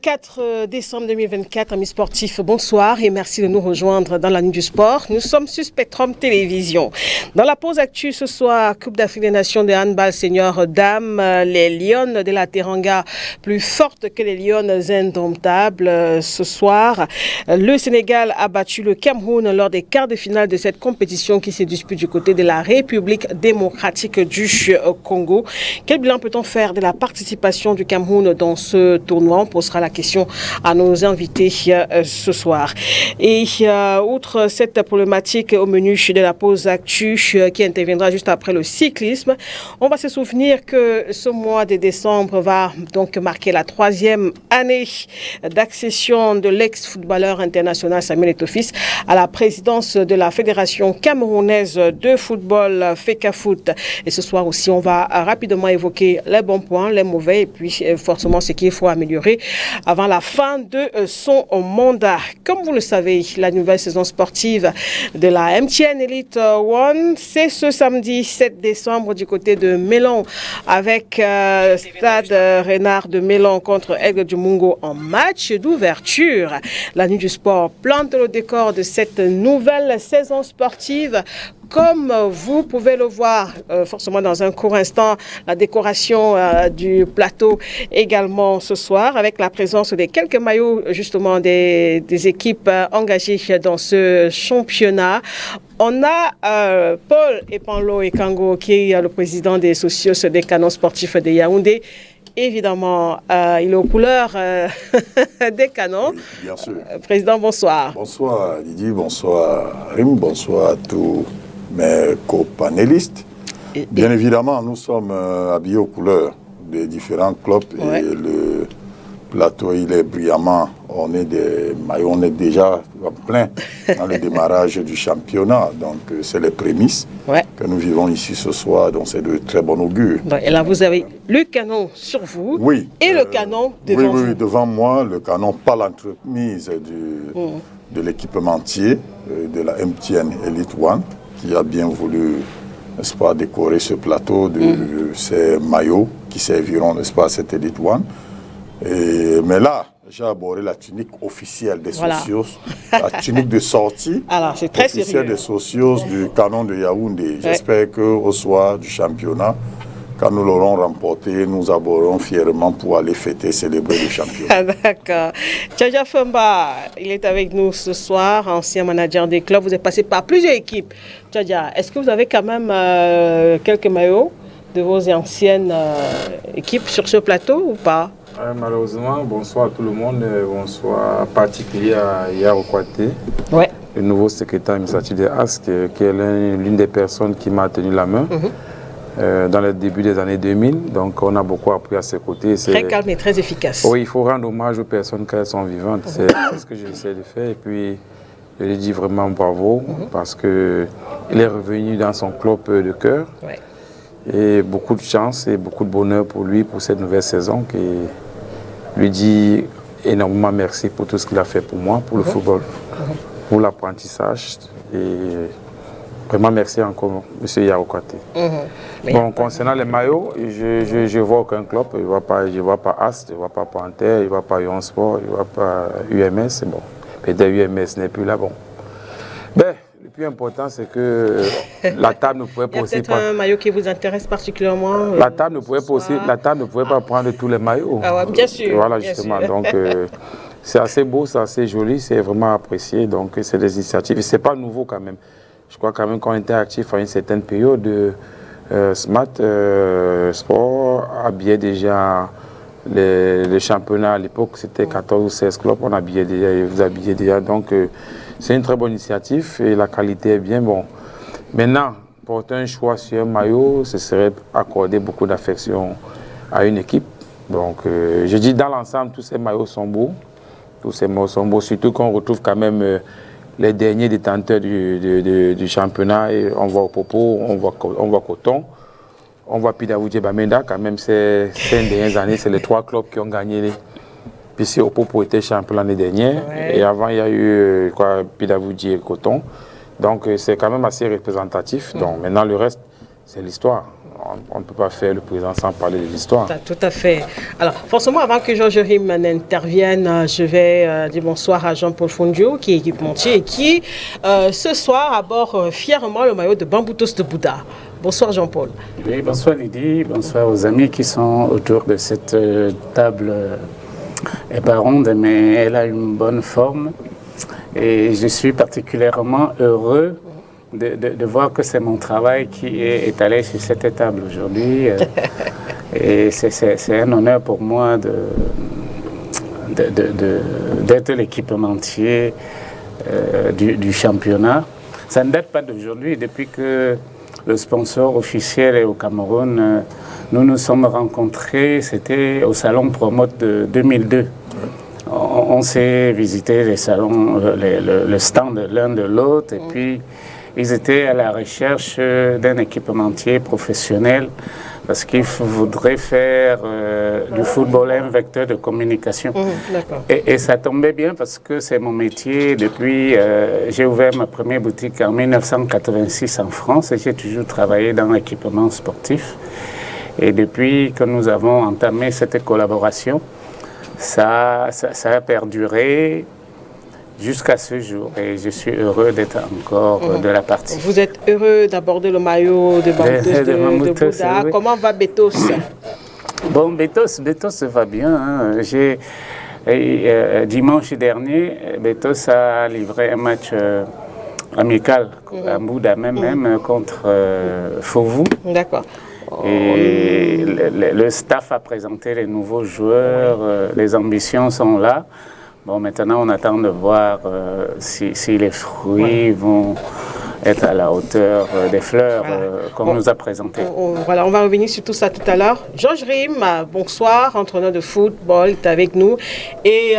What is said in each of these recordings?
4 décembre 2024, amis sportifs, bonsoir et merci de nous rejoindre dans la nuit du sport. Nous sommes sur Spectrum Télévision. Dans la pause actuelle ce soir, Coupe d'Afrique des Nations de handball senior dames, les Lionnes de la Teranga plus fortes que les Lionnes indomptables. Ce soir, le Sénégal a battu le Cameroun lors des quarts de finale de cette compétition qui se dispute du côté de la République démocratique du Congo. Quel bilan peut-on faire de la participation du Cameroun dans ce tournoi? On posera la question à nos invités ce soir. Et outre cette problématique au menu de la pause actu qui interviendra juste après le cyclisme, on va se souvenir que ce mois de décembre va donc marquer la 3e année d'accession de l'ex-footballeur international Samuel Eto'o à la présidence de la Fédération camerounaise de football FECAFOOT. Et ce soir aussi, on va rapidement évoquer les bons points, les mauvais et puis forcément ce qu'il faut améliorer avant la fin de son mandat. Comme vous le savez, la nouvelle saison sportive de la MTN Elite One, c'est ce samedi 7 décembre du côté de Mélan avec Stade Renard de Mélan contre Aigle du Mungo en match d'ouverture. La nuit du sport plante le décor de cette nouvelle saison sportive. Comme vous pouvez le voir forcément dans un court instant, la décoration du plateau également ce soir avec la présence des quelques maillots justement des équipes engagées dans ce championnat. On a Paul Epanlo Ekango qui est le président des socios des canons sportifs de Yaoundé. Évidemment, il est aux couleurs des canons. Oui, bien sûr. Président, bonsoir. Bonsoir Didier, bonsoir Rim, bonsoir à tous mes co-panélistes. Bien évidemment, nous sommes habillés aux couleurs des différents clubs et le plateau, il est brillamment. On est des maillots, on est déjà en plein dans le démarrage du championnat. Donc, c'est les prémices que nous vivons ici ce soir. Donc, c'est de très bon augure. Et là, vous avez le canon sur vous et le canon devant vous. Oui, devant moi, le canon par l'entremise de l'équipementier de la MTN Elite One qui a bien voulu, n'est-ce pas, décorer ce plateau de ces maillots qui serviront, n'est-ce pas, à cette Elite One. Mais là, j'ai abordé la tunique officielle des socios, la tunique de sortie officielle des socios du canon de Yaoundé. J'espère qu'au soir du championnat, quand nous l'aurons remporté, nous aborderons fièrement pour aller fêter, célébrer le championnat. D'accord. Tchaja Fumba, il est avec nous ce soir, ancien manager des clubs. Vous êtes passé par plusieurs équipes. Tchaja, est-ce que vous avez quand même quelques maillots de vos anciennes équipes sur ce plateau ou pas? Malheureusement, bonsoir à tout le monde, bonsoir particulier à Yaro Kouaté, le nouveau secrétaire administratif de ASC, qui est l'une des personnes qui m'a tenu la main dans le début des années 2000. Donc on a beaucoup appris à ses côtés. Très calme et très efficace. Oui, il faut rendre hommage aux personnes quand elles sont vivantes. C'est ce que j'essaie de faire. Et puis je lui dis vraiment bravo parce qu'il est revenu dans son club de cœur. Et beaucoup de chance et beaucoup de bonheur pour lui pour cette nouvelle saison. Je lui dis énormément merci pour tout ce qu'il a fait pour moi, pour le football, pour l'apprentissage. Et vraiment merci encore, M. Yaro Kouaté. Bon, concernant les maillots, je ne vois aucun club. Je ne vois pas Ast, je ne vois pas Panther, je ne vois pas Yon Sport, je ne vois pas UMS. Bon, peut-être UMS n'est plus là. Bon. Ben, le plus important, c'est que la table ne pouvait pas aussi... Il y a peut-être un maillot qui vous intéresse particulièrement la table ne pouvait pas prendre tous les maillots. Ah ouais, bien sûr. Voilà, justement. Sûr. Donc, c'est assez beau, c'est assez joli, c'est vraiment apprécié. Donc, c'est des initiatives. Et ce n'est pas nouveau quand même. Je crois quand même qu'on était actif à une certaine période. Smart Sport habillait déjà les championnats. À l'époque, c'était 14 ou 16 clubs. On habillait déjà, vous habillez déjà. Donc, c'est une très bonne initiative et la qualité est bien bon. Maintenant, porter un choix sur un maillot, ce serait accorder beaucoup d'affection à une équipe. Donc, je dis dans l'ensemble, tous ces maillots sont beaux. Tous ces maillots sont beaux, surtout qu'on retrouve quand même les derniers détenteurs du championnat. Et on voit Opopo, on voit Coton, on voit Pidavoudje Bamenda. Quand même, ces dernières années, c'est les 3 clubs qui ont gagné. Puis Opopo était champion l'année dernière. Et avant, il y a eu Pidavoudje et Coton. Donc, c'est quand même assez représentatif. Donc, maintenant, le reste, c'est l'histoire. On ne peut pas faire le présent sans parler de l'histoire. Tout à fait. Alors, forcément, avant que Georges Rim n'intervienne, je vais dire bonsoir à Jean-Paul Fondio, qui est équipementier et qui, ce soir, aborde fièrement le maillot de Bamboutos de Bouddha. Bonsoir Jean-Paul. Oui, bonsoir Lydie, bonsoir aux amis qui sont autour de cette table. Elle n'est pas ronde, mais elle a une bonne forme. Et je suis particulièrement heureux de voir que c'est mon travail qui est étalé sur cette table aujourd'hui. Et c'est un honneur pour moi d'être l'équipementier du championnat. Ça ne date pas d'aujourd'hui, depuis que le sponsor officiel est au Cameroun. Nous nous sommes rencontrés, c'était au salon Promote de 2002. On s'est visité les salons, le stand de l'un de l'autre, et puis ils étaient à la recherche d'un équipementier professionnel parce qu'ils voudraient faire du football un vecteur de communication. Et ça tombait bien parce que c'est mon métier. Depuis, j'ai ouvert ma première boutique en 1986 en France et j'ai toujours travaillé dans l'équipement sportif. Et depuis que nous avons entamé cette collaboration, ça a perduré jusqu'à ce jour. Et je suis heureux d'être encore de la partie. Vous êtes heureux d'aborder le maillot de Bamboutos de Bouddha. Oui. Comment va Betos? Bon, Betos va bien. Hein. Dimanche dernier, Betos a livré un match amical à Bouddha, même contre Fauvou. D'accord. Et le staff a présenté les nouveaux joueurs, les ambitions sont là. Bon, maintenant, on attend de voir si les fruits vont être à la hauteur des fleurs qu'on nous a présentées. Voilà, on va revenir sur tout ça tout à l'heure. Georges Rim, bonsoir, entraîneur de football, est avec nous. Et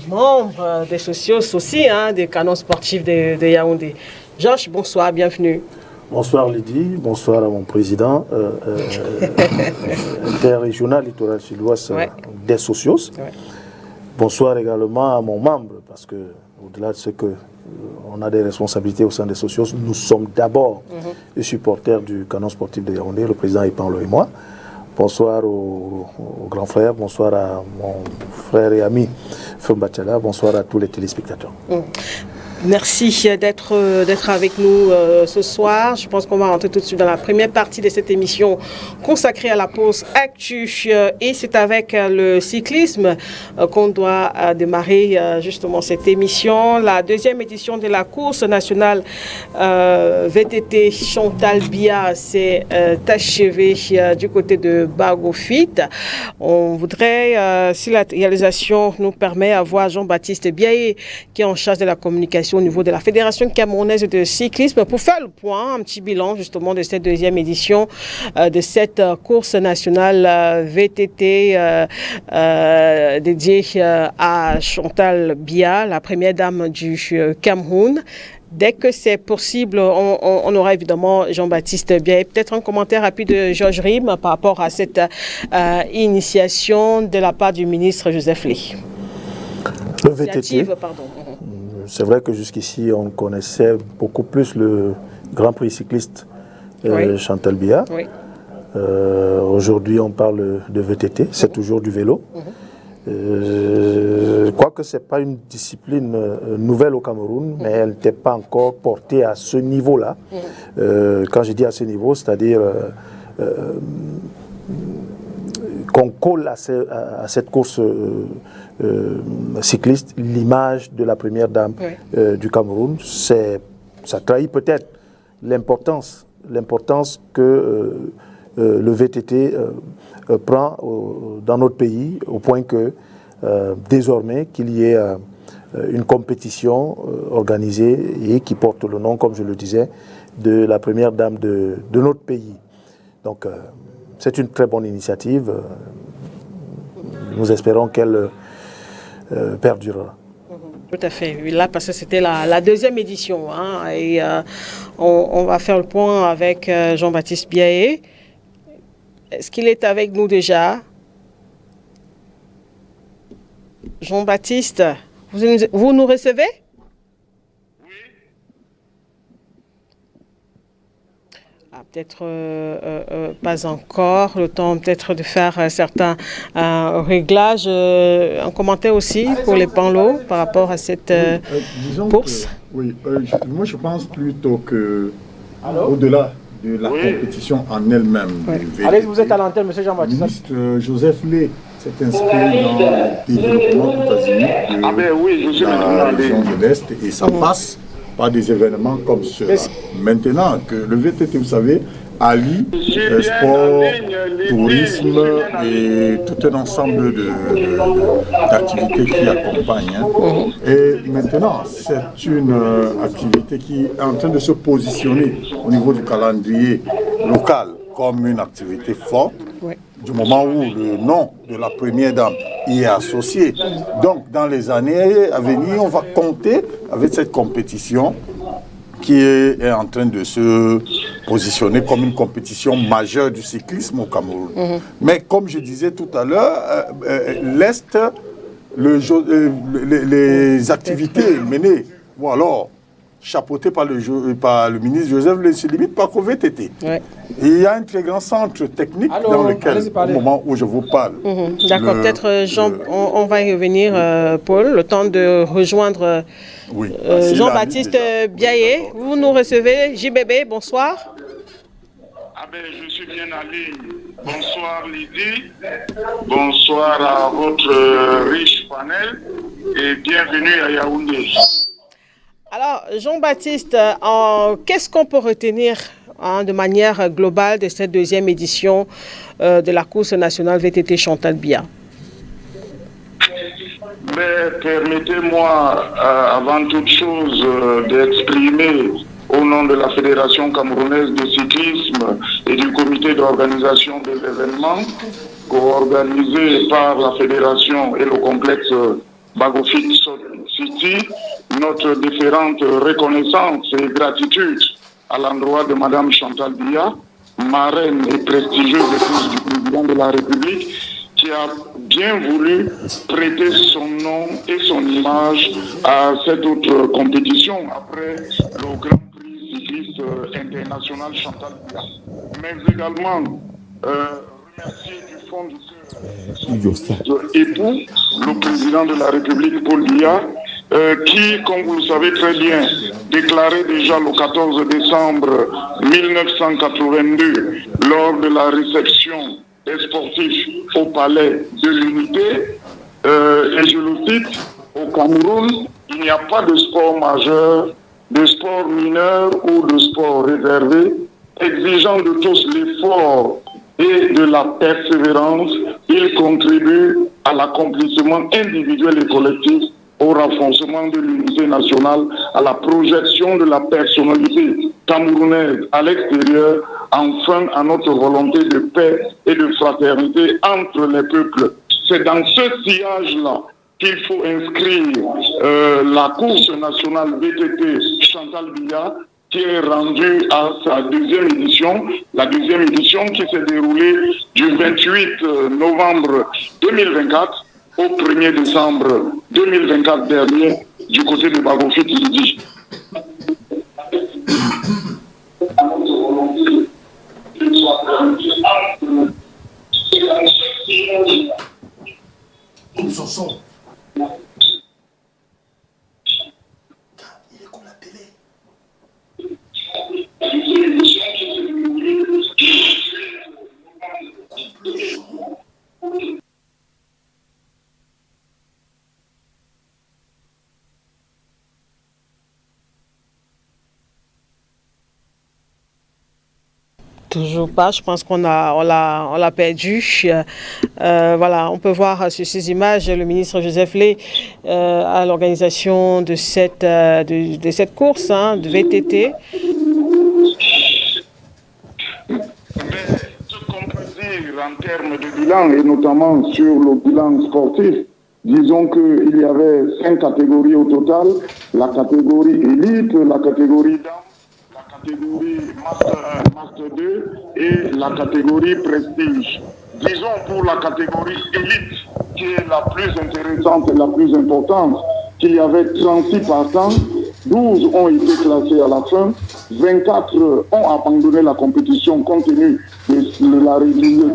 membre des socios aussi, des canons sportifs de Yaoundé. Georges, bonsoir, bienvenue. Bonsoir Lydie, bonsoir à mon président interrégional littoral sud-ouest des socios. Bonsoir également à mon membre, parce que au-delà de ce que on a des responsabilités au sein des socios, nous sommes d'abord les supporters du canon sportif de Yaoundé, le président Ipanlo et moi. Bonsoir au grand frère, bonsoir à mon frère et ami Fembachala, bonsoir à tous les téléspectateurs. Merci d'être avec nous ce soir. Je pense qu'on va rentrer tout de suite dans la première partie de cette émission consacrée à la pause actu. Et c'est avec le cyclisme qu'on doit démarrer justement cette émission. La deuxième édition de la course nationale VTT Chantal Biya s'est achevée du côté de Bagofit. On voudrait, si la réalisation nous permet, avoir Jean-Baptiste Biaye qui est en charge de la communication au niveau de la Fédération camerounaise de cyclisme pour faire le point, un petit bilan justement de cette deuxième édition de cette course nationale VTT dédiée à Chantal Biya, la première dame du Cameroun. Dès que c'est possible, on aura évidemment Jean-Baptiste Biaye. Peut-être un commentaire rapide de Georges Rim par rapport à cette initiation de la part du ministre Joseph Lé. Le VTT, c'est vrai que jusqu'ici, on connaissait beaucoup plus le Grand Prix cycliste Chantal Biya. Oui. Aujourd'hui, on parle de VTT, c'est toujours du vélo. Quoique ce n'est pas une discipline nouvelle au Cameroun, mais elle n'était pas encore portée à ce niveau-là. Quand je dis à ce niveau, c'est-à-dire qu'on colle à cette course cycliste l'image de la première dame du Cameroun. Ça trahit peut-être l'importance que le VTT prend dans notre pays, au point que désormais qu'il y ait une compétition organisée et qui porte le nom, comme je le disais, de la première dame de notre pays. Donc c'est une très bonne initiative. Nous espérons qu'elle perdurera. Tout à fait. Là, parce que c'était la deuxième édition. Et on va faire le point avec Jean-Baptiste Biaye. Est-ce qu'il est avec nous déjà? Jean-Baptiste, vous nous recevez? Oui. Peut-être pas encore, le temps peut-être de faire certains réglages. Un commentaire aussi pour les Panlo par rapport à cette course. Moi je pense plutôt que au-delà de la compétition en elle-même. Allez, vous êtes à l'antenne, monsieur Jean-Baptiste. Le ministre Joseph Lé s'est inscrit dans le développement du États-Unis, dans la région de l'Est, et ça passe par des événements comme ceux-là. Maintenant que le VTT, vous savez, allie sport, tourisme et tout un ensemble d'activités qui accompagnent. Et maintenant, c'est une activité qui est en train de se positionner au niveau du calendrier local comme une activité forte, du moment où le nom de la première dame y est associé. Donc, dans les années à venir, on va compter avec cette compétition qui est en train de se positionner comme une compétition majeure du cyclisme au Cameroun. Mais comme je disais tout à l'heure, l'Est, les activités menées, ou alors chapeautées par le ministre Joseph Lé, se limitent pas qu'au VTT. Il y a un très grand centre technique dans lequel, au moment où je vous parle... D'accord, peut-être Jean, on va y revenir, Paul, le temps de rejoindre Jean-Baptiste Biaye. Vous nous recevez, JBB, bonsoir. Je suis bien en ligne. Bonsoir Lydie, bonsoir à votre riche panel et bienvenue à Yaoundé. Alors, Jean-Baptiste, qu'est-ce qu'on peut retenir de manière globale de cette deuxième édition de la course nationale VTT Chantal Biya? Permettez-moi, avant toute chose, d'exprimer au nom de la Fédération camerounaise de cyclisme et du comité d'organisation de l'événement, co-organisé par la Fédération et le complexe Bagofit City, notre différente reconnaissance et gratitude à l'endroit de Madame Chantal Biya, marraine et prestigieuse épouse du président de la République, qui a bien voulu prêter son nom et son image à cette autre compétition après le Grand Prix cycliste international Chantal Biya. Mais également remercier du fond du cœur époux, le président de la République Paul Biya, qui, comme vous le savez très bien, déclarait déjà le 14 décembre 1982 lors de la réception des sportifs au Palais de l'Unité, et je le cite, au Cameroun, il n'y a pas de sport majeur, de sport mineur ou de sport réservé, exigeant de tous l'effort et de la persévérance. Il contribue à l'accomplissement individuel et collectif, au renforcement de l'unité nationale, à la projection de la personnalité camerounaise à l'extérieur, enfin à notre volonté de paix et de fraternité entre les peuples. C'est dans ce sillage-là qu'il faut inscrire la course nationale VTT Chantal Biya, qui est rendue à sa deuxième édition, la deuxième édition qui s'est déroulée du 28 novembre 2024 au 1er décembre 2024 dernier, du côté de Bagofit Lydie. Nous en sommes. Il est comme la télé. Toujours pas, je pense qu'on l'a perdu. Voilà, on peut voir sur ces images le ministre Joseph Lé à l'organisation de cette course de VTT. Ce qu'on peut dire en termes de bilan, et notamment sur le bilan sportif, disons qu'il y avait 5 catégories au total, la catégorie élite, la catégorie dames, la catégorie Master 1, Master 2 et la catégorie prestige. Disons pour la catégorie élite, qui est la plus intéressante et la plus importante, qu'il y avait 36 partants, 12 ont été classés à la fin, 24 ont abandonné la compétition compte tenu de la rigueur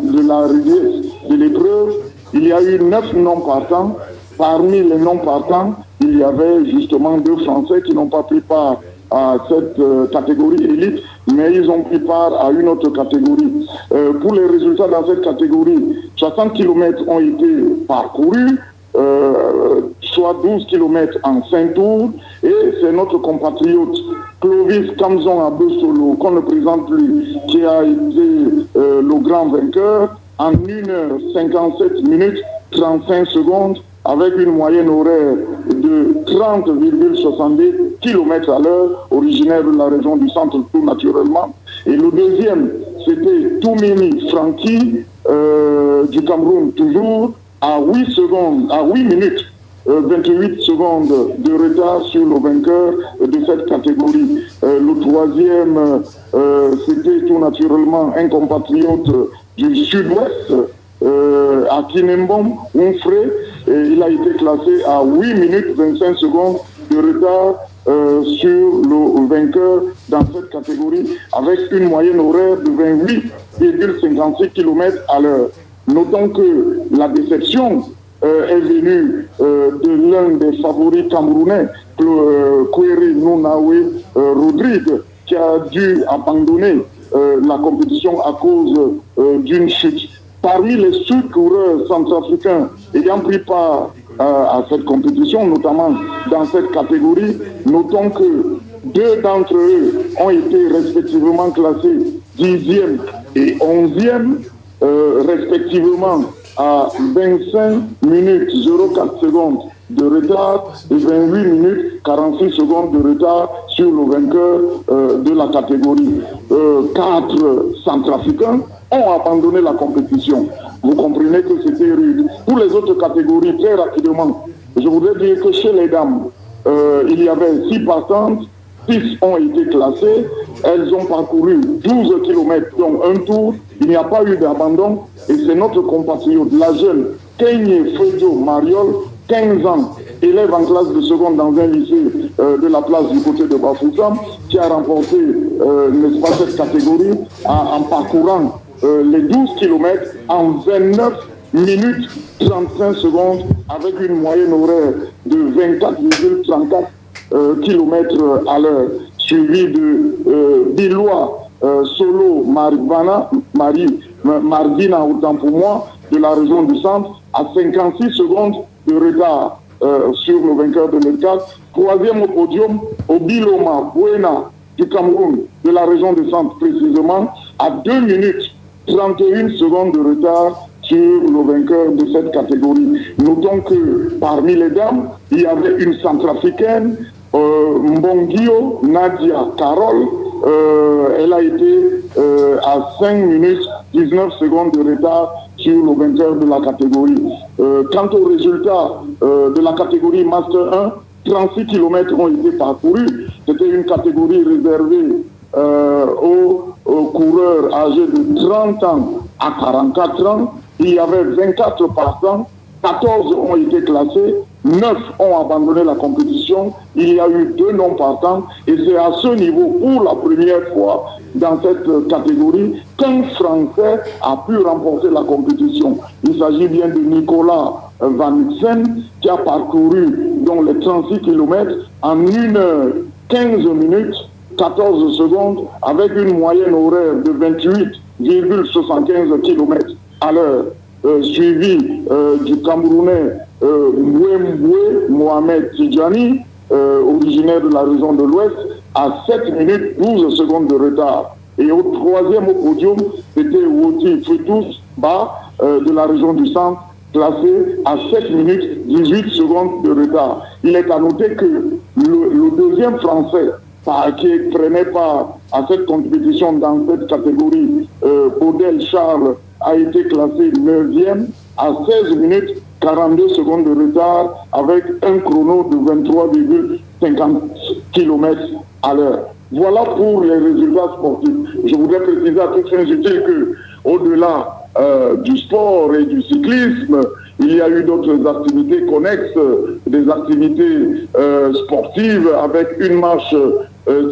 de l'épreuve. Il y a eu 9 non-partants. Parmi les non-partants, il y avait justement 2 Français qui n'ont pas pris part à cette catégorie élite, mais ils ont pris part à une autre catégorie. Pour les résultats dans cette catégorie, 60 km ont été parcourus, soit 12 km en 5 tours, et c'est notre compatriote Clovis Kamzon Abesolo, qu'on ne présente plus, qui a été le grand vainqueur en 1h57 minutes 35 secondes, avec une moyenne horaire de 30,70 km à l'heure, originaire de la région du centre tout naturellement. Et le deuxième, c'était Toumini Franki du Cameroun, toujours à 8 minutes 28 secondes de retard sur le vainqueur de cette catégorie. Le troisième, c'était tout naturellement un compatriote du sud-ouest, à Kinembom, Oumfré, et il a été classé à 8 minutes 25 secondes de retard sur le vainqueur dans cette catégorie, avec une moyenne horaire de 28,56 km à l'heure. Notons que la déception est venue de l'un des favoris camerounais, Kweri Nounawe Rodrigue, qui a dû abandonner la compétition à cause d'une chute. Parmi les sous-coureurs centrafricains ayant pris part à cette compétition, notamment dans cette catégorie, notons que 2 d'entre eux ont été respectivement classés 10e et 11e, respectivement à 25 minutes 04 secondes de retard et 28 minutes 46 secondes de retard sur le vainqueur de la catégorie. 4 centrafricains ont abandonné la compétition. Vous comprenez que c'était rude. Pour les autres catégories, très rapidement, je voudrais dire que chez les dames, il y avait 6 partantes, 6 ont été classées, elles ont parcouru 12 km, donc un tour, il n'y a pas eu d'abandon, et c'est notre compatriote, la jeune Kenye Fedio Mariol, 15 ans, élève en classe de seconde dans un lycée de la place du côté de Bafoussam, qui a remporté, n'est-ce pas, cette catégorie en parcourant les 12 km en 29 minutes 35 secondes avec une moyenne horaire de 24,34 km à l'heure, suivi de Bilois Solo Mardina, autant pour moi, de la région du centre, à 56 secondes de retard sur le vainqueur de l'E4. Troisième au podium, Obiloma Buena du Cameroun, de la région du centre précisément, à 2 minutes 31 secondes de retard sur le vainqueur de cette catégorie. Notons que parmi les dames, il y avait une centrafricaine, Mbongio Nadia Carole. Elle a été à 5 minutes 19 secondes de retard sur le vainqueur de la catégorie. Quant au résultat de la catégorie Master 1, 36 km ont été parcourus. C'était une catégorie réservée aux coureurs âgés de 30 ans à 44 ans. Il y avait 24 partants, 14 ont été classés, 9 ont abandonné la compétition. Il y a eu 2 non-partants, et c'est à ce niveau, pour la première fois dans cette catégorie, qu'un Français a pu remporter la compétition. Il s'agit bien de Nicolas Van Xen, qui a parcouru donc les 36 km en 1h15 minutes 14 secondes, avec une moyenne horaire de 28,75 km à l'heure, suivi du Camerounais Mboué Mohamed Tidjani, originaire de la région de l'Ouest, à 7 minutes 12 secondes de retard. Et au troisième au podium, c'était Woti Fetous Ba, de la région du centre, classé à 7 minutes 18 secondes de retard. Il est à noter que le deuxième Français qui prenait part à cette compétition dans cette catégorie, Baudel Charles, a été classé 9e à 16 minutes 42 secondes de retard avec un chrono de 23,50 km à l'heure. Voilà pour les résultats sportifs. Je voudrais préciser à toute fin utile que, au-delà du sport et du cyclisme, il y a eu d'autres activités connexes, des activités sportives avec une marche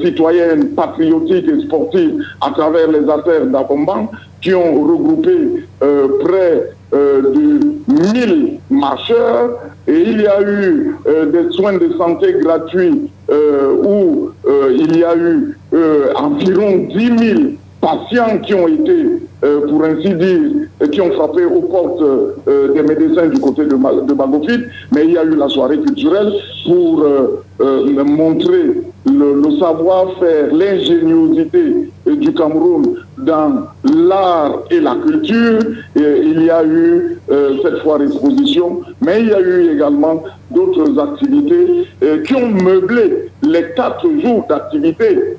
citoyenne, patriotique et sportive à travers les affaires d'Akomban, qui ont regroupé près de 1000 marcheurs, et il y a eu des soins de santé gratuits où il y a eu environ 10 000 patients qui ont été, pour ainsi dire, qui ont frappé aux portes des médecins du côté de Bagofit, mais il y a eu la soirée culturelle pour montrer le savoir-faire, l'ingéniosité du Cameroun dans l'art et la culture. Et il y a eu cette fois exposition, mais il y a eu également d'autres activités qui ont meublé les 4 jours d'activité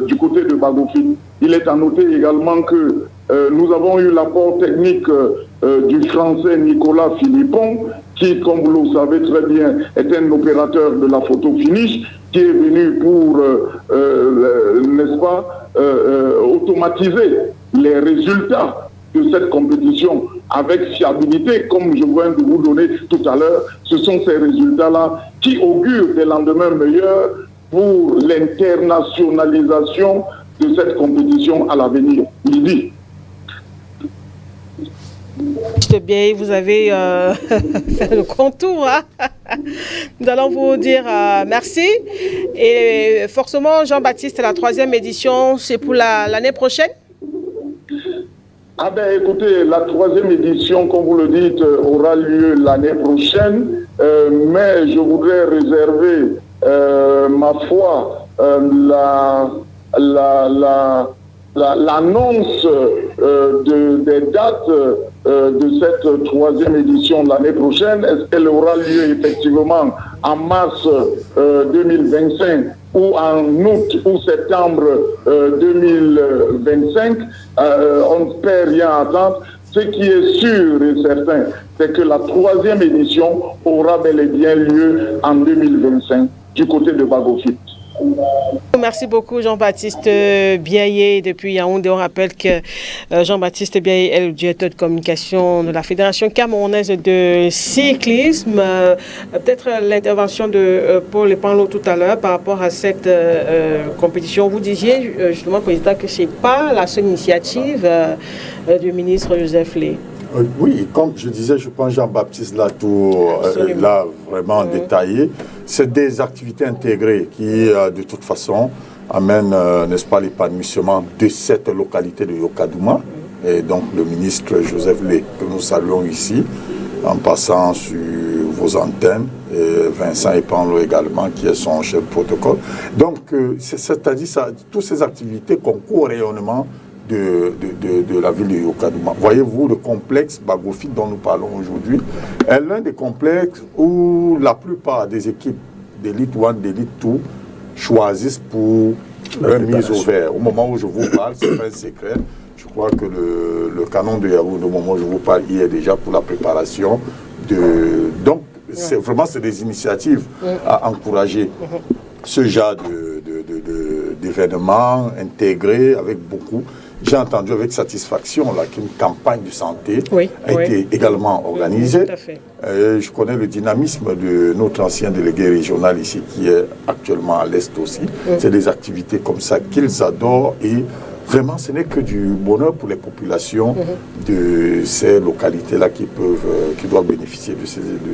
du côté de Bagofit. Il est à noter également que nous avons eu l'apport technique du français Nicolas Philippon, qui, comme vous le savez très bien, est un opérateur de la photo finish, qui est venu pour, n'est-ce pas, automatiser les résultats de cette compétition avec fiabilité, comme je viens de vous donner tout à l'heure. Ce sont ces résultats-là qui augurent des lendemains meilleurs pour l'internationalisation de cette compétition à l'avenir. Lydie. Bien, vous avez fait le contour. Hein? Nous allons vous dire merci. Et forcément, Jean-Baptiste, la 3e édition, c'est pour l'année prochaine? Ah ben écoutez, la 3e édition, comme vous le dites, aura lieu l'année prochaine, mais je voudrais réserver, ma foi, l'annonce des dates de cette 3e édition de l'année prochaine. Est-ce qu'elle aura lieu effectivement en mars 2025 ou en août ou septembre 2025? On ne peut rien attendre. Ce qui est sûr et certain, c'est que la 3e édition aura bel et bien lieu en 2025 du côté de Bagofit. Merci beaucoup Jean-Baptiste Biaye depuis Yaoundé. On rappelle que Jean-Baptiste Biaye est le directeur de communication de la Fédération camerounaise de cyclisme. Peut-être l'intervention de Paul Epanlo tout à l'heure par rapport à cette compétition. Vous disiez justement, Président, que ce n'est pas la seule initiative du ministre Joseph Lé. Oui, comme je disais, je pense Jean-Baptiste l'a vraiment détaillé. C'est des activités intégrées qui, de toute façon, amènent, n'est-ce pas, l'épanouissement de cette localité de Yokadouma. Et donc, le ministre Joseph Lé, que nous saluons ici, en passant sur vos antennes, et Vincent Epanlo également, qui est son chef de protocole. Donc, c'est-à-dire ça, toutes ces activités concourent au rayonnement de la ville de Yokadouma. Voyez-vous, le complexe Bagofit dont nous parlons aujourd'hui est l'un des complexes où la plupart des équipes d'élite 1, d'élite 2 choisissent pour leur mise au vert. Au moment où je vous parle, c'est pas un secret. Je crois que le canon de Yaoundé, au moment où je vous parle, il est déjà pour la préparation de... Donc, c'est des initiatives à encourager ce genre d'événements intégrés avec beaucoup. J'ai entendu avec satisfaction qu'une campagne de santé a été également organisée. Tout à fait. Je connais le dynamisme de notre ancien délégué régional ici, qui est actuellement à l'Est aussi. C'est des activités comme ça qu'ils adorent et vraiment, ce n'est que du bonheur pour les populations de ces localités-là qui doivent bénéficier de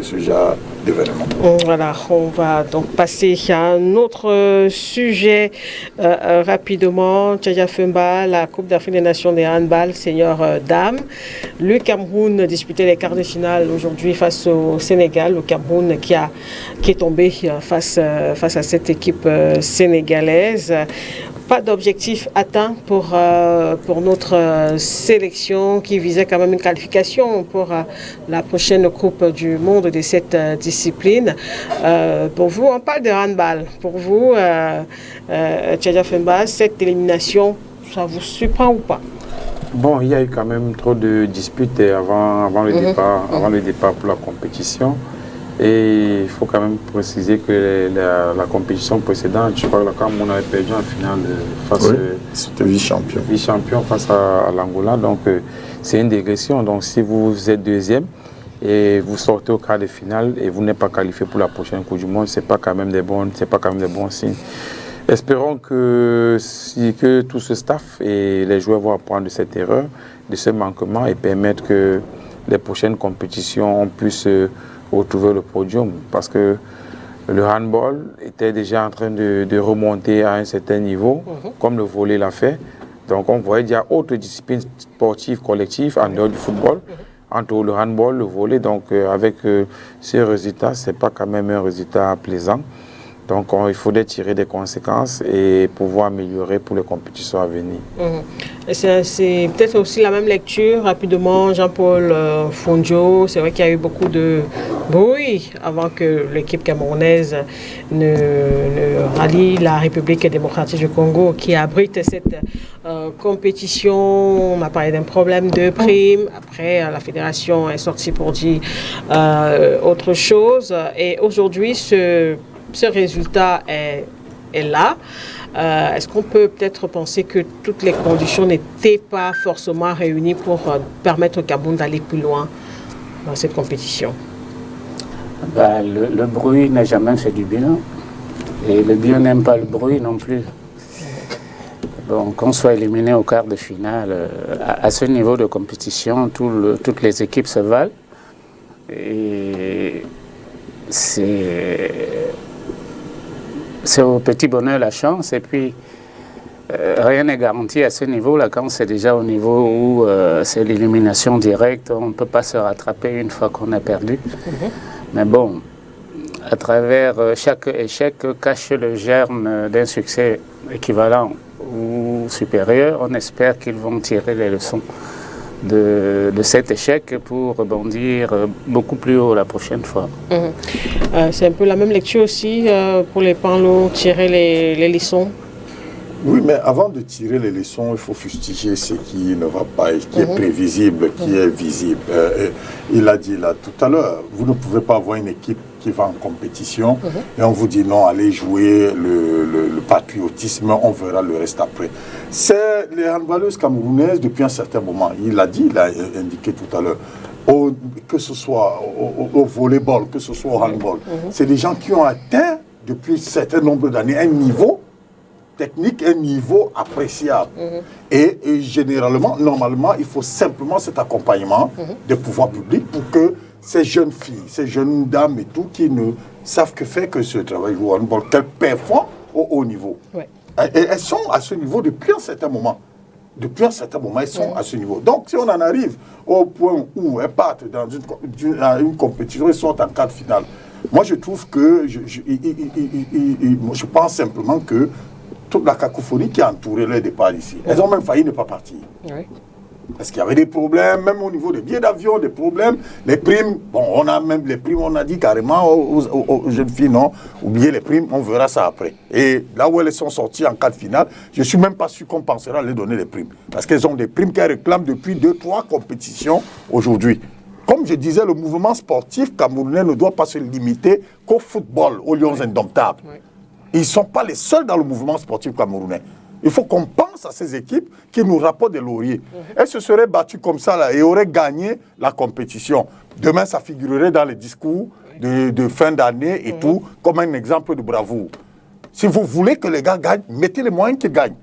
ce genre d'événements. Voilà, on va donc passer à un autre sujet rapidement. Tchaja Femba, la Coupe d'Afrique des Nations de handball, senior dames. Le Cameroun disputait les quarts de finale aujourd'hui face au Sénégal. Le Cameroun qui est tombé face à cette équipe sénégalaise. Pas d'objectif atteint pour notre sélection qui visait quand même une qualification pour la prochaine Coupe du Monde de cette discipline. Pour vous, on parle de handball. Pour vous, Tchaja Femba, cette élimination, ça vous surprend ou pas? Bon, il y a eu quand même trop de disputes avant le départ pour la compétition. Et il faut quand même préciser que la compétition précédente, je crois que le Cameroun avait perdu en finale face c'était vice-champion face à l'Angola. Donc c'est une dégression. Donc si vous êtes deuxième et vous sortez au quart de finale et vous n'êtes pas qualifié pour la prochaine Coupe du Monde, c'est pas quand même des bons signes. Espérons que tout ce staff et les joueurs vont apprendre de cette erreur, de ce manquement et permettre que les prochaines compétitions puissent retrouver le podium, parce que le handball était déjà en train de remonter à un certain niveau, comme le volley l'a fait. Donc on voyait qu'il y a autre discipline sportive collective en dehors du football, entre le handball, le volley. Donc avec ces résultats, ce n'est pas quand même un résultat plaisant. Donc il faudrait tirer des conséquences et pouvoir améliorer pour les compétitions à venir. C'est peut-être aussi la même lecture, rapidement, Jean-Paul Fondio. C'est vrai qu'il y a eu beaucoup de bruit avant que l'équipe camerounaise ne rallie la République démocratique du Congo qui abrite cette compétition. On a parlé d'un problème de prime. Après, la fédération est sortie pour dire autre chose. Et aujourd'hui, ce résultat est là. Est-ce qu'on peut peut-être penser que toutes les conditions n'étaient pas forcément réunies pour permettre au Cameroun d'aller plus loin dans cette compétition? Le bruit n'a jamais fait du bien. Et le bien n'aime pas le bruit non plus. Bon, qu'on soit éliminé au quart de finale, à ce niveau de compétition, toutes les équipes se valent. Et c'est au petit bonheur la chance, et puis rien n'est garanti à ce niveau-là. Quand c'est déjà au niveau où c'est l'élimination directe, on ne peut pas se rattraper une fois qu'on a perdu. Mais bon, à travers chaque échec cache le germe d'un succès équivalent ou supérieur. On espère qu'ils vont tirer les leçons de cet échec pour rebondir beaucoup plus haut la prochaine fois. C'est un peu la même lecture aussi pour les Panlos, tirer les leçons. Oui, mais avant de tirer les leçons, il faut fustiger ce qui ne va pas, et qui est prévisible, qui est visible. Il a dit là tout à l'heure, vous ne pouvez pas avoir une équipe qui va en compétition et on vous dit non, allez jouer le patriotisme, on verra le reste après. C'est les handballeuses camerounaises depuis un certain moment. Il a dit, il a indiqué tout à l'heure, que ce soit au volleyball, que ce soit au handball, c'est des gens qui ont atteint depuis un certain nombre d'années un niveau technique, un niveau appréciable. Et généralement, normalement, il faut simplement cet accompagnement des pouvoirs publics pour que ces jeunes filles, ces jeunes dames et tout, qui ne savent que faire que ce travail au handball, qu'elles performent au haut niveau. Et elles sont à ce niveau depuis un certain moment. Depuis un certain moment, elles sont à ce niveau. Donc, si on en arrive au point où elles partent dans une compétition, elles sont en quart de finale. Moi, je trouve que, je pense simplement que toute la cacophonie qui a entouré le départ ici, elles ont même failli ne pas partir. Parce qu'il y avait des problèmes, même au niveau des billets d'avion, des problèmes, les primes. Bon, on a même les primes, on a dit carrément aux jeunes filles, non, oubliez les primes, on verra ça après. Et là où elles sont sorties en quart de finale, je ne suis même pas sûr qu'on pensera à les donner les primes. Parce qu'elles ont des primes qu'elles réclament depuis 2-3 compétitions aujourd'hui. Comme je disais, le mouvement sportif camerounais ne doit pas se limiter qu'au football, aux Lions indomptables. Ils ne sont pas les seuls dans le mouvement sportif camerounais. Il faut qu'on pense à ces équipes qui nous rapportent des lauriers. Elles se seraient battues comme ça là, et auraient gagné la compétition. Demain, ça figurerait dans les discours de fin d'année et tout, comme un exemple de bravoure. Si vous voulez que les gars gagnent, mettez les moyens qu'ils gagnent.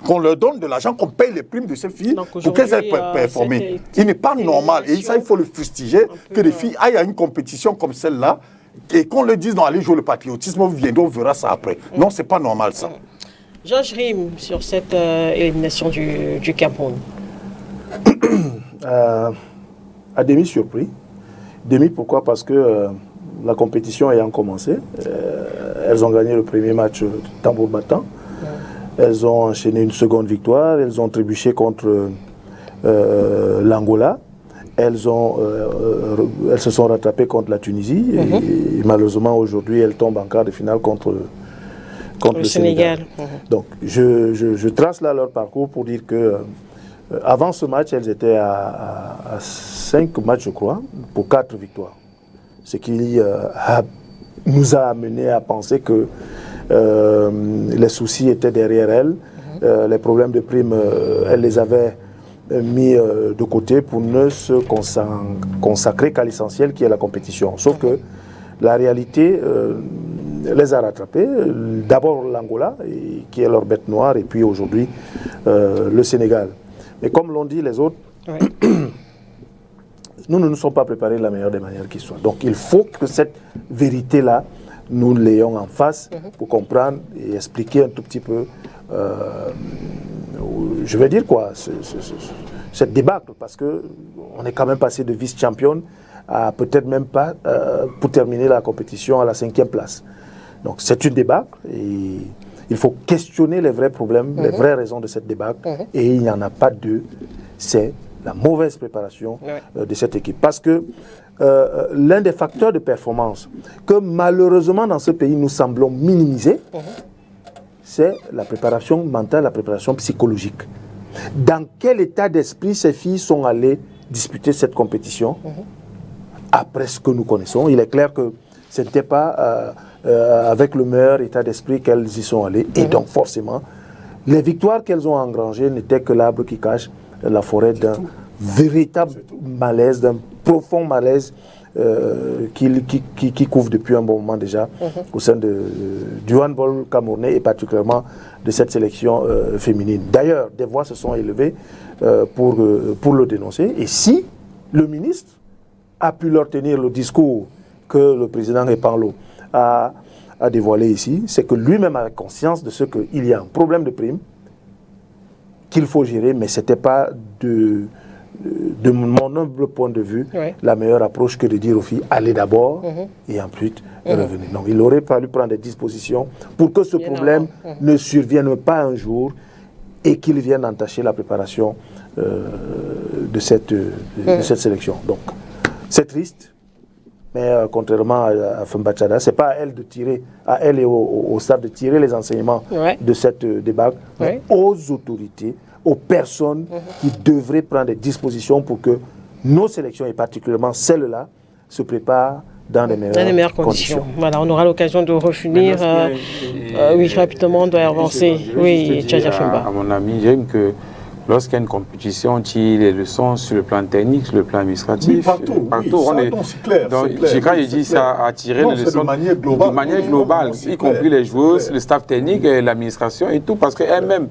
Qu'on leur donne de l'argent, qu'on paye les primes de ces filles pour qu'elles aient performé. Il n'est pas normal, et ça il faut le fustiger, que les filles aillent à une compétition comme celle-là, et qu'on leur dise non, allez jouer le patriotisme, vous viendrez, on verra ça après. Non, c'est pas normal ça. Georges Rim, sur cette élimination du Cameroun. À demi surpris. Demi pourquoi? Parce que la compétition ayant commencé, elles ont gagné le premier match tambour battant. Elles ont enchaîné une seconde victoire. Elles ont trébuché contre l'Angola. Elles se sont rattrapées contre la Tunisie. Et malheureusement, aujourd'hui, elles tombent en quart de finale contre le Sénégal. Donc, je trace là leur parcours pour dire que avant ce match, elles étaient à 5 matchs, je crois, pour 4 victoires. Ce qui nous a amené à penser que les soucis étaient derrière elles. Les problèmes de primes, elles les avaient mis de côté pour ne se consacrer qu'à l'essentiel qui est la compétition. Sauf que la réalité les a rattrapés. D'abord l'Angola, qui est leur bête noire, et puis aujourd'hui le Sénégal. Mais comme l'ont dit les autres, nous ne nous sommes pas préparés de la meilleure des manières qui soit. Donc il faut que cette vérité-là, nous l'ayons en face pour comprendre et expliquer un tout petit peu, je vais dire quoi, cette débâcle, parce qu'on est quand même passé de vice-championne à peut-être même pas, pour terminer la compétition, à la 5e place. Donc c'est une débâcle et il faut questionner les vrais problèmes, les vraies raisons de cette débâcle, et il n'y en a pas deux, c'est la mauvaise préparation de cette équipe. Parce que l'un des facteurs de performance que malheureusement dans ce pays nous semblons minimiser, c'est la préparation mentale, la préparation psychologique. Dans quel état d'esprit ces filles sont allées disputer cette compétition? Après ce que nous connaissons, il est clair que ce n'était pas avec le meilleur état d'esprit qu'elles y sont allées. Et donc forcément, les victoires qu'elles ont engrangées n'étaient que l'arbre qui cache la forêt d'un véritable malaise, d'un profond malaise qui couvre depuis un bon moment déjà au sein du handball camerounais et particulièrement de cette sélection féminine. D'ailleurs, des voix se sont élevées pour le dénoncer. Et si le ministre a pu leur tenir le discours que le président Epanlo a dévoilé ici, c'est que lui-même avait conscience de ce qu'il y a un problème de prime qu'il faut gérer, mais ce n'était pas de mon humble point de vue, la meilleure approche que de dire aux filles, allez d'abord et ensuite revenez. Donc il aurait fallu prendre des dispositions pour que ce problème ne survienne pas un jour et qu'il vienne entacher la préparation de cette sélection. Donc c'est triste, mais contrairement à Fembachada, ce n'est pas à elle de tirer, à elle et au staff de tirer les enseignements de cette débâcle, mais aux autorités, aux personnes qui devraient prendre des dispositions pour que nos sélections, et particulièrement celles-là, se préparent dans les meilleures conditions. Voilà, on aura l'occasion de refinir. Oui, rapidement, on doit avancer. Oui, Tchaja Femba. À mon ami, j'aime que lorsqu'il y a une compétition, on tire les leçons sur le plan technique, sur le plan administratif. Oui, partout on est. C'est clair. Donc, quand il dit ça, à tirer les leçons de manière globale, y compris les joueuses, le staff technique, l'administration et tout, parce qu'elles-mêmes,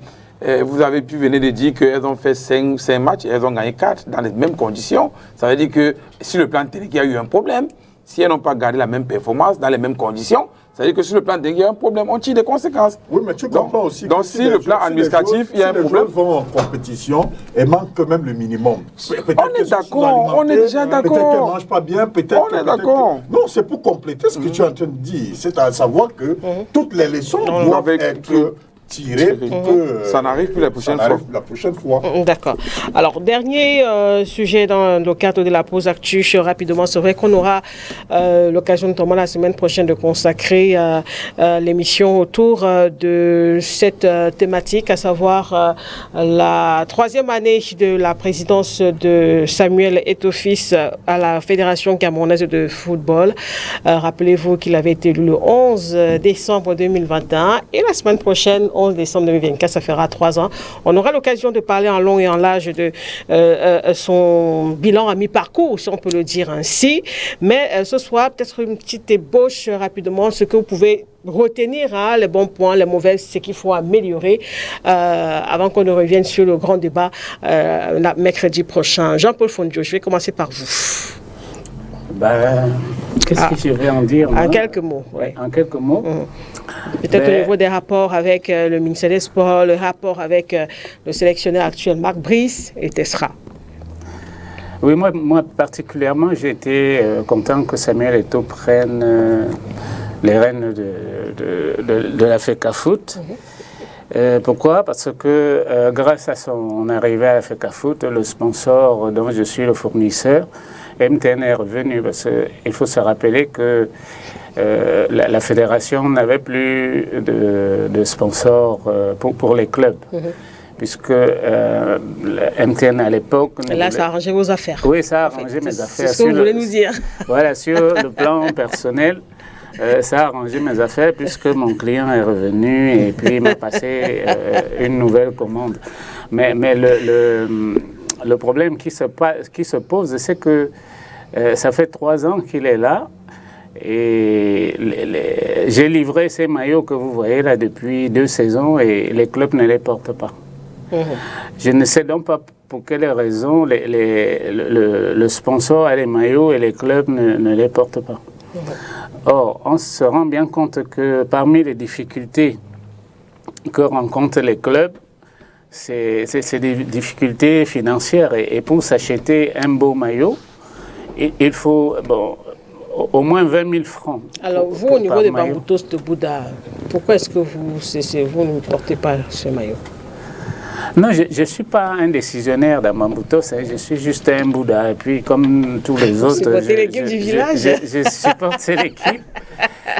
vous avez pu venir de dire qu'elles ont fait 5 matchs, elles ont gagné 4 dans les mêmes conditions. Ça veut dire que sur le plan technique, il y a eu un problème. Si elles n'ont pas gardé la même performance dans les mêmes conditions, ça veut dire que sur le plan technique, il y a un problème. On tire des conséquences. Oui, mais tu comprends aussi donc, si le plan administratif, il y a un problème. Si les joueurs vont en compétition et manquent quand même le minimum. On est d'accord, on est déjà d'accord. Peut-être qu'elles ne mangent pas bien, peut-être. On est d'accord. Non, c'est pour compléter ce que tu es en train de dire. C'est à savoir que toutes les leçons doivent être tirées pour que ça n'arrive plus la prochaine fois. D'accord. Alors, dernier sujet dans le cadre de la pause actu, rapidement, c'est vrai qu'on aura l'occasion notamment la semaine prochaine de consacrer l'émission autour de cette thématique, à savoir la 3e année de la présidence de Samuel Eto'o-Fils à la Fédération camerounaise de football. Rappelez-vous qu'il avait été élu le 11 décembre 2021 et la semaine prochaine, 11 décembre 2024, ça fera 3 ans. On aura l'occasion de parler en long et en large de son bilan à mi-parcours, si on peut le dire ainsi. Mais ce soir, peut-être une petite ébauche rapidement, ce que vous pouvez retenir, les bons points, les mauvais, ce qu'il faut améliorer avant qu'on ne revienne sur le grand débat mercredi prochain. Jean-Paul Fondio, je vais commencer par vous. Qu'est-ce que je vais en dire? En quelques mots. En quelques mots. Peut-être au niveau des rapports avec le ministère des Sports, le rapport avec le sélectionneur actuel Marc Brice et Tessera. Oui, moi particulièrement, j'ai été content que Samuel Eto'o prenne les rênes de la FECAFOOT. Pourquoi? Parce que grâce à son arrivée à la FECAFOOT, le sponsor dont je suis le fournisseur, MTN est revenu. Parce qu'il faut se rappeler que la fédération n'avait plus de sponsors pour les clubs. Puisque MTN à l'époque... Là, ça a arrangé vos affaires. Oui, ça a arrangé mes affaires. C'est ce que vous voulez nous dire. Voilà, sur le plan personnel, ça a arrangé mes affaires puisque mon client est revenu et puis il m'a passé une nouvelle commande. Mais le problème qui se pose, c'est que ça fait 3 ans qu'il est là. Et j'ai livré ces maillots que vous voyez là depuis 2 saisons et les clubs ne les portent pas. Je ne sais donc pas pour quelle raison le sponsor a les maillots et les clubs ne les portent pas. Or, on se rend bien compte que parmi les difficultés que rencontrent les clubs, c'est des difficultés financières. Et pour s'acheter un beau maillot, il faut au moins 20 000 francs. Alors vous, au niveau des Bamboutos de Bouddha, pourquoi est-ce que vous ne portez pas ce maillot? Non, je ne suis pas un décisionnaire dans Bamboutos, je suis juste un Bouddha. Et puis, comme tous les autres, je supporte cette équipe.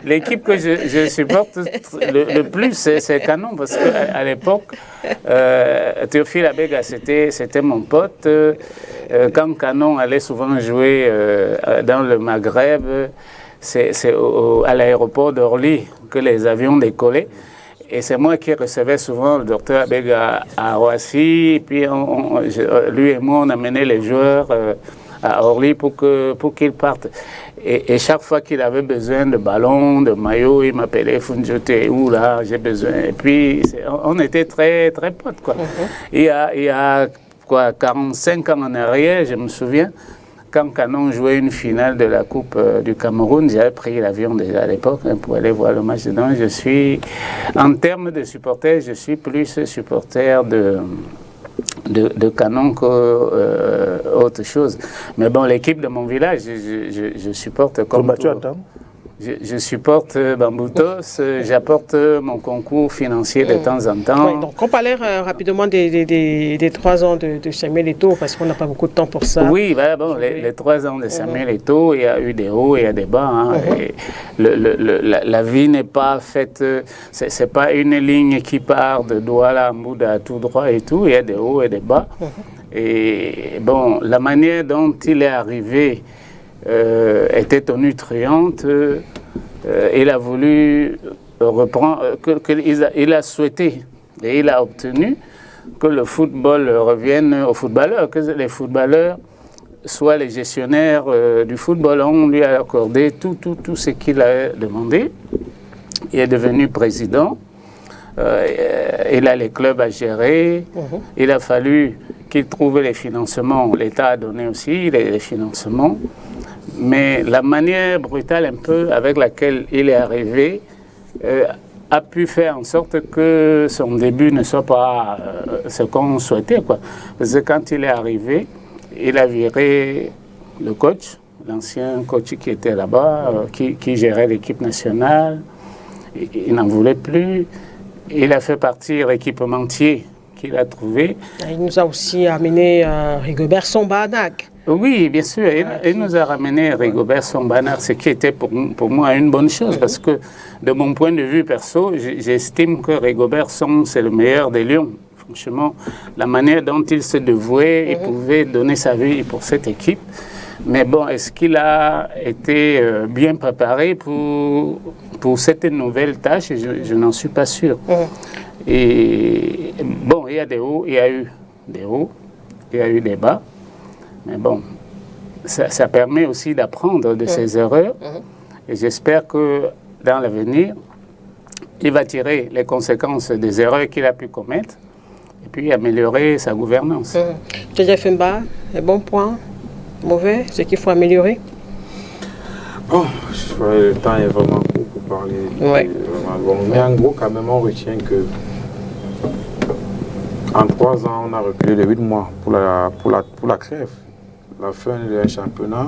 L'équipe que je supporte le plus, c'est Canon, parce qu'à l'époque, Théophile Abega, c'était mon pote. Quand Canon allait souvent jouer dans le Maghreb, c'est à l'aéroport d'Orly que les avions décollaient. Et c'est moi qui recevais souvent le docteur Abega à Roissy. Et puis, lui et moi, on amenait les joueurs à Orly pour qu'ils partent. Et chaque fois qu'il avait besoin de ballons, de maillots, il m'appelait Funjote, où là, j'ai besoin. Et puis, on était très, très potes, quoi. Il y a 45 ans en arrière, je me souviens, quand Canon jouait une finale de la Coupe du Cameroun, j'avais pris l'avion déjà à l'époque pour aller voir le match dedans. En termes de supporters, je suis plus supporter de Canon qu'autre chose. Mais bon, l'équipe de mon village, je supporte comme je supporte Bamboutos, j'apporte mon concours financier de temps en temps. Oui, donc on parlait rapidement des 3 ans de Samuel Eto'o, parce qu'on n'a pas beaucoup de temps pour ça. Oui, les 3 ans de Samuel Eto'o, il y a eu des hauts et il y a des bas. Hein, et la vie n'est pas faite, c'est pas une ligne qui part de Douala à Mbouda tout droit et tout, il y a des hauts et des bas. Et bon, la manière dont il est arrivé était tonitruante. Il a voulu reprendre, il a souhaité et il a obtenu que le football revienne aux footballeurs, que les footballeurs soient les gestionnaires du football. On lui a accordé tout ce qu'il a demandé. Il est devenu président. Il a les clubs à gérer. Il a fallu qu'il trouve les financements. L'État a donné aussi les financements. Mais la manière brutale un peu avec laquelle il est arrivé a pu faire en sorte que son début ne soit pas ce qu'on souhaitait, quoi. Parce que quand il est arrivé, il a viré le coach, l'ancien coach qui était là-bas, qui gérait l'équipe nationale. Il n'en voulait plus. Il a fait partir l'équipementier qu'il a trouvé. Il nous a aussi amené Rigobert Sombanak. Oui, bien sûr. Il nous a ramené Rigobert Sombanak, ce qui était pour moi une bonne chose, parce que de mon point de vue perso, j'estime que Rigobert c'est le meilleur des Lions. Franchement, la manière dont il se dévouait, il pouvait donner sa vie pour cette équipe. Mais bon, est-ce qu'il a été bien préparé pour cette nouvelle tâche? Je n'en suis pas sûr. Et bon, il y a des hauts, il y a eu des hauts, il y a eu des bas. Mais bon, ça permet aussi d'apprendre de ses erreurs. Et j'espère que dans l'avenir, il va tirer les conséquences des erreurs qu'il a pu commettre et puis améliorer sa gouvernance. Tchadja Femba, un bon point, mauvais, ce qu'il faut améliorer? Bon, le temps est vraiment court pour parler. Ouais. Bon, mais en gros, quand même, on retient que en 3 ans, on a reculé de 8 mois pour la crève. La fin d'un championnat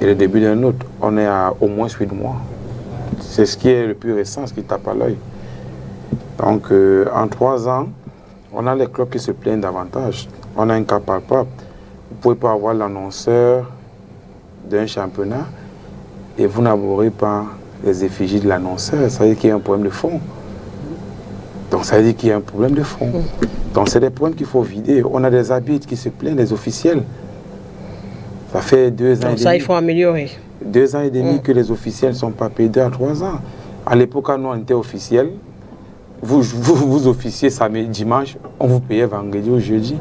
et le début d'un autre. On est à au moins 8 mois. C'est ce qui est le plus récent, ce qui tape à l'œil. Donc, en 3 ans, on a les clubs qui se plaignent davantage. On a un cas palpable. Vous ne pouvez pas avoir l'annonceur d'un championnat et vous n'aborez pas les effigies de l'annonceur. Ça veut dire qu'il y a un problème de fond. Donc, ça veut dire qu'il y a un problème de fond. Donc, c'est des problèmes qu'il faut vider. On a des arbitres qui se plaignent, des officiels. Ça fait 2 ans et demi. Ça, il faut améliorer. 2 ans et demi que les officiels ne sont pas payés, 2 à 3 ans. À l'époque, quand nous, on était officiels, vous officiez samedi, dimanche, on vous payait vendredi ou jeudi.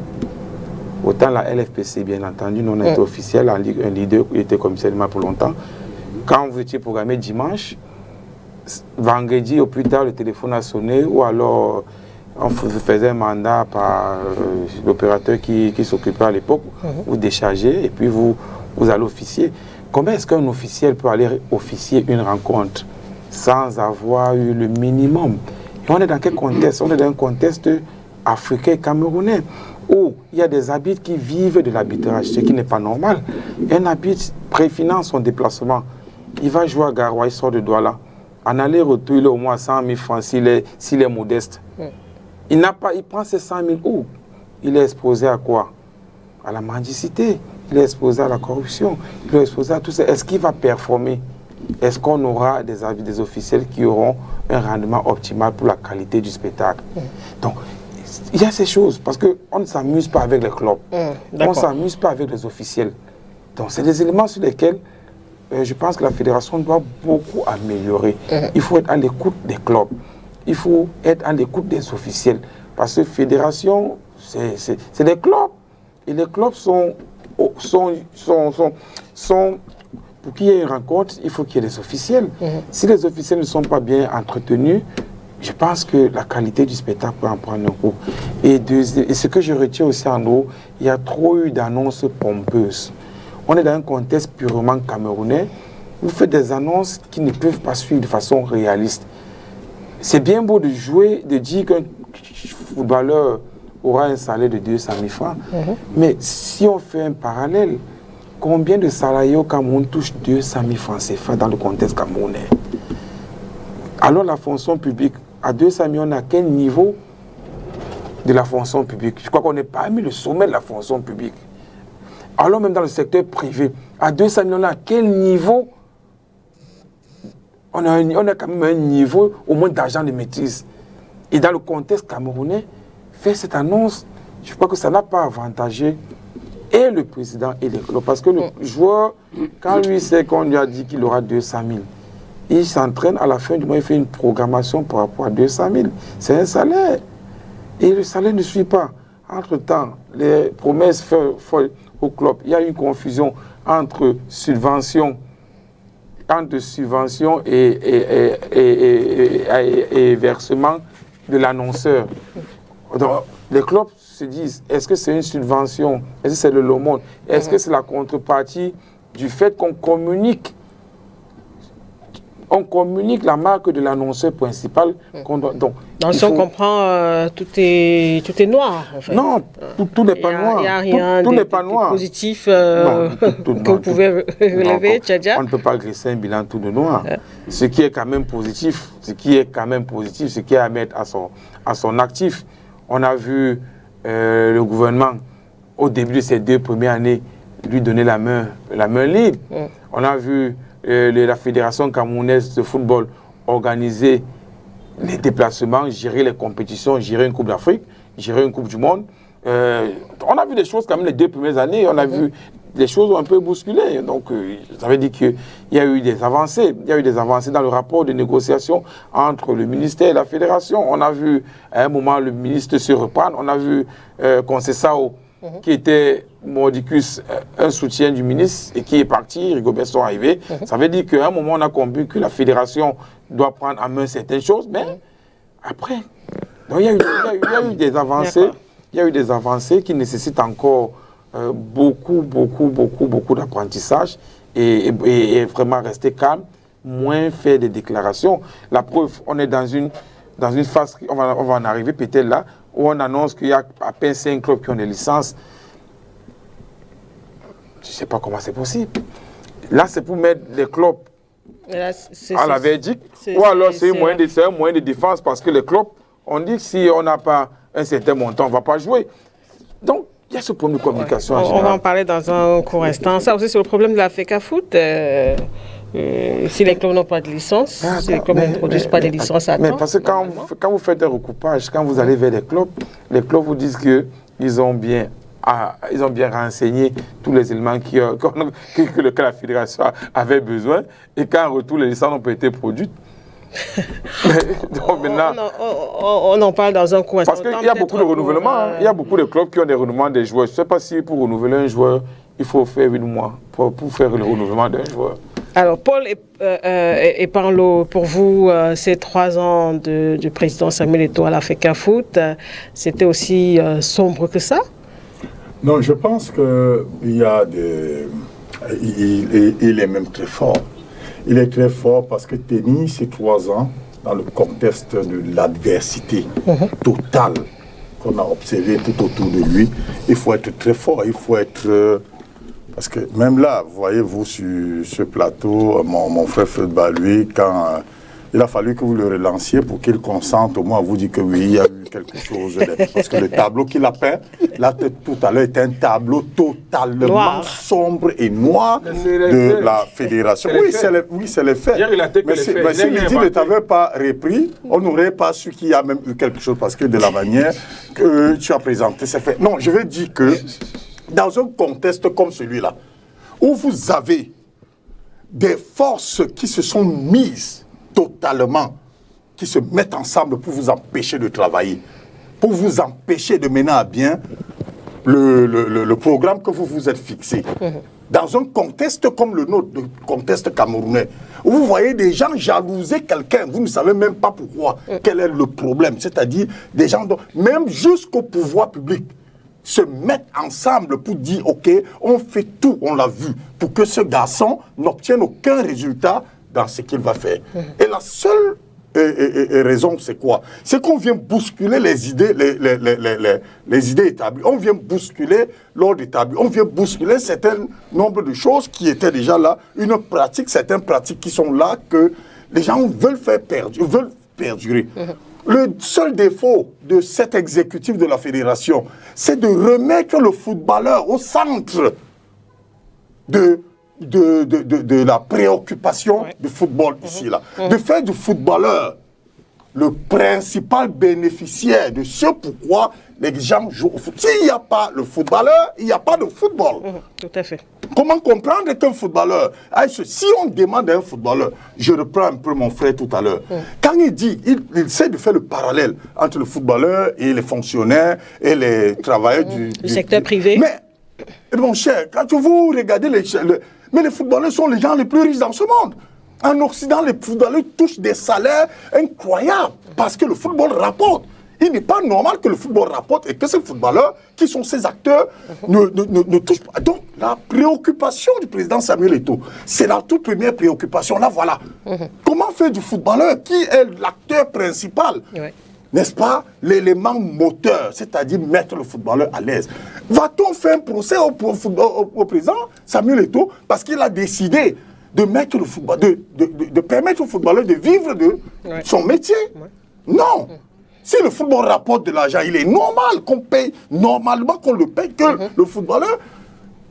Autant la LFPC, bien entendu, nous on a été officiel, un leader qui était commissaire pour longtemps. Quand vous étiez programmé dimanche, vendredi au plus tard, le téléphone a sonné, ou alors on faisait un mandat par l'opérateur qui s'occupait à l'époque, vous déchargez et puis vous allez officier. Comment est-ce qu'un officiel peut aller officier une rencontre sans avoir eu le minimum? Et on est dans quel contexte? On est dans un contexte africain et camerounais où il y a des arbitres qui vivent de l'arbitrage, ce qui n'est pas normal. Un arbitre préfinance son déplacement. Il va jouer à Garoua, il sort de Douala. En aller-retour, il est au moins 100 000 francs s'il est modeste. Il prend ces 100 000 où? Il est exposé à quoi? À la mendicité. Il est exposé à la corruption. Il est exposé à tout ça. Est-ce qu'il va performer? Est-ce qu'on aura des officiels qui auront un rendement optimal pour la qualité du spectacle? Donc, il y a ces choses, parce qu'on ne s'amuse pas avec les clubs. On ne s'amuse pas avec les officiels. Donc, c'est des éléments sur lesquels je pense que la fédération doit beaucoup améliorer. Il faut être à l'écoute des clubs. Il faut être à l'écoute des officiels. Parce que fédération, c'est des clubs. Et les clubs sont pour qu'il y ait une rencontre, il faut qu'il y ait des officiels. Si les officiels ne sont pas bien entretenus, je pense que la qualité du spectacle peut en prendre un coup. Et ce que je retiens aussi en haut, il y a trop eu d'annonces pompeuses. On est dans un contexte purement camerounais. Vous faites des annonces qui ne peuvent pas suivre de façon réaliste. C'est bien beau de jouer, de dire qu'un footballeur aura un salaire de 200 000 francs. Mais si on fait un parallèle, combien de salariés au Cameroun touchent 200 000 francs CFA dans le contexte camerounais? Alors la fonction publique, à 200 000, on est à quel niveau de la fonction publique? Je crois qu'on n'est pas mis le sommet de la fonction publique. Alors même dans le secteur privé, à 200 000, on est à quel niveau? On a quand même un niveau au moins d'argent de maîtrise. Et dans le contexte camerounais, faire cette annonce, je crois que ça n'a pas avantagé et le président et les clubs. Parce que le joueur, quand lui sait qu'on lui a dit qu'il aura 200 000, il s'entraîne, à la fin du mois, il fait une programmation par rapport à 200 000. C'est un salaire. Et le salaire ne suit pas. Entre-temps, les promesses faites au club, il y a une confusion entre subvention et versement de l'annonceur. Donc, les clubs se disent, est-ce que c'est une subvention? Est-ce que c'est le l'aumône? Est-ce que c'est la contrepartie du fait qu'on communique? On communique la marque de l'annonceur principal. Donc si on comprend, tout est noir. En fait. Non, tout n'est pas noir. Il n'y a rien tout n'est pas noir. Positif que vous pouvez relever, Tchadja. On ne peut pas dresser un bilan tout de noir. Ce qui est quand même positif, ce qui est à mettre à son actif. On a vu le gouvernement, au début de ces 2 premières années, lui donner la main libre. On a vu la Fédération camerounaise de football organiser les déplacements, gérer les compétitions, gérer une Coupe d'Afrique, gérer une Coupe du Monde. On a vu des choses quand même les 2 premières années, on a vu des choses un peu bousculées. Donc, ça veut dire qu'il y a eu des avancées. Il y a eu des avancées dans le rapport de négociation entre le ministère et la fédération. On a vu à un moment le ministre se reprendre. On a vu Concessao, qui était Mordicus, un soutien du ministre, et qui est parti, Rigobert sont arrivés. Ça veut dire qu'à un moment, on a compris que la fédération doit prendre en main certaines choses, mais après, donc, il y a eu des avancées. Il y a eu des avancées qui nécessitent encore beaucoup d'apprentissage et vraiment rester calme, moins faire des déclarations. La preuve, on est dans une phase, on va en arriver peut-être là, où on annonce qu'il y a à peine 5 clubs qui ont des licences. Je ne sais pas comment c'est possible. Là, c'est pour mettre les clubs à la verdict, ou alors c'est un moyen de défense, parce que les clubs, on dit que si on n'a pas un certain montant, on ne va pas jouer. Donc, il y a ce problème de communication. On va en parler dans un court instant. Ça aussi, c'est le problème de la FECAFOOT. Si les clubs n'ont pas de licence, si les clubs ne produisent pas de licence à temps. Mais parce que quand vous faites un recoupage, quand vous allez vers les clubs vous disent qu'ils ont bien renseigné tous les éléments que la fédération avait besoin, et qu'en retour, les licences n'ont pas été produites. Donc, maintenant, on en parle dans un coin. parce qu'il y a beaucoup de renouvellements. Il y a beaucoup de clubs qui ont des renouvellements des joueurs. Je ne sais pas si pour renouveler un joueur, il faut faire 8 mois pour faire le renouvellement d'un joueur. Alors, Paul Epanlo, pour vous, ces 3 ans du président Samuel Eto'o à la FECAFOOT, c'était aussi sombre que ça? Non, je pense qu'il y a des... Il est même très fort. Il est très fort parce que tenir ces 3 ans dans le contexte de l'adversité totale qu'on a observé tout autour de lui, il faut être très fort, il faut être... Parce que même là, voyez-vous sur ce plateau, mon frère Fred Balui, quand il a fallu que vous le relanciez pour qu'il consente au moins à vous dire que oui, il y a eu quelque chose. Parce que le tableau qu'il a peint, là tout à l'heure, était un tableau totalement sombre et noir de la fédération. Oui, c'est les faits. Mais si Lydie ne t'avait pas repris, on n'aurait pas su qu'il y a même eu quelque chose parce que de la manière que tu as présenté ces faits. Non, je veux dire que dans un contexte comme celui-là, où vous avez des forces qui se sont mises totalement, qui se mettent ensemble pour vous empêcher de travailler, pour vous empêcher de mener à bien le programme que vous vous êtes fixé. Dans un contexte comme le nôtre, le contexte camerounais, où vous voyez des gens jalouser quelqu'un, vous ne savez même pas pourquoi, quel est le problème. C'est-à-dire des gens, même jusqu'au pouvoir public, se mettent ensemble pour dire, OK, on fait tout, on l'a vu, pour que ce garçon n'obtienne aucun résultat dans ce qu'il va faire. Et la seule raison, c'est quoi? C'est qu'on vient bousculer les idées, les idées établies. On vient bousculer l'ordre établi. On vient bousculer un certain nombre de choses qui étaient déjà là. Une pratique, certaines pratiques qui sont là que les gens veulent faire perdurer. Le seul défaut de cet exécutif de la fédération, c'est de remettre le footballeur au centre de la préoccupation du football ici-là. De faire du footballeur le principal bénéficiaire de ce pourquoi les gens jouent au foot. S'il n'y a pas le footballeur, il n'y a pas de football. Tout à fait. Comment comprendre qu'un footballeur, si on demande à un footballeur, je reprends un peu mon frère tout à l'heure, quand il dit, il essaie de faire le parallèle entre le footballeur et les fonctionnaires et les travailleurs du secteur privé. Mais, mon cher, quand vous regardez mais les footballeurs sont les gens les plus riches dans ce monde. En Occident, les footballeurs touchent des salaires incroyables parce que le football rapporte. Il n'est pas normal que le football rapporte et que ces footballeurs, qui sont ces acteurs, ne touchent pas. Donc, la préoccupation du président Samuel Eto'o, c'est la toute première préoccupation. Là, voilà. Comment faire du footballeur, qui est l'acteur principal, n'est-ce pas, l'élément moteur, c'est-à-dire mettre le footballeur à l'aise. Va-t-on faire un procès au président Samuel Eto'o parce qu'il a décidé de mettre le football, de permettre au footballeur de vivre de son métier? Non. Si le football rapporte de l'argent, il est normal qu'on paye, normalement qu'on le paye, que le footballeur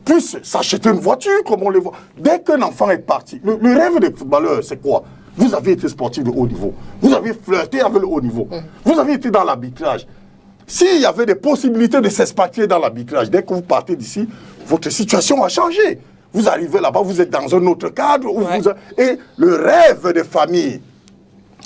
puisse s'acheter une voiture, comme on le voit. Dès qu'un enfant est parti, le rêve des footballeurs, c'est quoi? Vous avez été sportif de haut niveau. Vous avez flirté avec le haut niveau. Vous avez été dans l'arbitrage. S'il y avait des possibilités de s'expatrier dans l'arbitrage, dès que vous partez d'ici, votre situation a changé. Vous arrivez là-bas, vous êtes dans un autre cadre. Et le rêve des familles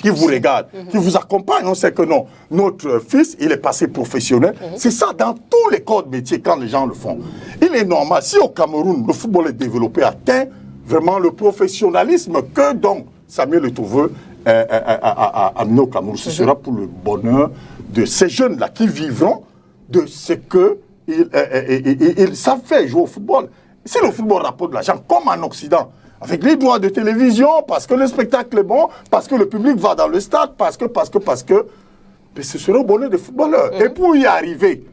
qui vous regardent, qui vous accompagnent, on sait que non, notre fils, il est passé professionnel. C'est ça dans tous les corps de métier quand les gens le font. Il est normal, si au Cameroun, le football est développé, atteint vraiment le professionnalisme que donc Samuel Eto'o veut amener au Cameroun. Ce sera pour le bonheur de ces jeunes-là qui vivront de ce qu'ils savent faire, jouer au football. Si le football rapporte de l'argent, comme en Occident, avec les droits de télévision, parce que le spectacle est bon, parce que le public va dans le stade, parce que, mais ce sera au bonheur des footballeurs. Et pour y arriver,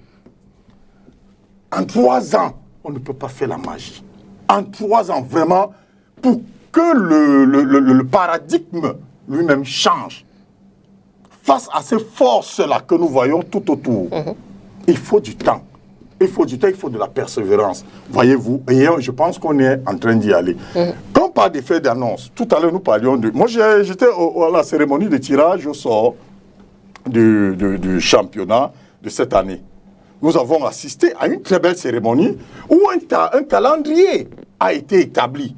en 3 ans, on ne peut pas faire la magie. En 3 ans, vraiment, pour que le paradigme lui-même change, face à ces forces-là que nous voyons tout autour, il faut du temps. Il faut du temps, il faut de la persévérance. Voyez-vous, et je pense qu'on est en train d'y aller. Quand on parle d'effet d'annonce, tout à l'heure nous parlions de... Moi, j'étais à la cérémonie de tirage au sort du championnat de cette année. Nous avons assisté à une très belle cérémonie où un calendrier a été établi.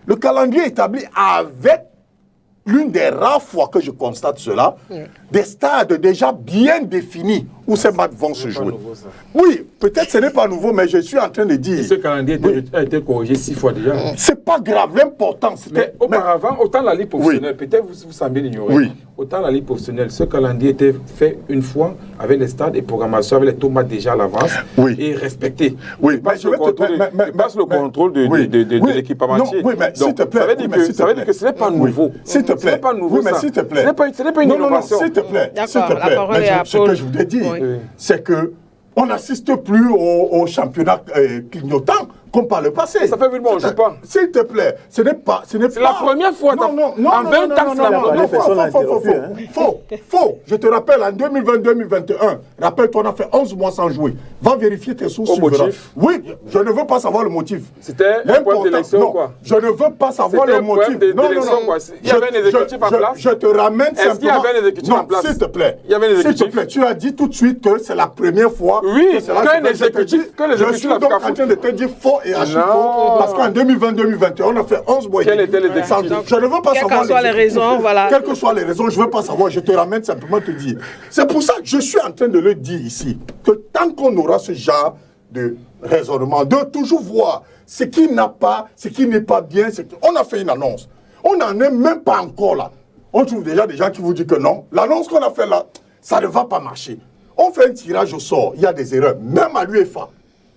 Le calendrier établi avec l'une des rares fois que je constate cela, des stades déjà bien définis où ces matchs vont se jouer. Nouveau, oui, peut-être ce n'est pas nouveau, mais je suis en train de dire... Et ce calendrier a été corrigé 6 fois déjà. C'est pas grave, l'important c'était... Auparavant, autant la Ligue professionnelle, peut-être vous semblez l'ignorer, autant la Ligue professionnelle, ce calendrier était fait une fois avec les stades et programmation, avec les tomates déjà à l'avance et respecté. Oui, mais je passe le contrôle de l'équipementier. Oui, mais s'il te plaît. Ça veut dire que ce n'est pas nouveau. S'il te plaît. Ce n'est pas nouveau, mais s'il te plaît. Ce n'est pas une innovation. Non, s'il te plaît. S'il te plaît. D'accord, Mais ce que je voulais dire, c'est que on n'assiste plus au championnat clignotant comme par le passé. Ça fait 8 mois, on ne joue pas. S'il te plaît, ce n'est pas... C'est la première fois. Non, en 20 ans, c'est la première fois. Faux. Je te rappelle, en 2020-2021, rappelle-toi, on a fait 11 mois sans jouer. Va vérifier tes sources. Au motif? Oui, je ne veux pas savoir le motif. C'était un problème d'élection, quoi. Je ne veux pas savoir le motif. Non. Il y avait un exécutif en place. Je te ramène simplement... Est-ce qu'il y avait un exécutif en place? S'il te plaît. Il y avait un exécutif. S'il te plaît, tu as dit tout de suite que c'est la première fois. Oui, que je suis donc en train de te dire faux et archi faux. Parce qu'en 2020-2021, on a fait 11 mois. Quel était l'exécutif? Je ne veux pas savoir. Quelles que soient les raisons, voilà. Quelles que soient les raisons, je ne veux pas savoir. Je te ramène simplement te dire. C'est pour ça que je suis en train de le dire ici. Que tant qu'on aura ce genre de raisonnement, de toujours voir ce qui n'a pas, ce qui n'est pas bien, on a fait une annonce. On n'en est même pas encore là. On trouve déjà des gens qui vous disent que non. L'annonce qu'on a fait là, ça ne va pas marcher. On fait un tirage au sort. Il y a des erreurs. Même à l'UEFA.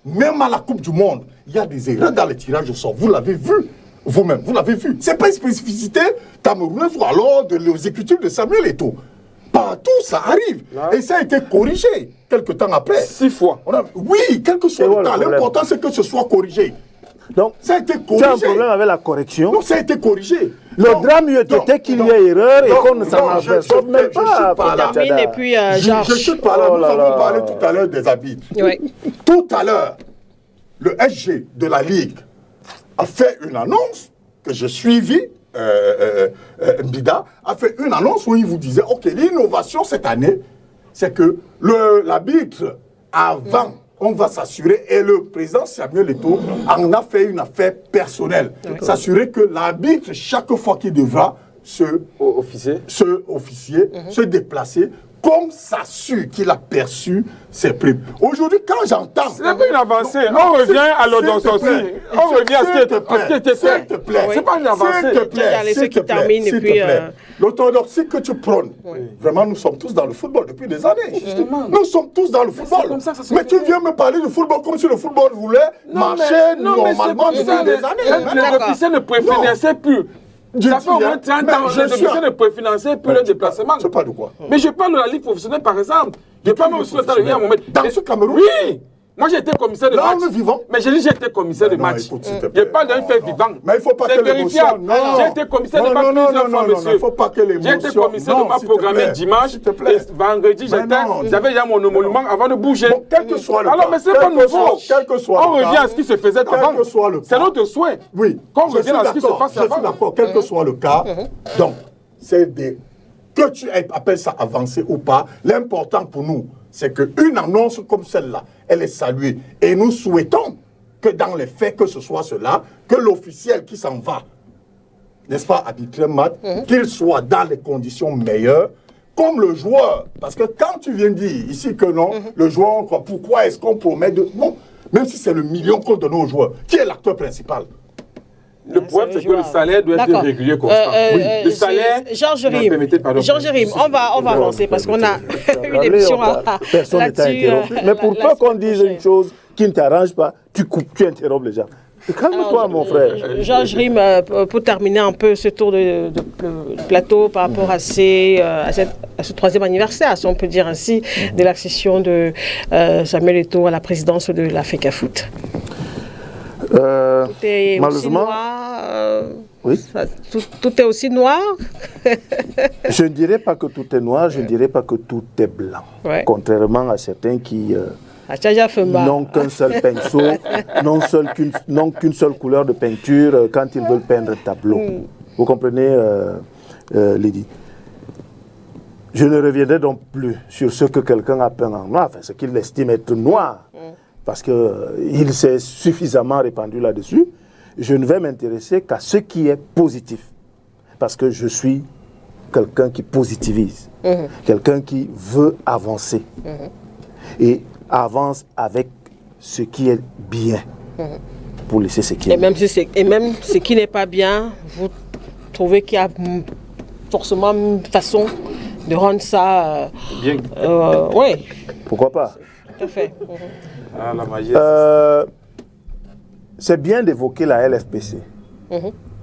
Même à la Coupe du Monde, il y a des erreurs dans le tirage au sort. Vous l'avez vu, vous-même, vous l'avez vu. Ce n'est pas une spécificité camerounaise ou alors de l'exécutif de Samuel Eto'o. Partout, ça arrive. Là. Et ça a été corrigé quelques temps après. 6 fois. Oui, quel que soit le temps. L'important, c'est que ce soit corrigé. Donc, ça a été corrigé. Tu as un problème avec la correction? Non, ça a été corrigé. Le drame était qu'il y ait erreur et qu'on ne s'en aperçoive même pas. Je suis pas là. Nous avons parlé tout à l'heure des arbitres. Tout à l'heure, le SG de la Ligue a fait une annonce que j'ai suivie. Mbida a fait une annonce où il vous disait, ok, l'innovation cette année, c'est que l'arbitre, avant, on va s'assurer, et le président Samuel Eto'o en a fait une affaire personnelle, s'assurer que l'arbitre, chaque fois qu'il devra se déplacer, comme s'assure qu'il a perçu ses primes. Aujourd'hui, quand j'entends... Ce n'est pas une avancée. On revient à l'orthodoxie. On revient à ce qui était fait. S'il te plaît. C'est pas une avancée. S'il te plaît. L'orthodoxie que tu prônes, vraiment, nous sommes tous dans le football depuis des années. Justement. Nous sommes tous dans le football. Mais tu viens me parler du football comme si le football voulait marcher normalement depuis des années. Les officiels ne préfinaient plus. Ça fait au moins 30 ans que les officiels ne peuvent financer plus le déplacement. Je parle de quoi? Mais je parle de la Ligue professionnelle, par exemple. Je parle même aussi de la Ligue Mohamed. Dans ce Cameroun? Oui! Moi, j'ai été commissaire de match. Là, vivant. Mais j'ai dit j'ai été commissaire de match. Je parle d'un fait vivant. Mais il ne faut pas que l'émotion... J'ai été commissaire de match plusieurs fois, monsieur. Il ne faut pas que l'émotion... J'ai été commissaire de match programmé dimanche. Et vendredi, j'avais déjà mon homologuement avant de bouger. Quel que soit le cas. Alors, mais ce n'est pas nouveau. Quel que soit le cas. On revient à ce qui se faisait avant. Quel que soit le cas. C'est notre souhait. Oui. Qu'on revienne à ce qui se passe avant. Je suis d'accord. Quel que soit le cas. Donc, c'est des... Que tu appelles ça avancé ou pas, l'important pour nous, c'est qu'une annonce comme celle-là, elle est saluée. Et nous souhaitons que dans les faits, que ce soit cela, que l'officiel qui s'en va, n'est-ce pas, arbitrer un match, qu'il soit dans les conditions meilleures, comme le joueur. Parce que quand tu viens dire ici que non, le joueur, pourquoi est-ce qu'on promet de... Non, même si c'est le million qu'on donne aux joueurs, qui est l'acteur principal? Le problème, c'est que le salaire doit être régulier, constant. Le salaire... Georges Rim, on va avancer parce qu'on a une émission personne n'est interrompu. Mais pour peu qu'on dise une chose qui ne t'arrange pas, tu coupes, tu interrompes les gens. Calme-toi, mon frère. Georges Rim, pour terminer un peu ce tour de plateau par rapport à ce 3e anniversaire, si on peut dire ainsi, de l'accession de Samuel Eto'o à la présidence de la FECAFOOT. Tout est aussi noir. Oui. Tout est aussi noir. Je ne dirais pas que tout est noir, je ne dirais pas que tout est blanc. Contrairement à certains qui n'ont qu'un seul pinceau, n'ont qu'une seule couleur de peinture quand ils veulent peindre un tableau. Vous comprenez, Lydie? Je ne reviendrai donc plus sur ce que quelqu'un a peint en noir, enfin, ce qu'il estime être noir. Parce qu'il s'est suffisamment répandu là-dessus. Je ne vais m'intéresser qu'à ce qui est positif. Parce que je suis quelqu'un qui positivise, quelqu'un qui veut avancer et avance avec ce qui est bien pour laisser ce qui est bien. Et même ce qui n'est pas bien, vous trouvez qu'il y a forcément une façon de rendre ça bien. Oui. Pourquoi pas? Tout à fait. Ah, la magie. C'est bien d'évoquer la LFPC,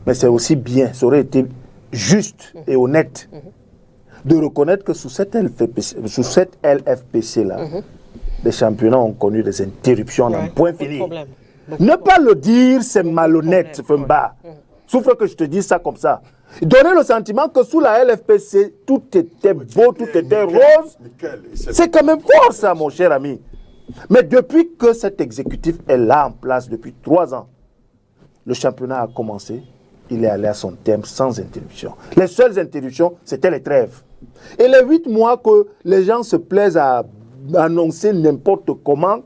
mais c'est aussi bien, ça aurait été juste et honnête de reconnaître que sous cette LFPC-là, les championnats ont connu des interruptions en point fini. Ne pas le dire, c'est malhonnête, Femba. Souffre que je te dise ça comme ça. Donner le sentiment que sous la LFPC, tout était beau, tout était rose, c'est quand même fort ça, mon cher ami. Mais depuis que cet exécutif est là en place, depuis 3 ans, le championnat a commencé, il est allé à son terme sans interruption. Les seules interruptions, c'était les trêves. Et les 8 mois que les gens se plaisent à annoncer n'importe comment,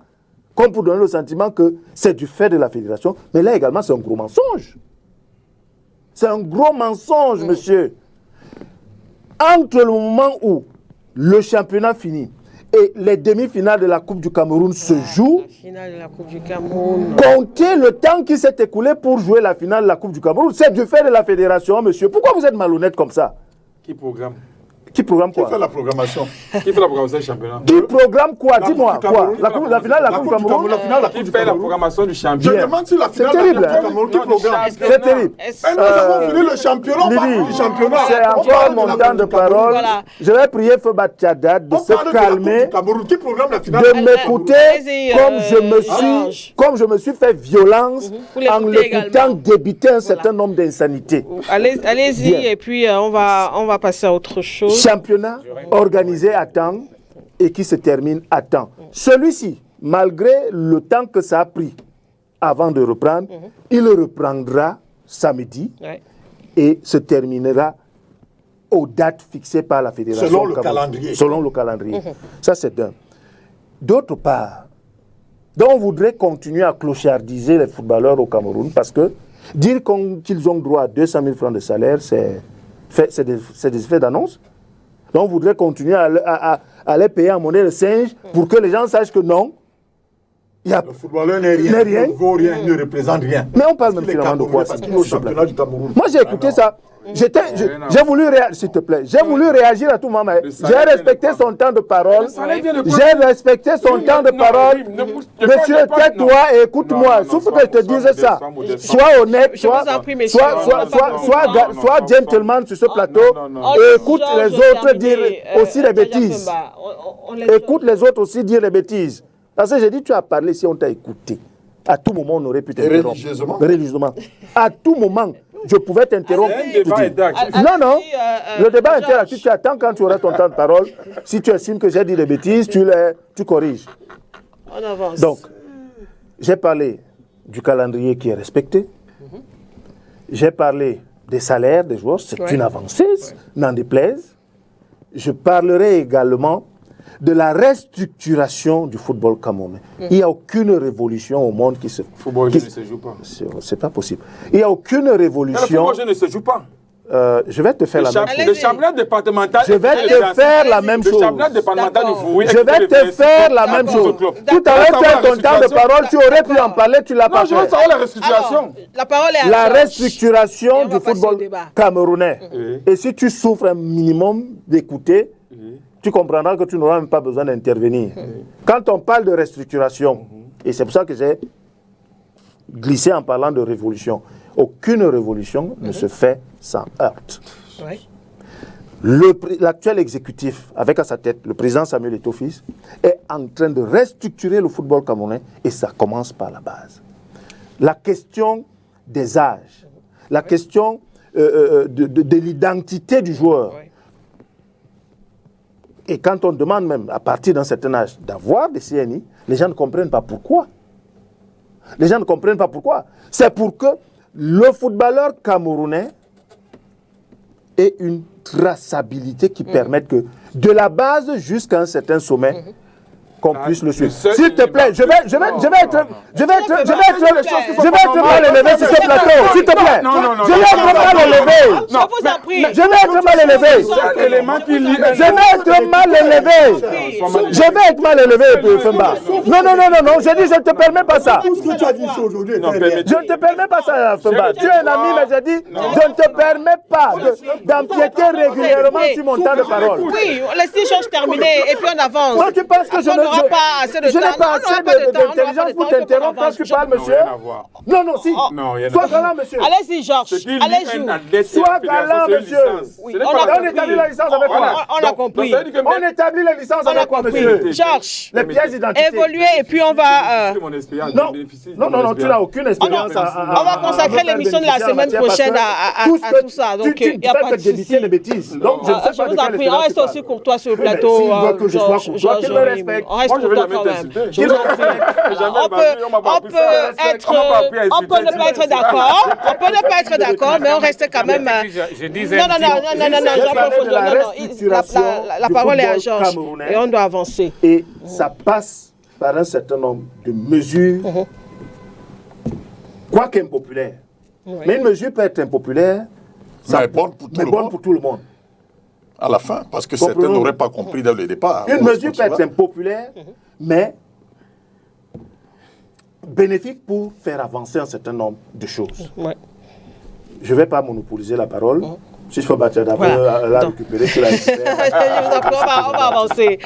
comme pour donner le sentiment que c'est du fait de la fédération, mais là également c'est un gros mensonge. C'est un gros mensonge, monsieur. Entre le moment où le championnat finit et les demi-finales de la Coupe du Cameroun se jouent, La finale de la Coupe du Cameroun. comptez le temps qui s'est écoulé pour jouer la finale de la Coupe du Cameroun. C'est du fait de la fédération, monsieur. Pourquoi vous êtes malhonnête comme ça? Qui programme? Qui programme quoi? Qui fait la programmation? Qui fait la programmation du championnat? Qui programme quoi? Dis-moi, quoi? La finale de la Coupe du Cameroun? Qui fait la programmation du Je championnat? demande si la finale terrible, de la hein? Coupe du Cameroun, qui programme? C'est terrible. Nous avons fini le championnat, on parle du championnat. C'est On encore parle mon la temps Coupe de du Cameroun. parole. Voilà. Je vais prier Feu Batchadat de On se parle de la Coupe calmer, du Cameroun. Qui programme la finale? de Allez, m'écouter allez-y, comme je me suis fait violence Vous l'écoutez en l'écoutant également. débiter un certain nombre d'insanités. Allez-y, Bien. et puis on va passer à autre chose. Championnat organisé à temps et qui se termine à temps. Celui-ci, malgré le temps que ça a pris avant de reprendre, il reprendra samedi Ouais. et se terminera aux dates fixées par la fédération. Selon le Cameroun. calendrier. Selon le calendrier. Ça, c'est d'un. D'autre part, donc on voudrait continuer à clochardiser les footballeurs au Cameroun parce que dire qu'ils ont droit à 200 000 francs de salaire, c'est des effets d'annonce. Donc on voudrait continuer à les payer en monnaie de singe pour que les gens sachent que non. Il y a... Le footballeur n'est rien, N'est rien. ne vaut rien, il ne représente rien. Mais on parle même Il est finalement de quoi? Camerounais parce qu'il est au championnat du Cameroun. Moi j'ai écouté ça. J'ai voulu réagir, s'il te plaît. J'ai voulu réagir à tout moment. J'ai salaire respecté vient de son temps de parole. Le salaire vient de quoi? J'ai respecté son Oui, temps de non, parole. oui, ne pousse- Monsieur, ne pas- tais-toi non. et écoute-moi. Non, Sauf non, que je te sois dise modeste, ça. sois modeste. Sois honnête, Je vous en prie, messieurs. sois gentleman sur ce plateau. non, non. Et écoute les autres dire aussi les bêtises. Écoute les autres aussi dire les bêtises. Parce que j'ai dit, tu as parlé si on t'a écouté. À tout moment, on aurait pu t'interrompre. religieusement? Religieusement. À tout moment, je pouvais t'interrompre. C'est un débat interactif. Non, non. Le débat interactif, tu attends quand tu auras ton temps de parole. Si tu estimes que j'ai dit des bêtises, tu corriges. On avance. Donc, j'ai parlé du calendrier qui est respecté. J'ai parlé des salaires des joueurs. C'est une avancée, n'en déplaise. Je parlerai également de la restructuration du football camerounais. Il n'y a aucune révolution au monde qui se... Le football ne se joue pas. C'est pas possible. Il n'y a aucune Mais le révolution... football ne se joue pas. je vais te faire la même chose. Le championnat départemental. Je vais te faire la même chose. Le championnat départemental du football. Je vais te faire la même chose. Tout à l'heure, tu as ton temps de parole, tu aurais pu en parler, tu l'as Non, pas je veux fait. savoir la restructuration. La parole est à La Georges. restructuration Et on va du passer au football débat. camerounais. Oui. Et si tu souffres un minimum d'écouter, tu comprendras que tu n'auras même pas besoin d'intervenir. Quand on parle de restructuration, et c'est pour ça que j'ai glissé en parlant de révolution, aucune révolution ne se fait sans heurte. Oui. L'actuel exécutif, avec à sa tête le président Samuel Eto'o-Fils, est en train de restructurer le football camerounais et ça commence par la base. La question des âges, la question de l'identité du joueur. Oui. Et quand on demande même, à partir d'un certain âge, d'avoir des CNI, les gens ne comprennent pas pourquoi. Les gens ne comprennent pas pourquoi. C'est pour que le footballeur camerounais ait une traçabilité qui permette que, de la base jusqu'à un certain sommet, qu'on puisse le suivre. S'il te plaît, je vais être mal élevé sur ce plateau. S'il te plaît. Je vais être mal élevé. Je vous en prie. Je vais être mal élevé. Je vais être mal élevé, Femba. Non. Je dis, je ne te permets pas ça. Tout ce que tu as dit ici aujourd'hui. Je ne te permets pas ça, Femba. Tu es un ami, mais je dis, je ne te permets pas d'empiéter régulièrement sur mon temps de parole. Oui, laissez les choses terminer et puis on avance. Toi, tu penses que je n'ai pas assez d'intelligence pour t'interrompre quand tu parles, monsieur? Non, si. Sois galant, monsieur. Allez-y, Georges. Allez-y. Sois galant, monsieur. On établit la licence avec quoi? On a compris. On établit la licence avec quoi, monsieur? Georges, les pièces d'identité. Évoluer et puis on va... Non, tu n'as aucune expérience. On va consacrer l'émission de la semaine prochaine à tout ça. Donc, il n'y a pas de souci. Des bêtises. Donc, je ne sais pas de quelle expérience. On reste aussi courtois sur le plateau. S'il veut que je sois courtois, qu'il me respecte. On reste courtois quand même. On peut ne pas être d'accord. On peut ne pas être d'accord, mais on reste quand même... Je disais... Non. La parole est à Georges. Et on doit avancer. Et ça passe par un certain nombre de mesures, quoique impopulaires. Mais une mesure peut être impopulaire, mais bonne pour tout le monde. À la fin, parce que certains n'auraient pas compris dès le départ. Une mesure peut être impopulaire, mais bénéfique pour faire avancer un certain nombre de choses. Je ne vais pas monopoliser la parole. Si je peux battre d'abord la récupérer sur la liste. On va avancer.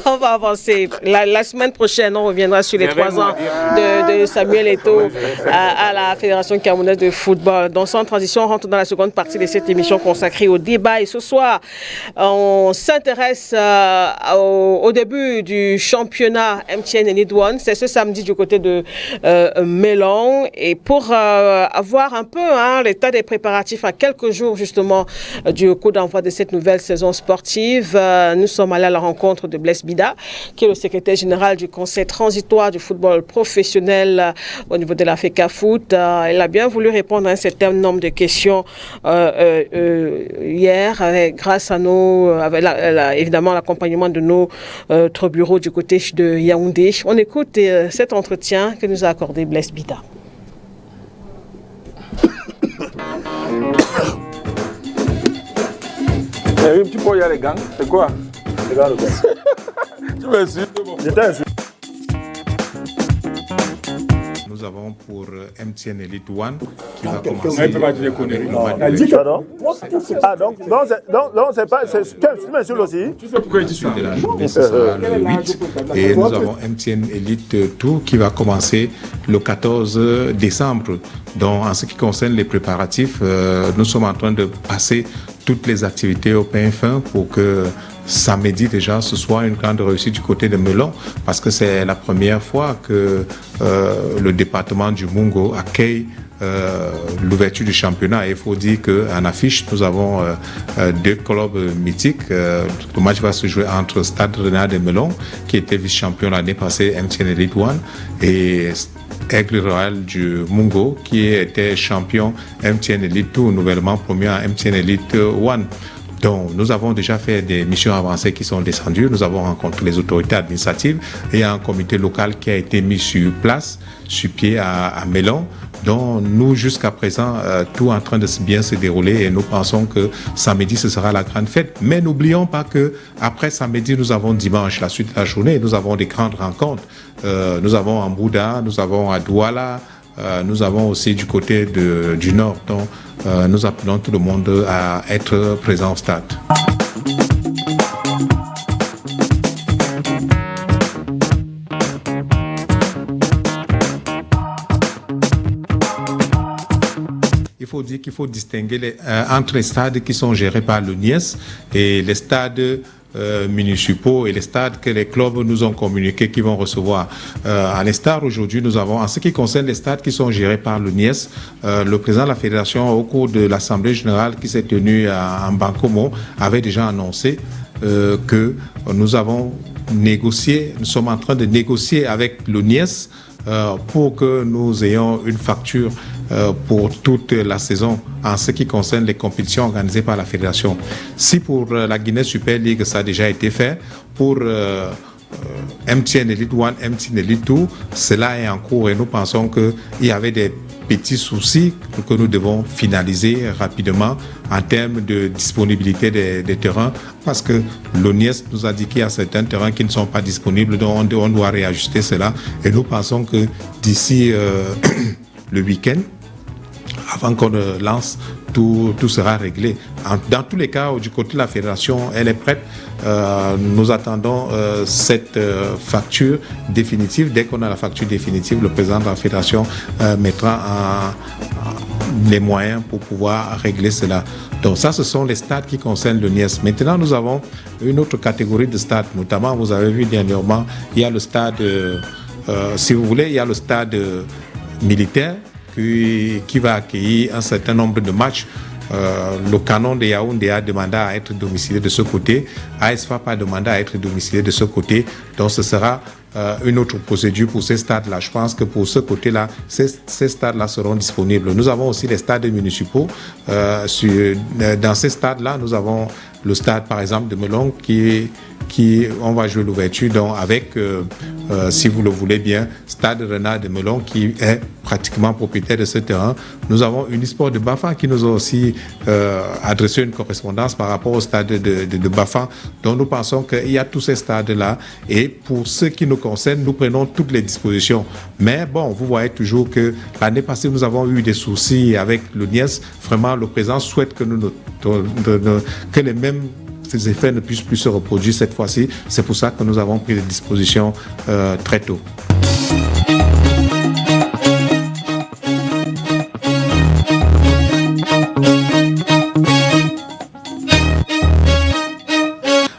On va avancer. La semaine prochaine, on reviendra sur les 3 ans de Samuel Eto'o à la Fédération camerounaise de football. Donc, sans transition, on rentre dans la seconde partie de cette émission consacrée au débat. Et ce soir, on s'intéresse au début du championnat MTN Elite One. C'est ce samedi du côté de Melon. Et pour avoir un peu l'état des préparatifs à quelques jours, justement, du coup d'envoi de cette nouvelle saison sportive. Nous sommes allés à la rencontre de Blaise Bida, qui est le secrétaire général du conseil transitoire du football professionnel au niveau de la FECAFoot. Il a bien voulu répondre à un certain nombre de questions hier, grâce à évidemment l'accompagnement de notre bureau du côté de Yaoundé. On écoute cet entretien que nous a accordé Blaise Bida. Tu peux y aller, les gants, c'est quoi? Les gants, Tu m'insultes. J'étais insulté. Nous avons pour MTN Elite One qui va commencer. Donc c'est pas. Tu m'insultes aussi. Tu sais pourquoi il dit ça? De la journée, ce sera le 8. Et nous avons MTN Elite 2 qui va commencer le 14 décembre. Donc en ce qui concerne les préparatifs, nous sommes en train de passer toutes les activités au pain fin pour que samedi déjà ce soit une grande réussite du côté de Melon, parce que c'est la première fois que le département du Mungo accueille l'ouverture du championnat. Et il faut dire qu'en affiche, nous avons 2 clubs mythiques. Le match va se jouer entre Stade Rennais de Melon, qui était vice-champion l'année passée, MTN Elite One, et Aigle Royal du Mungo, qui était champion MTN Elite 2, nouvellement promu à MTN Elite One. Donc, nous avons déjà fait des missions avancées qui sont descendues. Nous avons rencontré les autorités administratives et un comité local qui a été mis sur place, sur pied à Melon. Donc, nous, jusqu'à présent, tout est en train de bien se dérouler et nous pensons que samedi, ce sera la grande fête. Mais n'oublions pas que après samedi, nous avons dimanche, la suite de la journée, nous avons des grandes rencontres. Nous avons à Mbouda, nous avons à Douala, nous avons aussi du côté du nord. Donc, nous appelons tout le monde à être présent au stade. Il faut dire qu'il faut distinguer entre les stades qui sont gérés par l'UNIES et les stades municipaux et les stades que les clubs nous ont communiqués qui vont recevoir. À l'instar, aujourd'hui, nous avons, en ce qui concerne les stades qui sont gérés par l'UNIES, le président de la fédération, au cours de l'Assemblée générale qui s'est tenue à Mbankomo, avait déjà annoncé que nous avons négocié, nous sommes en train de négocier avec l'UNIES pour que nous ayons une facture pour toute la saison en ce qui concerne les compétitions organisées par la fédération. Si pour la Guinée Super League ça a déjà été fait, pour MTN Elite 1, MTN Elite 2, cela est en cours et nous pensons qu'il y avait des petits soucis que nous devons finaliser rapidement en termes de disponibilité des terrains, parce que l'ONIES nous a dit qu'il y a certains terrains qui ne sont pas disponibles, donc on doit réajuster cela. Et nous pensons que d'ici le week-end, avant qu'on lance, tout sera réglé. Dans tous les cas, du côté de la fédération, elle est prête. Nous attendons cette facture définitive. Dès qu'on a la facture définitive, le président de la fédération mettra les moyens pour pouvoir régler cela. Donc ça, ce sont les stades qui concernent le NIES. Maintenant, nous avons une autre catégorie de stades. Notamment, vous avez vu dernièrement, il y a le stade, si vous voulez, il y a le stade militaire qui va accueillir un certain nombre de matchs. Le Canon de Yaoundé a demandé à être domicilié de ce côté. ASFAP a demandé à être domicilié de ce côté. Donc ce sera une autre procédure pour ces stades-là. Je pense que pour ce côté-là, ces stades-là seront disponibles. Nous avons aussi les stades municipaux. Dans ces stades-là, nous avons le stade, par exemple, de Melon on va jouer l'ouverture, donc avec, si vous le voulez bien, Stade Renard de Melon qui est pratiquement propriétaire de ce terrain. Nous avons Unisport de Bafan qui nous a aussi adressé une correspondance par rapport au stade de Bafan. Donc nous pensons qu'il y a tous ces stades-là et pour ce qui nous concerne, nous prenons toutes les dispositions. Mais bon, vous voyez toujours que l'année passée, nous avons eu des soucis avec le NIES. Vraiment, le président souhaite que que les mêmes ces effets ne puissent plus se reproduire cette fois-ci. C'est pour ça que nous avons pris des dispositions très tôt.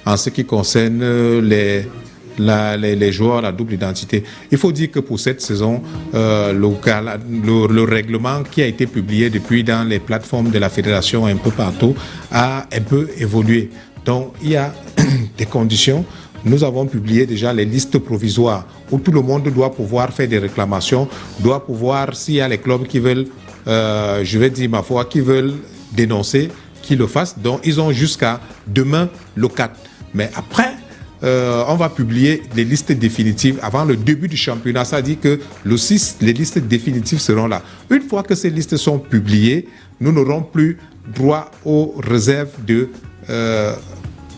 En ce qui concerne les joueurs à double identité. Il faut dire que pour cette saison, le règlement qui a été publié depuis dans les plateformes de la fédération un peu partout a un peu évolué. Donc il y a des conditions. Nous avons publié déjà les listes provisoires où tout le monde doit pouvoir faire des réclamations, doit pouvoir, s'il y a les clubs qui veulent, je vais dire ma foi, qui veulent dénoncer, qu'ils le fassent. Donc ils ont jusqu'à demain le 4. Mais après, on va publier les listes définitives avant le début du championnat. Ça dit que le 6, les listes définitives seront là. Une fois que ces listes sont publiées, nous n'aurons plus droit aux réserves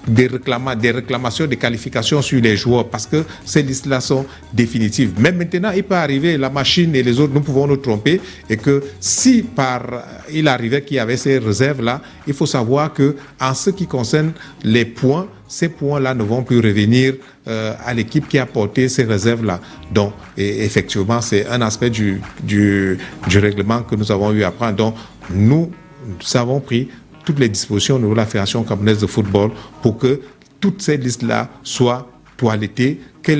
des réclamations, des qualifications sur les joueurs parce que ces listes-là sont définitives. Mais maintenant, il peut arriver, la machine et les autres, nous pouvons nous tromper et que si il arrivait qu'il y avait ces réserves-là, il faut savoir que en ce qui concerne les points, ces points-là ne vont plus revenir à l'équipe qui a porté ces réserves-là. Donc, effectivement, c'est un aspect du règlement que nous avons eu à prendre. Donc, nous avons pris toutes les dispositions au niveau de la Fédération camerounaise de football pour que toutes ces listes-là soient toilettées, que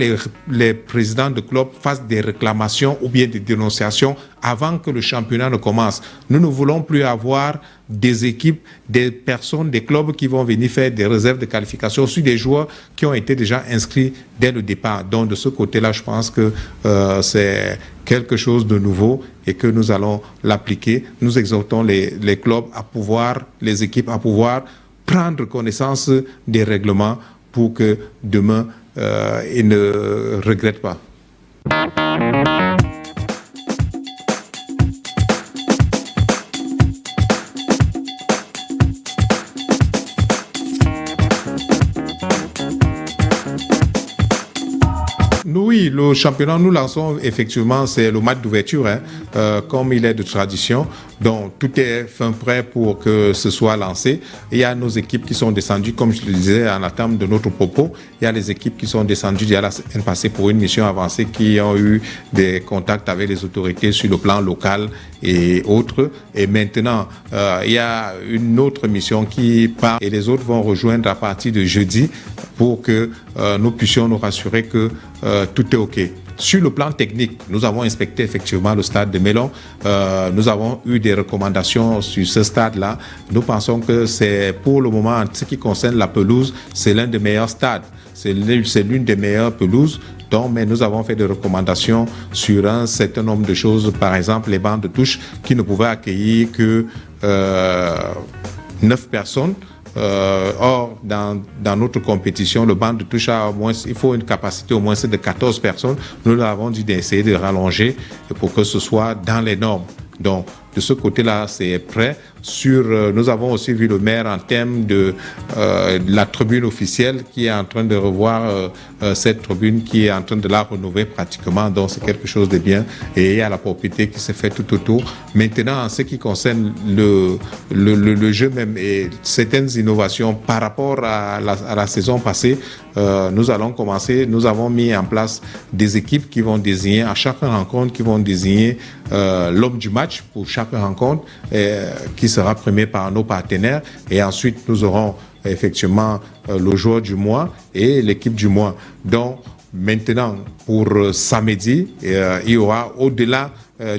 les présidents de clubs fassent des réclamations ou bien des dénonciations avant que le championnat ne commence. Nous ne voulons plus avoir des équipes, des personnes, des clubs qui vont venir faire des réserves de qualification sur des joueurs qui ont été déjà inscrits dès le départ. Donc de ce côté-là, je pense que c'est quelque chose de nouveau et que nous allons l'appliquer. Nous exhortons les clubs à pouvoir, les équipes à pouvoir prendre connaissance des règlements pour que demain, ils ne regrettent pas. Oui, le championnat, nous lançons effectivement, c'est le match d'ouverture, comme il est de tradition. Donc, tout est fin prêt pour que ce soit lancé. Il y a nos équipes qui sont descendues, comme je le disais en attente de notre propos. Il y a les équipes qui sont descendues il y a la semaine passée pour une mission avancée, qui ont eu des contacts avec les autorités sur le plan local et autres. Et maintenant, il y a une autre mission qui part et les autres vont rejoindre à partir de jeudi pour que nous puissions nous rassurer que tout est OK. Sur le plan technique, nous avons inspecté effectivement le stade de Melon. Nous avons eu des recommandations sur ce stade-là. Nous pensons que c'est pour le moment, en ce qui concerne la pelouse, c'est l'un des meilleurs stades. C'est l'une des meilleures pelouses. Donc, mais nous avons fait des recommandations sur un certain nombre de choses. Par exemple, les bancs de touche qui ne pouvaient accueillir que 9 personnes. Or, dans notre compétition, le banc de touche a au moins, il faut une capacité au moins de 14 personnes. Nous avons dû d'essayer de rallonger pour que ce soit dans les normes. Donc, de ce côté-là, c'est prêt. Nous avons aussi vu le maire en termes de la tribune officielle qui est en train de revoir cette tribune, qui est en train de la renouveler pratiquement. Donc, c'est quelque chose de bien. Et il y a la propriété qui se fait tout autour. Maintenant, en ce qui concerne le jeu même et certaines innovations par rapport à la saison passée, nous allons commencer. Nous avons mis en place des équipes qui vont désigner à chaque rencontre, qui vont désigner l'homme du match pour chaque rencontre, qui sera primé par nos partenaires. Et ensuite, nous aurons effectivement le joueur du mois et l'équipe du mois. Donc, maintenant, pour samedi, il y aura au-delà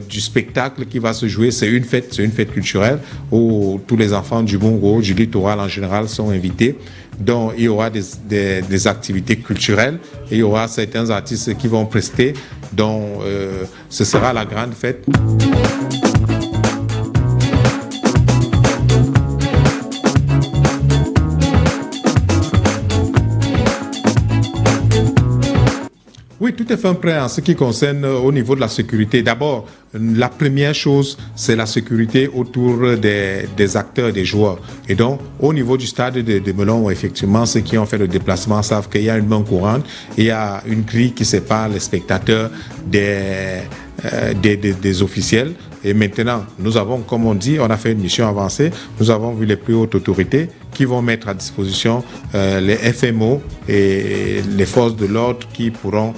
du spectacle qui va se jouer, c'est une fête culturelle où tous les enfants du Bongo, du littoral en général sont invités. Donc, il y aura des activités culturelles et il y aura certains artistes qui vont prester. Donc, ce sera la grande fête. Oui, tout est fin prêt en ce qui concerne au niveau de la sécurité. D'abord, la première chose, c'est la sécurité autour des acteurs, des joueurs. Et donc, au niveau du stade de Melon, effectivement, ceux qui ont fait le déplacement savent qu'il y a une main courante, il y a une grille qui sépare les spectateurs des officiels. Et maintenant, nous avons, comme on dit, on a fait une mission avancée. Nous avons vu les plus hautes autorités qui vont mettre à disposition les FMO et les forces de l'ordre qui pourront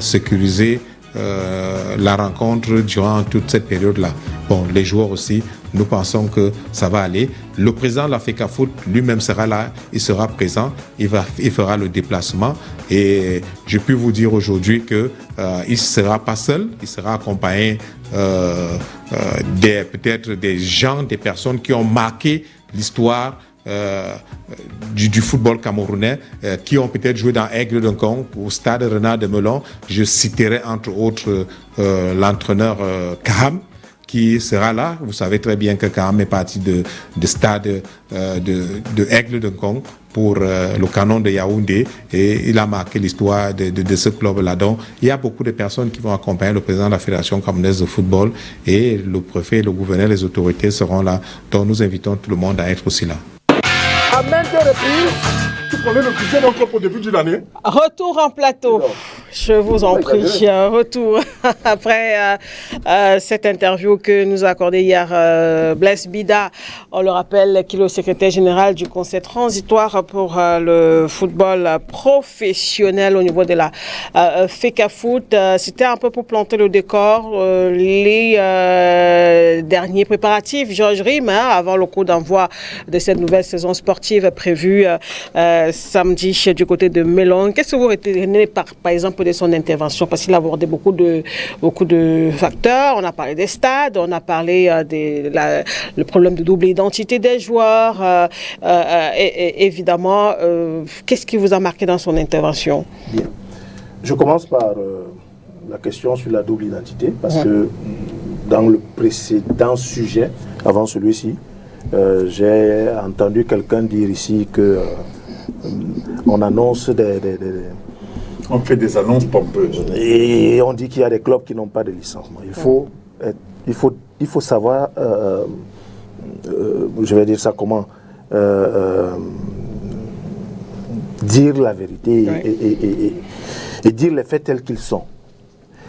sécuriser la rencontre durant toute cette période-là. Bon, les joueurs aussi, nous pensons que ça va aller. Le président de la FECAFOOT lui-même sera là, il sera présent, il fera le déplacement. Et je peux vous dire aujourd'hui qu'il ne sera pas seul, il sera accompagné peut-être des gens, des personnes qui ont marqué l'histoire du football camerounais, qui ont peut-être joué dans Aigle de Kong, au stade Renard de Melon. Je citerai entre autres l'entraîneur Kaham, qui sera là. Vous savez très bien que Kaham est parti de stade de Aigle de Kong pour le canon de Yaoundé, et il a marqué l'histoire de ce club-là. Donc, il y a beaucoup de personnes qui vont accompagner le président de la Fédération camerounaise de football, et le préfet, le gouverneur, les autorités seront là. Donc, nous invitons tout le monde à être aussi là. À maintes reprises, tu prenais le budget d'un club au début de l'année. Retour en plateau. Je vous en prie. Retour après cette interview que nous a accordée hier Blaise Bida. On le rappelle qu'il est le secrétaire général du Conseil transitoire pour le football professionnel au niveau de la FECAFOOT. C'était un peu pour planter le décor. Les derniers préparatifs, Georges Rim, avant le coup d'envoi de cette nouvelle saison sportive prévue samedi du côté de Melon. Qu'est-ce que vous retenez par exemple de son intervention, parce qu'il a abordé beaucoup de facteurs. On a parlé des stades, on a parlé le problème de double identité des joueurs. Et évidemment, qu'est-ce qui vous a marqué dans son intervention? Bien. Je commence par la question sur la double identité, parce que dans le précédent sujet, avant celui-ci, j'ai entendu quelqu'un dire ici que on annonce on fait des annonces pompeuses. Et on dit qu'il y a des clubs qui n'ont pas de licenciement. Il faut savoir, je vais dire ça comment, dire la vérité et dire les faits tels qu'ils sont.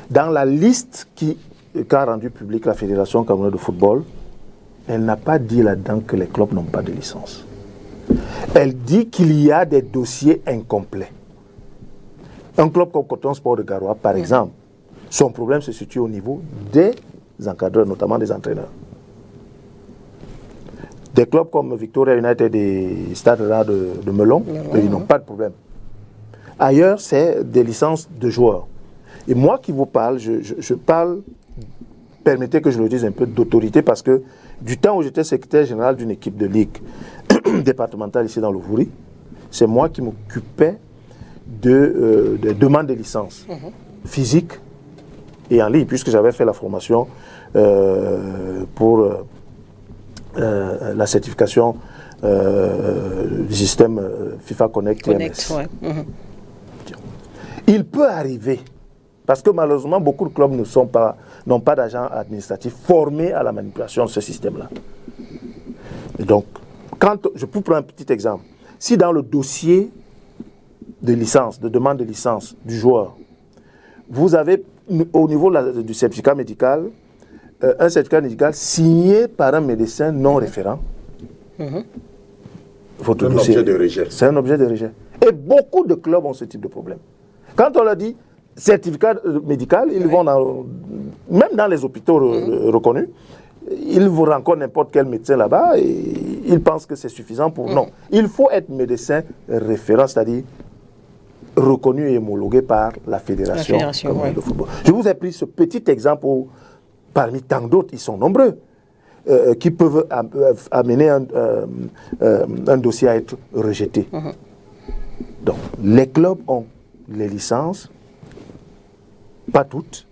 Dans la liste qu'a rendue publique la Fédération camerounaise de football, elle n'a pas dit là-dedans que les clubs n'ont pas de licence. Elle dit qu'il y a des dossiers incomplets. Un club comme Coton Sport de Garoua, par exemple, son problème se situe au niveau des encadreurs, notamment des entraîneurs. Des clubs comme Victoria United et Stade Renard de Melon, ils n'ont pas de problème. Ailleurs, c'est des licences de joueurs. Et moi qui vous parle, je parle, permettez que je le dise un peu d'autorité, parce que du temps où j'étais secrétaire général d'une équipe de ligue départementale ici dans le Vouri, c'est moi qui m'occupais de demandes de licence physique et en ligne, puisque j'avais fait la formation pour la certification du système FIFA Connect. Ouais. Il peut arriver, parce que malheureusement, beaucoup de clubs n'ont pas d'agents administratifs formés à la manipulation de ce système-là. Donc, je peux prendre un petit exemple. Si dans le dossier de licence, de demande de licence du joueur, vous avez au niveau du certificat médical, un certificat médical signé par un médecin non référent, C'est un objet de rejet. C'est un objet de rejet. Et beaucoup de clubs ont ce type de problème. Quand on leur dit certificat médical, ils vont même dans les hôpitaux reconnus, ils vous rencontrent n'importe quel médecin là-bas et ils pensent que c'est suffisant pour... Non, il faut être médecin référent, c'est-à-dire reconnu et homologué par la fédération de football. Je vous ai pris ce petit exemple où, parmi tant d'autres, ils sont nombreux, qui peuvent amener un dossier à être rejeté. Donc, les clubs ont les licences, pas toutes,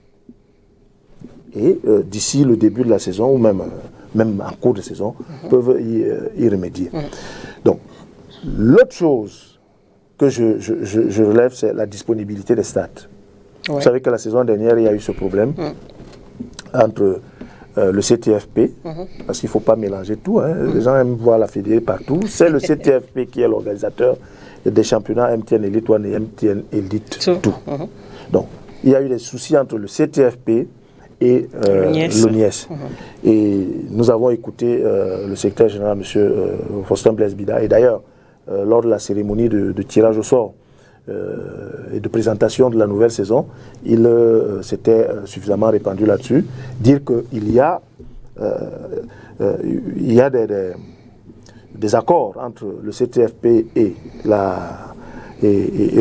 et d'ici le début de la saison, ou même en cours de saison, peuvent y remédier. Donc, l'autre chose que je relève, c'est la disponibilité des stades. Vous savez que la saison dernière, il y a eu ce problème entre le CTFP, parce qu'il ne faut pas mélanger tout, hein. Les gens aiment voir la fédérée partout. C'est le CTFP qui est l'organisateur des championnats MTN Elite 1 et MTN Elite 2. Donc, il y a eu des soucis entre le CTFP et l'ONIES. Et nous avons écouté le secrétaire général, M. Faustin Blaise Bida, et d'ailleurs, lors de la cérémonie de tirage au sort et de présentation de la nouvelle saison, il s'était suffisamment répandu là-dessus, dire qu'il y a, des accords entre le CTFP et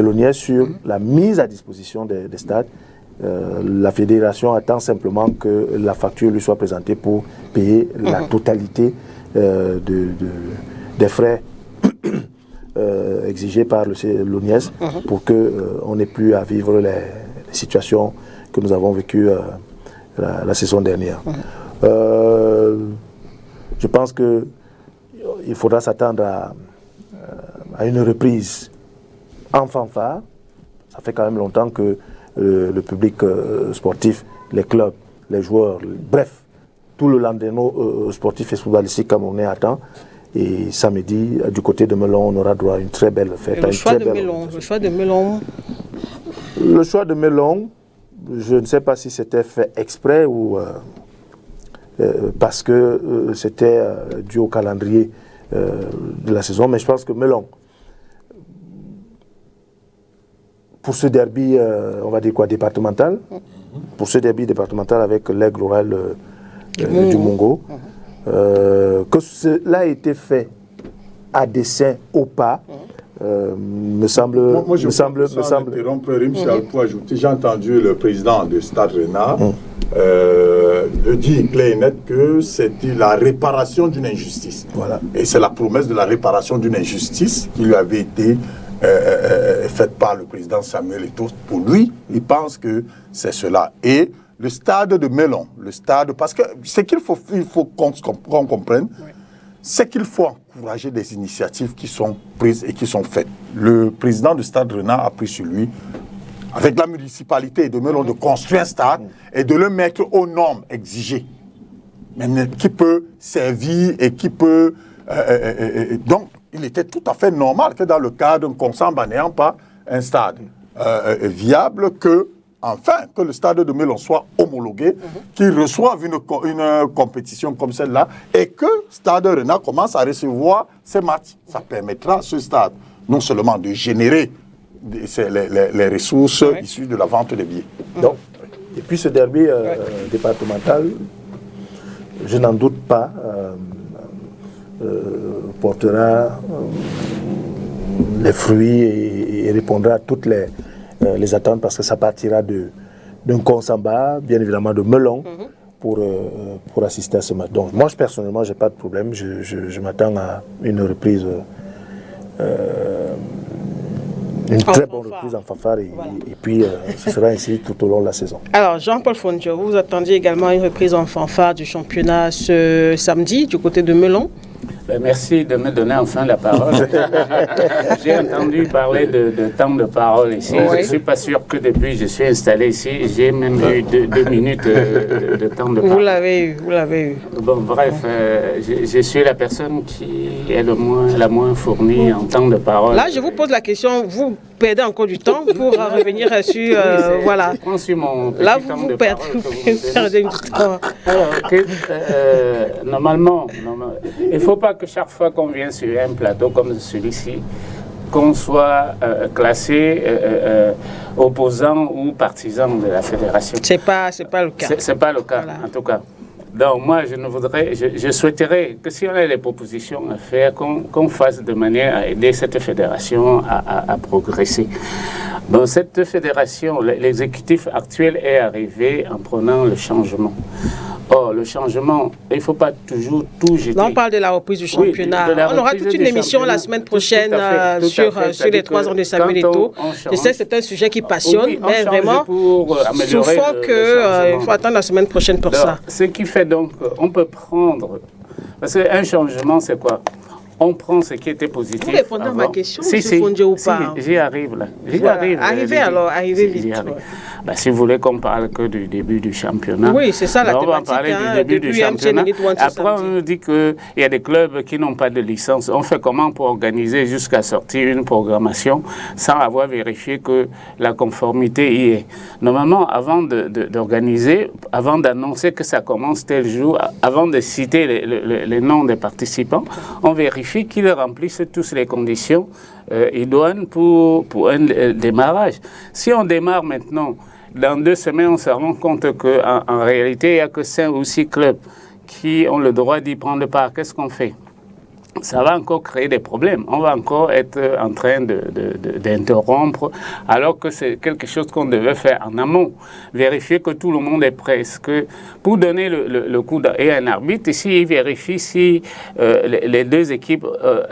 l'ONIES sur la mise à disposition des stades. La fédération attend simplement que la facture lui soit présentée pour payer la totalité des frais exigés par l'ONIES pour qu'on n'ait plus à vivre les situations que nous avons vécues la saison dernière. Je pense qu'il faudra s'attendre à une reprise en fanfare. Ça fait quand même longtemps que le public sportif, les clubs, les joueurs, bref, tout le landerneau sportif et footballistique camerounais attend. Et samedi, du côté de Melon, on aura droit à une très belle fête. Le choix de Melon. Le choix de Melon, je ne sais pas si c'était fait exprès ou parce que c'était dû au calendrier de la saison, mais je pense que Melon, pour ce derby, on va dire quoi, départemental, pour ce derby départemental avec l'Aigle Royal du Mongo, que cela a été fait à dessein ou pas, me semble... Moi, je peux ajouter, j'ai entendu le président de Stade Renard dire clair et net que c'était la réparation d'une injustice. Voilà. Et c'est la promesse de la réparation d'une injustice qui lui avait été faite par le président Samuel Eto'o. Pour lui, il pense que c'est cela. Et le stade de Melon, parce que ce qu'il faut qu'on comprenne, c'est qu'il faut encourager des initiatives qui sont prises et qui sont faites. Le président du Stade Renard a pris sur lui, avec la municipalité de Melon, de construire un stade et de le mettre aux normes exigées. Mais qui peut servir et qui peut... donc, il était tout à fait normal que dans le cadre d'un consemble n'ayant pas un stade viable, que le stade de Melon soit homologué, qu'il reçoive une compétition comme celle-là et que Stade Renard commence à recevoir ces matchs. Ça permettra à ce stade non seulement de générer les ressources issues de la vente des billets. Donc, et puis ce derby départemental, je n'en doute pas, portera les fruits et répondra à toutes les attentes, parce que ça partira d'un Consamba, bien évidemment de Melon, pour assister à ce match. Donc moi, personnellement, je n'ai pas de problème. Je m'attends à une reprise, une très bonne reprise en fanfare, et puis ce sera ainsi tout au long de la saison. Alors, Jean-Paul Fondio, vous attendiez également une reprise en fanfare du championnat ce samedi du côté de Melon? Merci de me donner enfin la parole. J'ai entendu parler de temps de parole ici. Oui. Je ne suis pas sûr que depuis que je suis installé ici, j'ai même eu deux minutes de temps de parole. Vous l'avez eu. Bon, bref, je suis la personne qui est la moins fournie en temps de parole. Là, je vous pose la question, vous perdez encore du temps pour revenir sur... voilà. Je prends sur mon petit là, temps vous de perdez, parole. du temps. Alors, normalement, il ne faut pas que chaque fois qu'on vient sur un plateau comme celui-ci, qu'on soit classé opposant ou partisan de la fédération. C'est pas le cas. C'est pas le cas, voilà. En tout cas. Donc moi, je souhaiterais que si on a des propositions à faire, qu'on fasse de manière à aider cette fédération à progresser. Dans cette fédération, l'exécutif actuel est arrivé en prenant le changement. Or, le changement, il ne faut pas toujours tout jeter. Là, on parle de la reprise du championnat. Oui, on aura toute une émission la semaine prochaine sur les 3 ans de Samuel Eto'o. Je sais que c'est un sujet qui passionne, oui, mais vraiment, souffrons qu'il faut attendre la semaine prochaine pour ça. Ce qui fait donc, on peut prendre... Parce qu'un changement, c'est quoi? On prend ce qui était positif. Vous répondez à ma question, M. Fondio, ou pas? J'y arrive là. Arrivez vite. Ouais. Bah, si vous voulez qu'on parle que du début du championnat. Oui, c'est ça la thématique. On va parler du début du championnat. Après, on nous dit qu'il y a des clubs qui n'ont pas de licence. On fait comment pour organiser jusqu'à sortir une programmation sans avoir vérifié que la conformité y est? Normalement, avant d'organiser, avant d'annoncer que ça commence tel jour, avant de citer les noms des participants, on vérifie qu'ils remplissent tous les conditions idoines pour un démarrage. Si on démarre maintenant, dans 2 semaines, on se rend compte qu'en réalité, il n'y a que 5 ou 6 clubs qui ont le droit d'y prendre part. Qu'est-ce qu'on fait? Ça va encore créer des problèmes. On va encore être en train d'interrompre, alors que c'est quelque chose qu'on devait faire en amont. Vérifier que tout le monde est prêt. Que pour donner le coup et un arbitre, ici, il vérifie si les 2 équipes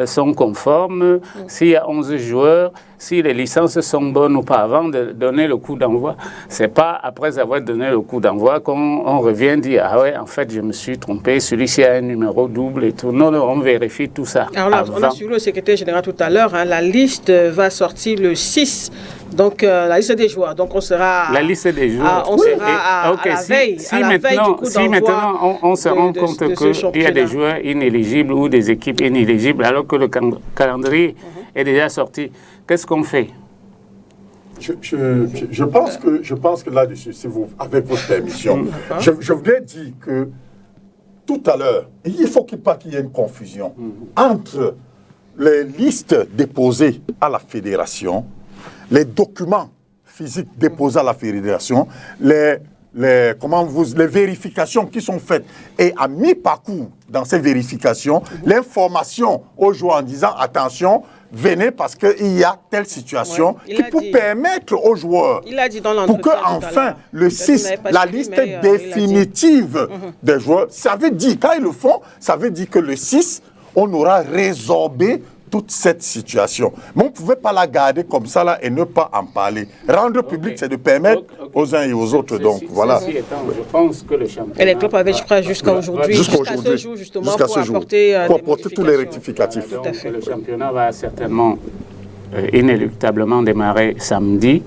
sont conformes, s'il y a 11 joueurs, si les licences sont bonnes ou pas, avant de donner le coup d'envoi. C'est pas après avoir donné le coup d'envoi qu'on revient dire « Ah ouais, en fait, je me suis trompé, celui-ci a un numéro double et tout ». Non, on vérifie tout ça. Alors là, on a suivi le secrétaire général tout à l'heure, hein, la liste va sortir le 6, donc la liste des joueurs. Donc on sera... La liste des joueurs. On sera à la veille, du coup si maintenant on se rend compte qu'il y a des joueurs inéligibles ou des équipes inéligibles, alors que le calendrier est déjà sorti, qu'est-ce qu'on fait? Je pense que là-dessus, si vous, avec votre permission, je voudrais dire que tout à l'heure, il faut qu'il y ait une confusion entre les listes déposées à la fédération, les documents physiques déposés à la fédération, les vérifications qui sont faites. Et à mi-parcours, dans ces vérifications, l'information aux joueurs en disant « Attention, venez parce qu'il y a telle situation qui peut permettre aux joueurs, pour que enfin le 6, la liste définitive des joueurs, ça veut dire, quand ils le font, ça veut dire que le 6, on aura résorbé toute cette situation. Mais on ne pouvait pas la garder comme ça là et ne pas en parler. Rendre public, c'est de permettre aux uns et aux autres. Donc voilà. Je pense que le championnat... Et les clubs avaient, je crois, jusqu'à aujourd'hui, jusqu'à ce jour, justement, pour apporter tous les rectificatifs. Tout à fait. Le championnat va certainement, inéluctablement démarrer samedi.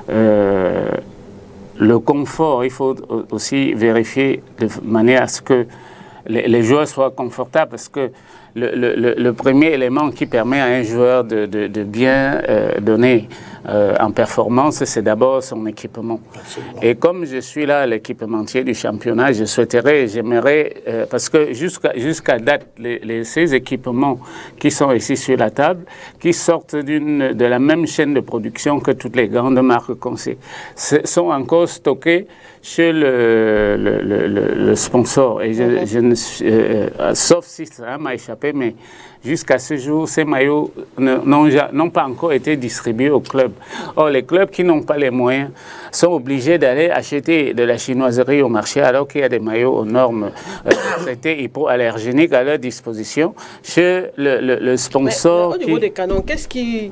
Le confort, il faut aussi vérifier de manière à ce que les joueurs soient confortables, parce que le premier élément qui permet à un joueur de bien donner en performance, c'est d'abord son équipement. Absolument. Et comme je suis là, l'équipementier du championnat, j'aimerais, parce que jusqu'à date, ces équipements qui sont ici sur la table, qui sortent de la même chaîne de production que toutes les grandes marques qu'on sait, sont encore stockés chez le sponsor. Et sauf si ça m'a échappé, mais jusqu'à ce jour, ces maillots n'ont pas encore été distribués aux clubs. Or, les clubs qui n'ont pas les moyens sont obligés d'aller acheter de la chinoiserie au marché, alors qu'il y a des maillots aux normes traités hypoallergéniques à leur disposition chez le sponsor. Mais au niveau des canons, qu'est-ce qui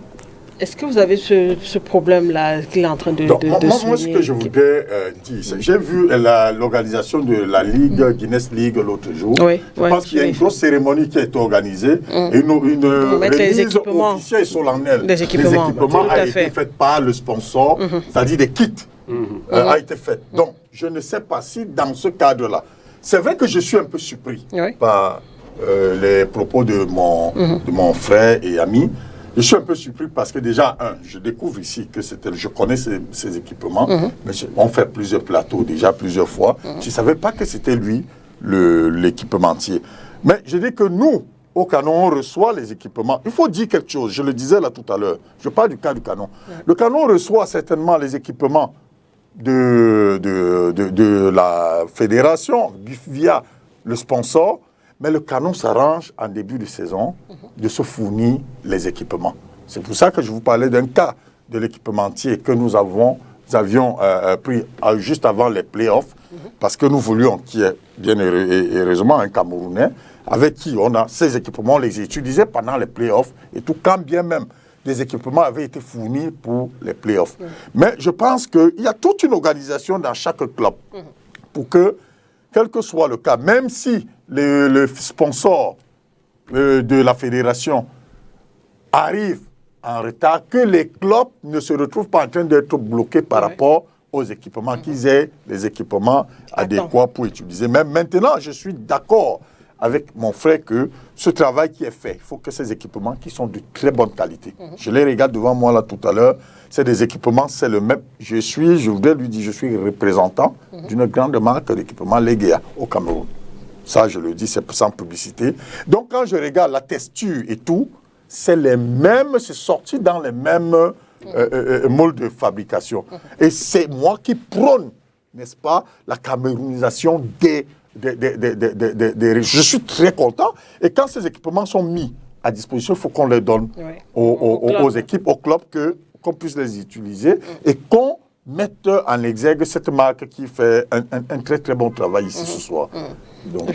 Est-ce que vous avez ce problème-là qu'il est en train de moi, ce que je voudrais dire, j'ai vu l'organisation de la Ligue, Guinness League, l'autre jour. Je pense qu'il y a une grosse cérémonie qui a été organisée et une remise officielle et solennelle des équipements a été faite par le sponsor, c'est-à-dire des kits, a été faite. Donc, je ne sais pas si dans ce cadre-là, c'est vrai que je suis un peu surpris par les propos de mon frère et ami. Je suis un peu surpris parce que déjà, je découvre ici que je connais ces équipements, mais on fait plusieurs plateaux déjà plusieurs fois. Je ne savais pas que c'était lui, l'équipementier. Mais je dis que nous, au Canon, on reçoit les équipements. Il faut dire quelque chose, je le disais là tout à l'heure. Je parle du cas du Canon. Le Canon reçoit certainement les équipements de la fédération via le sponsor. Mais le Canon s'arrange en début de saison de se fournir les équipements. C'est pour ça que je vous parlais d'un cas de l'équipementier que nous avions pris juste avant les playoffs, parce que nous voulions qu'il y ait bien heureusement un Camerounais avec qui on a ces équipements, on les utilisait pendant les playoffs et tout, quand bien même des équipements avaient été fournis pour les playoffs. Mais je pense qu'il y a toute une organisation dans chaque club pour que, quel que soit le cas, même si le sponsor de la fédération arrive en retard, que les clubs ne se retrouvent pas en train d'être bloqués par rapport aux équipements, qu'ils aient les équipements adéquats pour utiliser. Même maintenant, je suis d'accord avec mon frère que ce travail qui est fait, il faut que ces équipements qui sont de très bonne qualité. Je les regarde devant moi là tout à l'heure, c'est des équipements, c'est le même. Je voudrais lui dire, je suis représentant d'une grande marque d'équipement Legea au Cameroun. Ça, je le dis, c'est sans publicité. Donc, quand je regarde la texture et tout, c'est les mêmes, c'est sorti dans les mêmes moldes de fabrication. Et c'est moi qui prône, n'est-ce pas, la camerounisation des je suis très content. Et quand ces équipements sont mis à disposition, il faut qu'on les donne aux équipes, aux clubs, qu'on puisse les utiliser et qu'on mette en exergue cette marque qui fait un très très bon travail ici ce soir. Donc,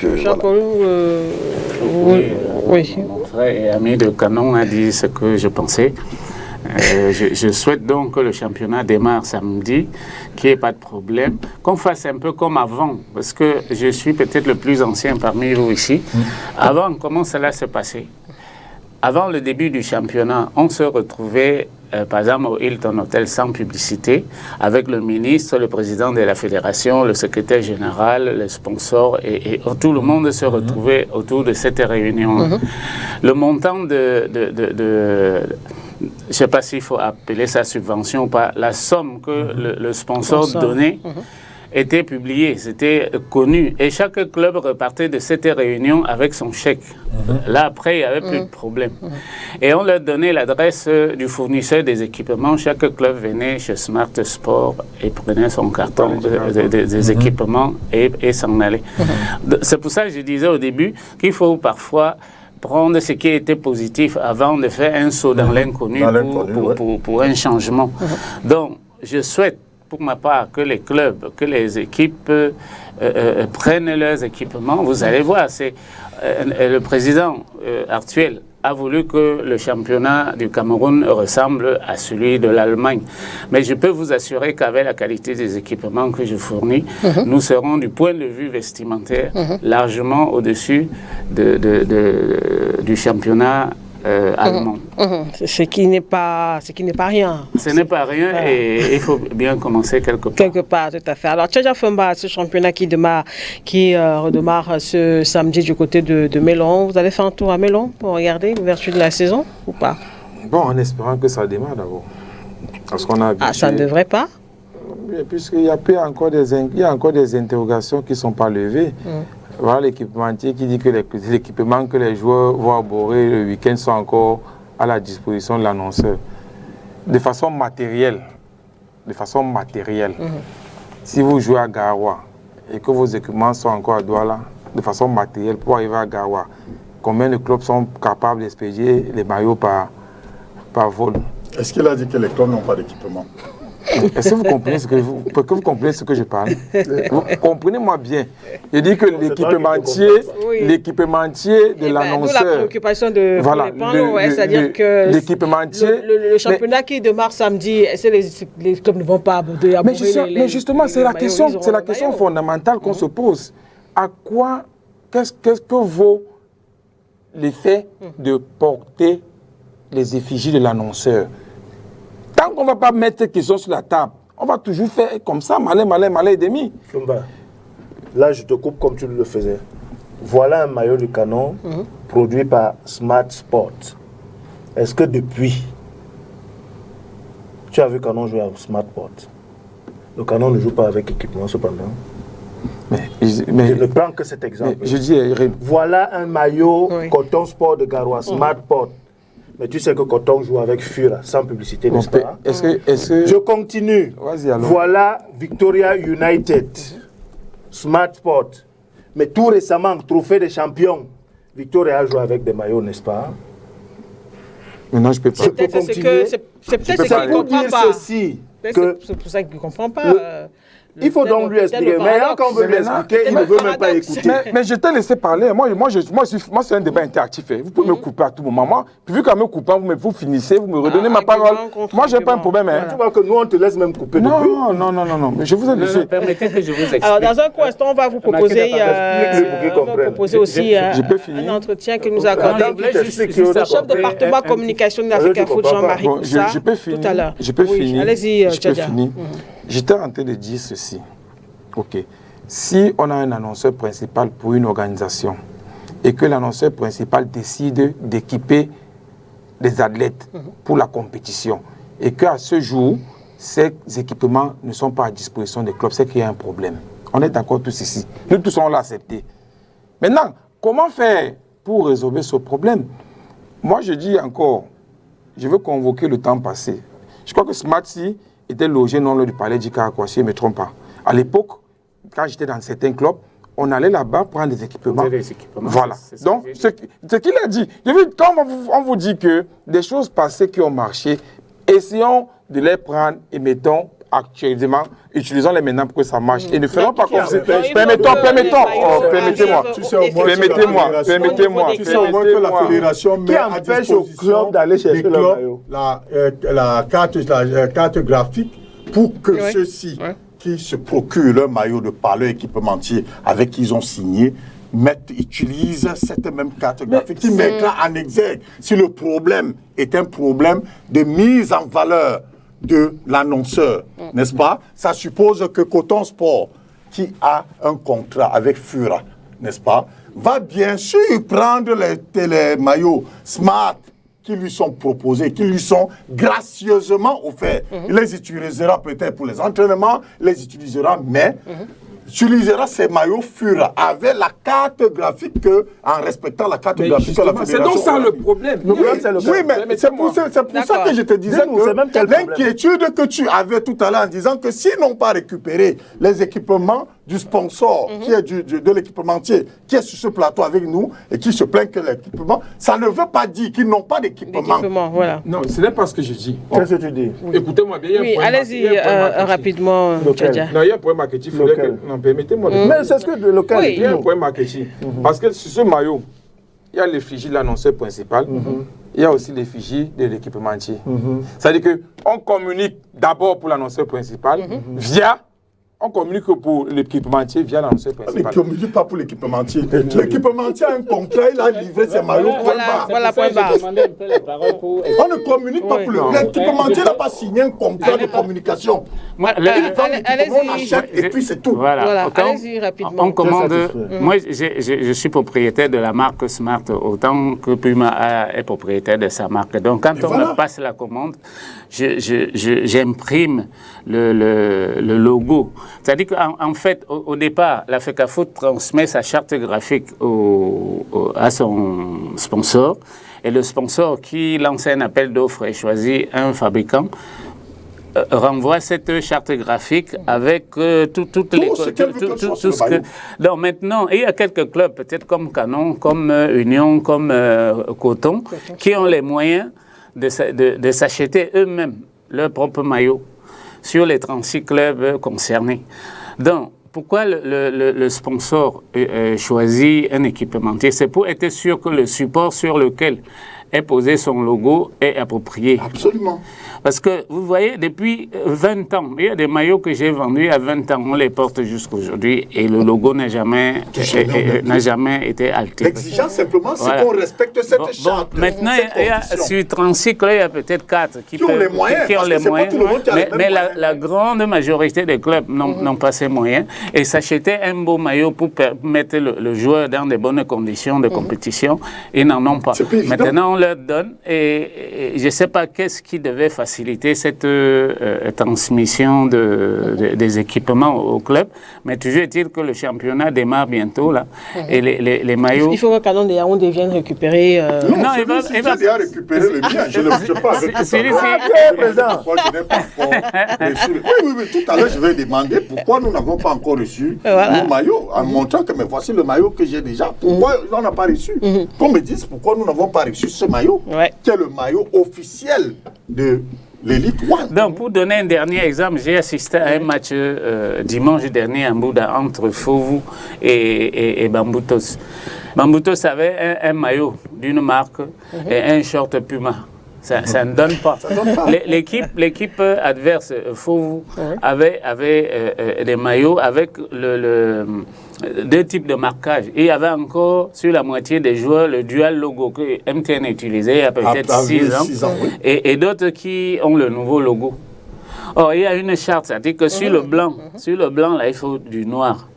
oui. Mon frère et ami de Canon a dit ce que je pensais. Je souhaite donc que le championnat démarre samedi, qu'il n'y ait pas de problème, qu'on fasse un peu comme avant, parce que je suis peut-être le plus ancien parmi vous ici. Avant, comment cela se passait? Avant le début du championnat, on se retrouvait, par exemple, au Hilton Hotel sans publicité, avec le ministre, le président de la fédération, le secrétaire général, le sponsor, et tout le monde se retrouvait autour de cette réunion. Le montant je ne sais pas s'il faut appeler ça subvention ou pas, la somme que le sponsor donnait était publiée, c'était connu. Et chaque club repartait de cette réunion avec son chèque. Là, après, il n'y avait plus de problème. Et on leur donnait l'adresse du fournisseur des équipements. Chaque club venait chez Smart Sport et prenait son carton des équipements et s'en allait. C'est pour ça que je disais au début qu'il faut parfois prendre ce qui était positif avant de faire un saut dans l'inconnu pour un changement. Donc, je souhaite, pour ma part, que les clubs, que les équipes prennent leurs équipements. Vous allez voir, le président actuel a voulu que le championnat du Cameroun ressemble à celui de l'Allemagne. Mais je peux vous assurer qu'avec la qualité des équipements que je fournis, nous serons du point de vue vestimentaire largement au-dessus du championnat allemand. Ce qui n'est pas rien. Ce n'est pas rien et il faut bien commencer quelque part. Quelque part, tout à fait. Alors, Tchadja Fumba, ce championnat qui redémarre ce samedi du côté de Mélon. Vous allez faire un tour à Mélon pour regarder l'ouverture de la saison ou pas? Bon, en espérant que ça démarre d'abord. Parce qu'on a habitué... Ah, ça ne devrait pas? Puisqu'il y a encore des interrogations qui ne sont pas levées. Voilà l'équipementier qui dit que les équipements que les joueurs vont aborder le week-end sont encore à la disposition de l'annonceur. De façon matérielle, si vous jouez à Garoua et que vos équipements sont encore à Douala, de façon matérielle, pour arriver à Garoua, combien de clubs sont capables d'expédier les maillots par vol? Est-ce qu'il a dit que les clubs n'ont pas d'équipement? Est-ce que vous comprenez ce que vous comprenez ce que je parle? Vous comprenez-moi bien. Je dis que l'équipementier de l'annonceur. La préoccupation de voilà, c'est-à-dire que l'équipementier. Le championnat qui démarre samedi, est-ce que les clubs ne vont pas aborder? Mais justement, c'est la question fondamentale qu'on se pose. À quoi, qu'est-ce que vaut l'effet de porter les effigies de l'annonceur? Tant qu'on ne va pas mettre quelque chose sur la table, on va toujours faire comme ça, malin et demi. Là, je te coupe comme tu le faisais. Voilà un maillot du Canon produit par Smart Sport. Est-ce que depuis, tu as vu Canon jouer à Smart Sport? Le Canon ne joue pas avec équipement cependant. Je ne prends que cet exemple. Voilà un maillot Coton Sport de Garoua, Smart Sport. Mais tu sais que Coton joue avec Fura, sans publicité, n'est-ce pas? Je continue. Voilà Victoria United, Smart Sport. Mais tout récemment, trophée des champions, Victoria a joué avec des maillots, n'est-ce pas? Maintenant, je peux pas. C'est peut-être ce qu'il ne comprend pas. C'est pour ça qu'il ne comprend pas. Il faut donc lui expliquer. Mais quand on veut lui expliquer, il ne veut même pas écouter. Mais je t'ai laissé parler. Moi, c'est un débat interactif. Vous pouvez me couper à tout moment. Moi, vu qu'en me coupant, vous finissez, vous me redonnez ma parole. Moi, je n'ai pas un problème. Tu vois que nous, on te laisse même couper depuis. Non. Mais je vous ai laissé. Permettez que je vous explique. Alors, dans un court instant, on va vous proposer, aussi un entretien que nous a accordé le chef de département communication de l'Africa Foot, Jean-Marie Koussa, tout à l'heure. Je peux finir. Allez-y, Tchadja. J'étais en train de dire ceci. Ok. Si on a un annonceur principal pour une organisation et que l'annonceur principal décide d'équiper des athlètes pour la compétition et qu'à ce jour, ces équipements ne sont pas à disposition des clubs, c'est qu'il y a un problème. On est d'accord tous ici. Nous tous, on l'a accepté. Maintenant, comment faire pour résoudre ce problème? Moi, je dis encore, je veux convoquer le temps passé. Je crois que Smarty était logé non loin du palais d'Ikarakoa, si je ne me trompe pas. À l'époque, quand j'étais dans certains clubs, on allait là-bas prendre des équipements. Voilà. Donc, ce qu'il a dit, quand on vous dit que des choses passées qui ont marché, essayons de les prendre et mettons actuellement, utilisons-les maintenant pour que ça marche. Et ne faisons pas comme ça. Permettez-moi. Tu sais au moins que la fédération met à disposition d'aller chercher la carte graphique pour que ceux-ci qui se procurent leur maillot de par leur équipementier avec qui ils ont signé utilisent cette même carte graphique qui mettra en exergue si le problème est un problème de mise en valeur de l'annonceur, n'est-ce pas? Ça suppose que Coton Sport, qui a un contrat avec Fura, n'est-ce pas, va bien sûr prendre les maillots Smart qui lui sont proposés, qui lui sont gracieusement offerts. Il les utilisera peut-être pour les entraînements, il les utilisera, mais utilisera ces maillots Fura avec la carte graphique en respectant la carte graphique de la fédération. C'est donc ça le problème. Oui, mais c'est pour ça que je te disais que l'inquiétude que tu avais tout à l'heure en disant que s'ils n'ont pas récupéré les équipements du sponsor, qui est de l'équipementier, qui est sur ce plateau avec nous et qui se plaint que l'équipement, ça ne veut pas dire qu'ils n'ont pas d'équipement. Voilà. Non, ce n'est pas ce que je dis. Qu'est-ce que tu dis? Écoutez-moi bien. Oui, allez-y rapidement, Tchadja. Non, il y a un point marketing. Permettez-moi de... Mais c'est ce que le local il y a un point marketing. Parce que sur ce maillot, il y a l'effigie de l'annonceur principal, il y a aussi l'effigie de l'équipementier. C'est-à-dire qu'on communique d'abord pour l'annonceur principal, on communique pour l'équipementier via l'annonceur principal. Mais on ne communique pas pour l'équipementier. L'équipementier a un contrat, il a livré ses maillots. Voilà, point barre. On ne communique pas pour l'équipementier, n'a pas signé un contrat de communication. On achète et puis c'est tout. Voilà. Allez-y rapidement. On commande. Moi, je suis propriétaire de la marque Smart, autant que Puma est propriétaire de sa marque. Donc, quand on me passe la commande, j'imprime le logo. C'est-à-dire qu'en fait, au départ, la FECAFOOT transmet sa charte graphique à son sponsor. Et le sponsor qui lance un appel d'offres et choisit un fabricant renvoie cette charte graphique avec toutes les... Donc maintenant, il y a quelques clubs, peut-être comme Canon, comme Union, comme Coton, qui ont les moyens de s'acheter eux-mêmes leur propre maillot. sur les 36 clubs concernés. Donc, pourquoi le sponsor choisit un équipementier? C'est pour être sûr que le support sur lequel est posé son logo est approprié. Absolument. Parce que, vous voyez, depuis 20 ans, il y a des maillots que j'ai vendus à 20 ans, on les porte jusqu'aujourd'hui et le logo n'a jamais été altéré. L'exigence, simplement, c'est qu'on respecte cette charte. Maintenant, sur 36 clubs, il y a peut-être 4 qui ont les moyens. Mais la grande majorité des clubs n'ont pas ces moyens et s'acheter un beau maillot pour mettre le joueur dans de bonnes conditions de compétition, ils n'en ont pas. Maintenant, on leur donne et je ne sais pas qu'est-ce qui devait faciliter cette transmission des équipements au club, mais toujours est-il que le championnat démarre bientôt là et les maillots. Il faut que Canon de Yaoundé vienne récupérer. Non, il va récupérer le mien. Je ne le pas avec je n'ai pas encore reçu. Oui, tout à l'heure je vais demander pourquoi nous n'avons pas encore reçu nos maillots, en montrant que mais voici le maillot que j'ai déjà. Pourquoi on n'a pas reçu? Qu'on me dise pourquoi nous n'avons pas reçu ce maillot, qui est le maillot officiel de l'Elite One. Donc, pour donner un dernier exemple, j'ai assisté à un match dimanche dernier à Mbouda entre Fovu et Bamboutos. Bamboutos avait un maillot d'une marque et un short Puma. Ça ne donne pas. L'équipe adverse, Fovu, avait des maillots avec deux types de marquage. Et il y avait encore, sur la moitié des joueurs, le dual logo que MTN utilisait il y a peut-être 6 ans. Et d'autres qui ont le nouveau logo. Or, il y a une charte, c'est-à-dire que sur le blanc, là, il faut du noir.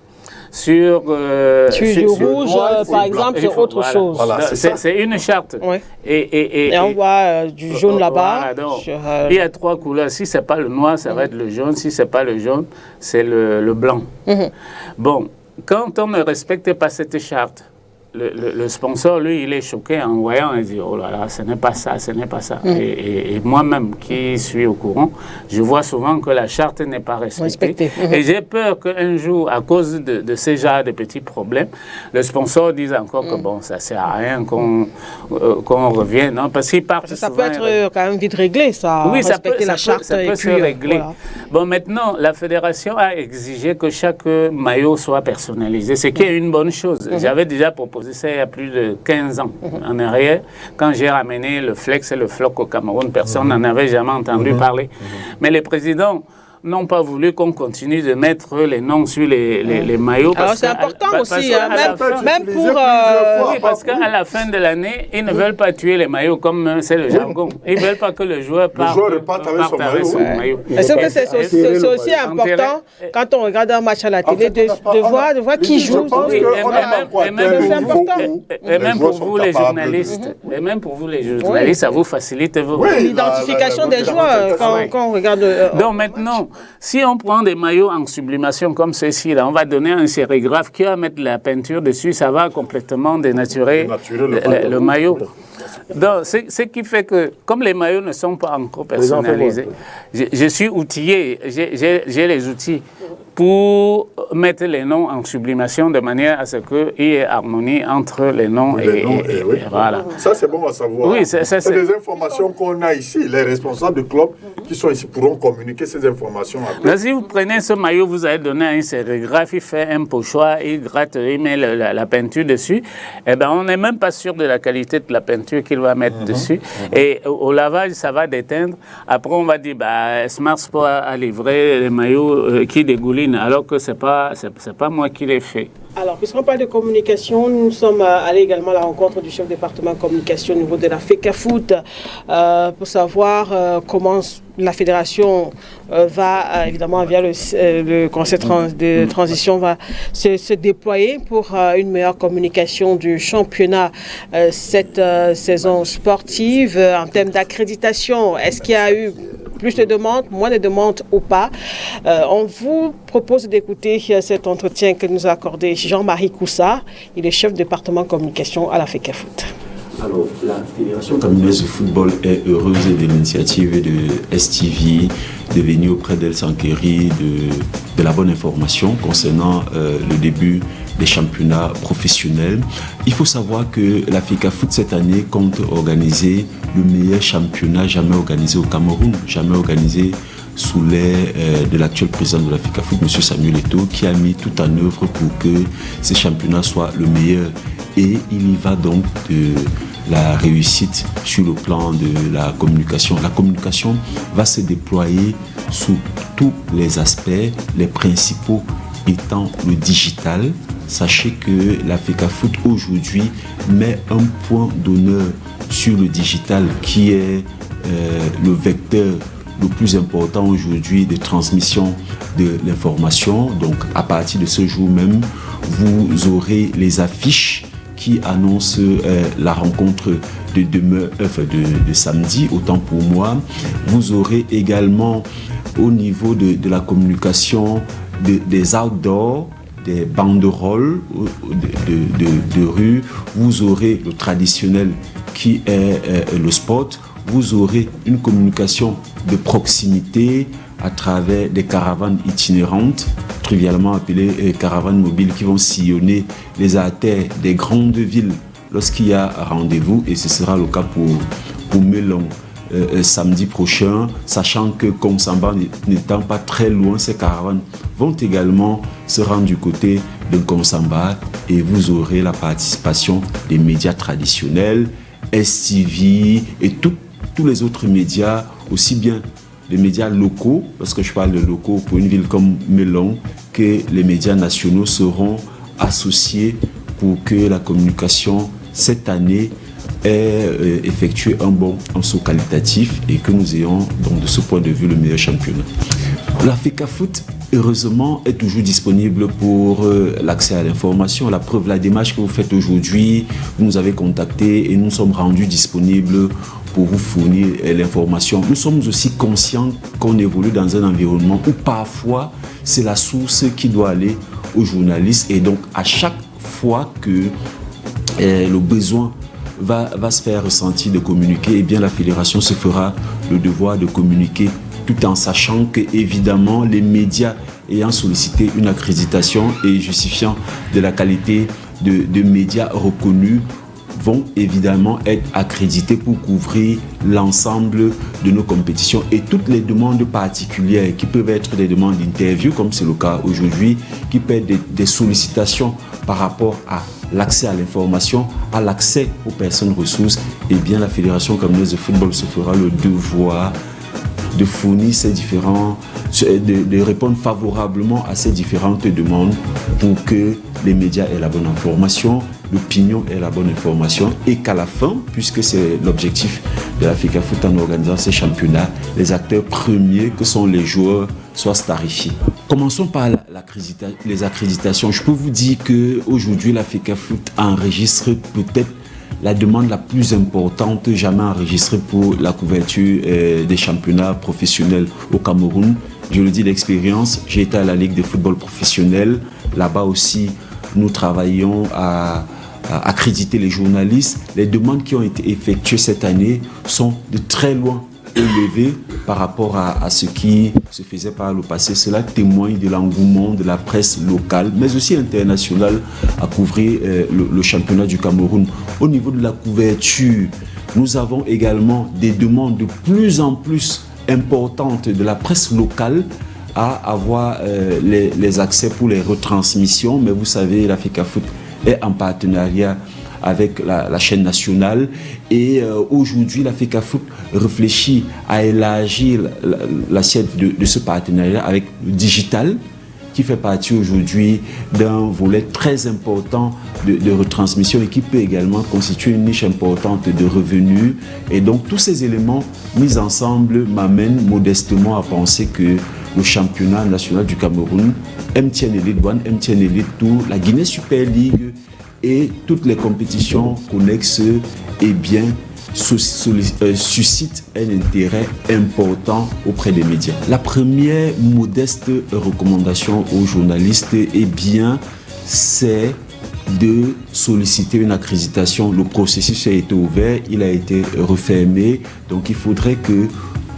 Sur du rouge, par exemple, c'est autre chose. Voilà, c'est une charte. Et on voit du jaune là-bas. Il y a 3 couleurs. Si ce n'est pas le noir, ça va être le jaune. Si ce n'est pas le jaune, c'est le blanc. Bon, quand on ne respecte pas cette charte, le sponsor, lui, il est choqué en voyant, il dit, oh là là, ce n'est pas ça, ce n'est pas ça. Et moi-même, qui suis au courant, je vois souvent que la charte n'est pas respectée. Et j'ai peur qu'un jour, à cause de ces genres de petits problèmes, le sponsor dise encore que bon, ça ne sert à rien qu'on revienne. Non, parce qu'il part ça peut être quand même vite réglé, ça. Oui, ça peut se régler. Voilà. Bon, maintenant, la fédération a exigé que chaque maillot soit personnalisé, ce qui est une bonne chose. J'avais déjà proposé ça il y a plus de 15 ans en arrière, quand j'ai ramené le flex et le floc au Cameroun, personne n'en avait jamais entendu parler. Mais les présidents n'ont pas voulu qu'on continue de mettre les noms sur les maillots. Alors c'est important aussi, même pour... Oui, parce qu'à la fin de l'année, ils ne veulent pas tuer les maillots comme c'est le jargon. Ils ne veulent pas que le joueur parte avec son maillot. Est-ce que c'est aussi important, quand on regarde un match à la télé, de voir qui joue? Et même pour vous les journalistes, ça vous facilite l'identification des joueurs quand on regarde... Donc maintenant, si on prend des maillots en sublimation comme ceci, là, on va donner un sérigraphe qui va mettre la peinture dessus, ça va complètement dénaturer le maillot. Donc, ce qui fait que, comme les maillots ne sont pas encore personnalisés, je suis outillé, j'ai les outils pour mettre les noms en sublimation de manière à ce qu'il y ait harmonie entre les noms et voilà. Ça, c'est bon à savoir. Oui, c'est des informations qu'on a ici. Les responsables du club qui sont ici pourront communiquer ces informations après. Mais si vous prenez ce maillot, vous allez donner à un sérigraphe, il fait un pochoir, il gratte, il met la peinture dessus, eh ben, on n'est même pas sûr de la qualité de la peinture qu'il va mettre dessus. Et au lavage, ça va déteindre. Après, on va dire, Smart Sport a livré les maillots qui dégoulinent, alors que c'est pas moi qui l'ai fait. Alors, puisqu'on parle de communication, nous sommes allés également à la rencontre du chef département communication au niveau de la FECAFOOT pour savoir comment la fédération va, évidemment, via le conseil de transition, va se déployer pour une meilleure communication du championnat cette saison sportive. En termes d'accréditation, est-ce qu'il y a eu plus de demandes, moins de demandes ou pas? On vous propose d'écouter cet entretien que nous a accordé Jean-Marie Coussard, il est chef de département communication à la FECAFOOT. Alors, la Fédération camerounaise de football est heureuse de l'initiative de STV de venir auprès d'El Sankeri de la bonne information concernant le début des championnats professionnels. Il faut savoir que la FECAFOOT cette année compte organiser le meilleur championnat jamais organisé au Cameroun, jamais organisé sous l'ère de l'actuel président de la FECAFOOT, M. Samuel Eto'o, qui a mis tout en œuvre pour que ces championnats soient le meilleur. Et il y va donc de la réussite sur le plan de la communication. La communication va se déployer sous tous les aspects, les principaux étant le digital. Sachez que la FECAFOOT aujourd'hui met un point d'honneur sur le digital qui est le vecteur le plus important aujourd'hui de transmission de l'information. Donc à partir de ce jour même, vous aurez les affiches qui annoncent la rencontre de demain, de samedi, autant pour moi. Vous aurez également au niveau de la communication des outdoors, des banderoles de rue. Vous aurez le traditionnel qui est le sport. Vous aurez une communication de proximité à travers des caravanes itinérantes, trivialement appelées caravanes mobiles, qui vont sillonner les artères des grandes villes lorsqu'il y a rendez-vous, et ce sera le cas pour Melon samedi prochain, sachant que Komsamba n'étant pas très loin, ces caravanes vont également se rendre du côté de Komsamba, et vous aurez la participation des médias traditionnels, STV et tous les autres médias, aussi bien les médias locaux, lorsque je parle de locaux pour une ville comme Melon, que les médias nationaux seront associés pour que la communication cette année ait effectué un bon saut qualitatif et que nous ayons donc de ce point de vue le meilleur championnat. La FECAFOOT, heureusement, est toujours disponible pour l'accès à l'information. La preuve, la démarche que vous faites aujourd'hui, vous nous avez contacté et nous sommes rendus disponibles pour vous fournir l'information. Nous sommes aussi conscients qu'on évolue dans un environnement où parfois c'est la source qui doit aller aux journalistes, et donc à chaque fois que le besoin va se faire ressentir de communiquer, et bien la fédération se fera le devoir de communiquer, tout en sachant que évidemment les médias ayant sollicité une accréditation et justifiant de la qualité de médias reconnus vont évidemment être accrédités pour couvrir l'ensemble de nos compétitions, et toutes les demandes particulières qui peuvent être des demandes d'interview, comme c'est le cas aujourd'hui, qui peuvent être des sollicitations par rapport à l'accès à l'information, à l'accès aux personnes ressources, et bien la Fédération camerounaise de football se fera le devoir de fournir de répondre favorablement à ces différentes demandes pour que les médias aient la bonne information, l'opinion ait la bonne information, et qu'à la fin, puisque c'est l'objectif de la FECAFOOT en organisant ces championnats, les acteurs premiers que sont les joueurs soient starifiés. Commençons par les accréditations. Je peux vous dire qu'aujourd'hui, la FECAFOOT enregistre peut-être la demande la plus importante jamais enregistrée pour la couverture des championnats professionnels au Cameroun. Je le dis d'expérience, j'ai été à la Ligue de football professionnel. Là-bas aussi, nous travaillons à accréditer les journalistes. Les demandes qui ont été effectuées cette année sont de très loin élevées par rapport à ce qui se faisait par le passé. Cela témoigne de l'engouement de la presse locale, mais aussi internationale, à couvrir le championnat du Cameroun. Au niveau de la couverture, nous avons également des demandes de plus en plus importantes de la presse locale à avoir les accès pour les retransmissions. Mais vous savez, la FECAFOOT est en partenariat avec la chaîne nationale, et aujourd'hui la FECAFOOT réfléchit à élargir l'assiette de ce partenariat avec le digital, qui fait partie aujourd'hui d'un volet très important de retransmission et qui peut également constituer une niche importante de revenus. Et donc tous ces éléments mis ensemble m'amènent modestement à penser que le championnat national du Cameroun, MTN Elite 1, MTN Elite 2, la Guinée Super League et toutes les compétitions connexes, eh bien, suscite un intérêt important auprès des médias. La première modeste recommandation aux journalistes, eh bien, c'est de solliciter une accréditation. Le processus a été ouvert, il a été refermé, donc il faudrait que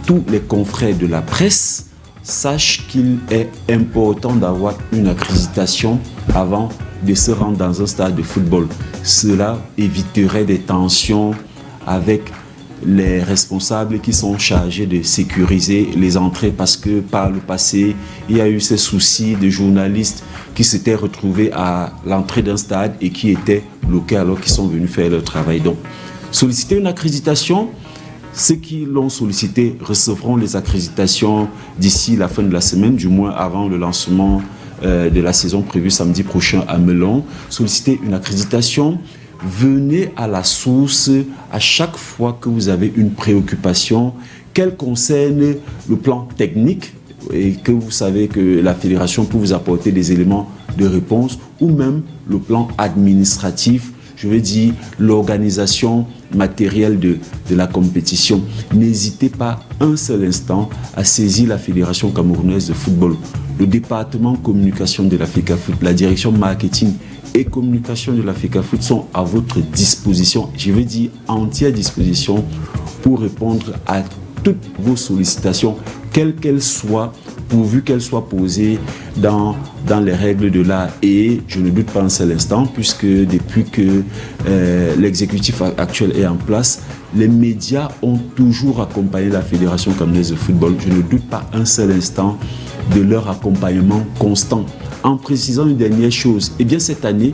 tous les confrères de la presse sachent qu'il est important d'avoir une accréditation avant de se rendre dans un stade de football. Cela éviterait des tensions avec les responsables qui sont chargés de sécuriser les entrées, parce que par le passé, il y a eu ces soucis de journalistes qui s'étaient retrouvés à l'entrée d'un stade et qui étaient bloqués alors qu'ils sont venus faire leur travail. Donc, solliciter une accréditation, ceux qui l'ont sollicité recevront les accréditations d'ici la fin de la semaine, du moins avant le lancement de la saison prévue samedi prochain à Melon. Solliciter une accréditation, venez à la source à chaque fois que vous avez une préoccupation, qu'elle concerne le plan technique et que vous savez que la fédération peut vous apporter des éléments de réponse, ou même le plan administratif, je veux dire l'organisation matérielle de la compétition. N'hésitez pas un seul instant à saisir la Fédération camerounaise de football, le département communication de la FECAFOOT, la direction marketing et communication de la FECAFOOT sont à votre disposition, je veux dire entière disposition, pour répondre à toutes vos sollicitations, quelles qu'elles soient, pourvu qu'elles soient posées dans les règles de l'art. Et je ne doute pas un seul instant, puisque depuis que l'exécutif actuel est en place, les médias ont toujours accompagné la Fédération camerounaise de football. Je ne doute pas un seul instant de leur accompagnement constant. En précisant une dernière chose, eh bien cette année,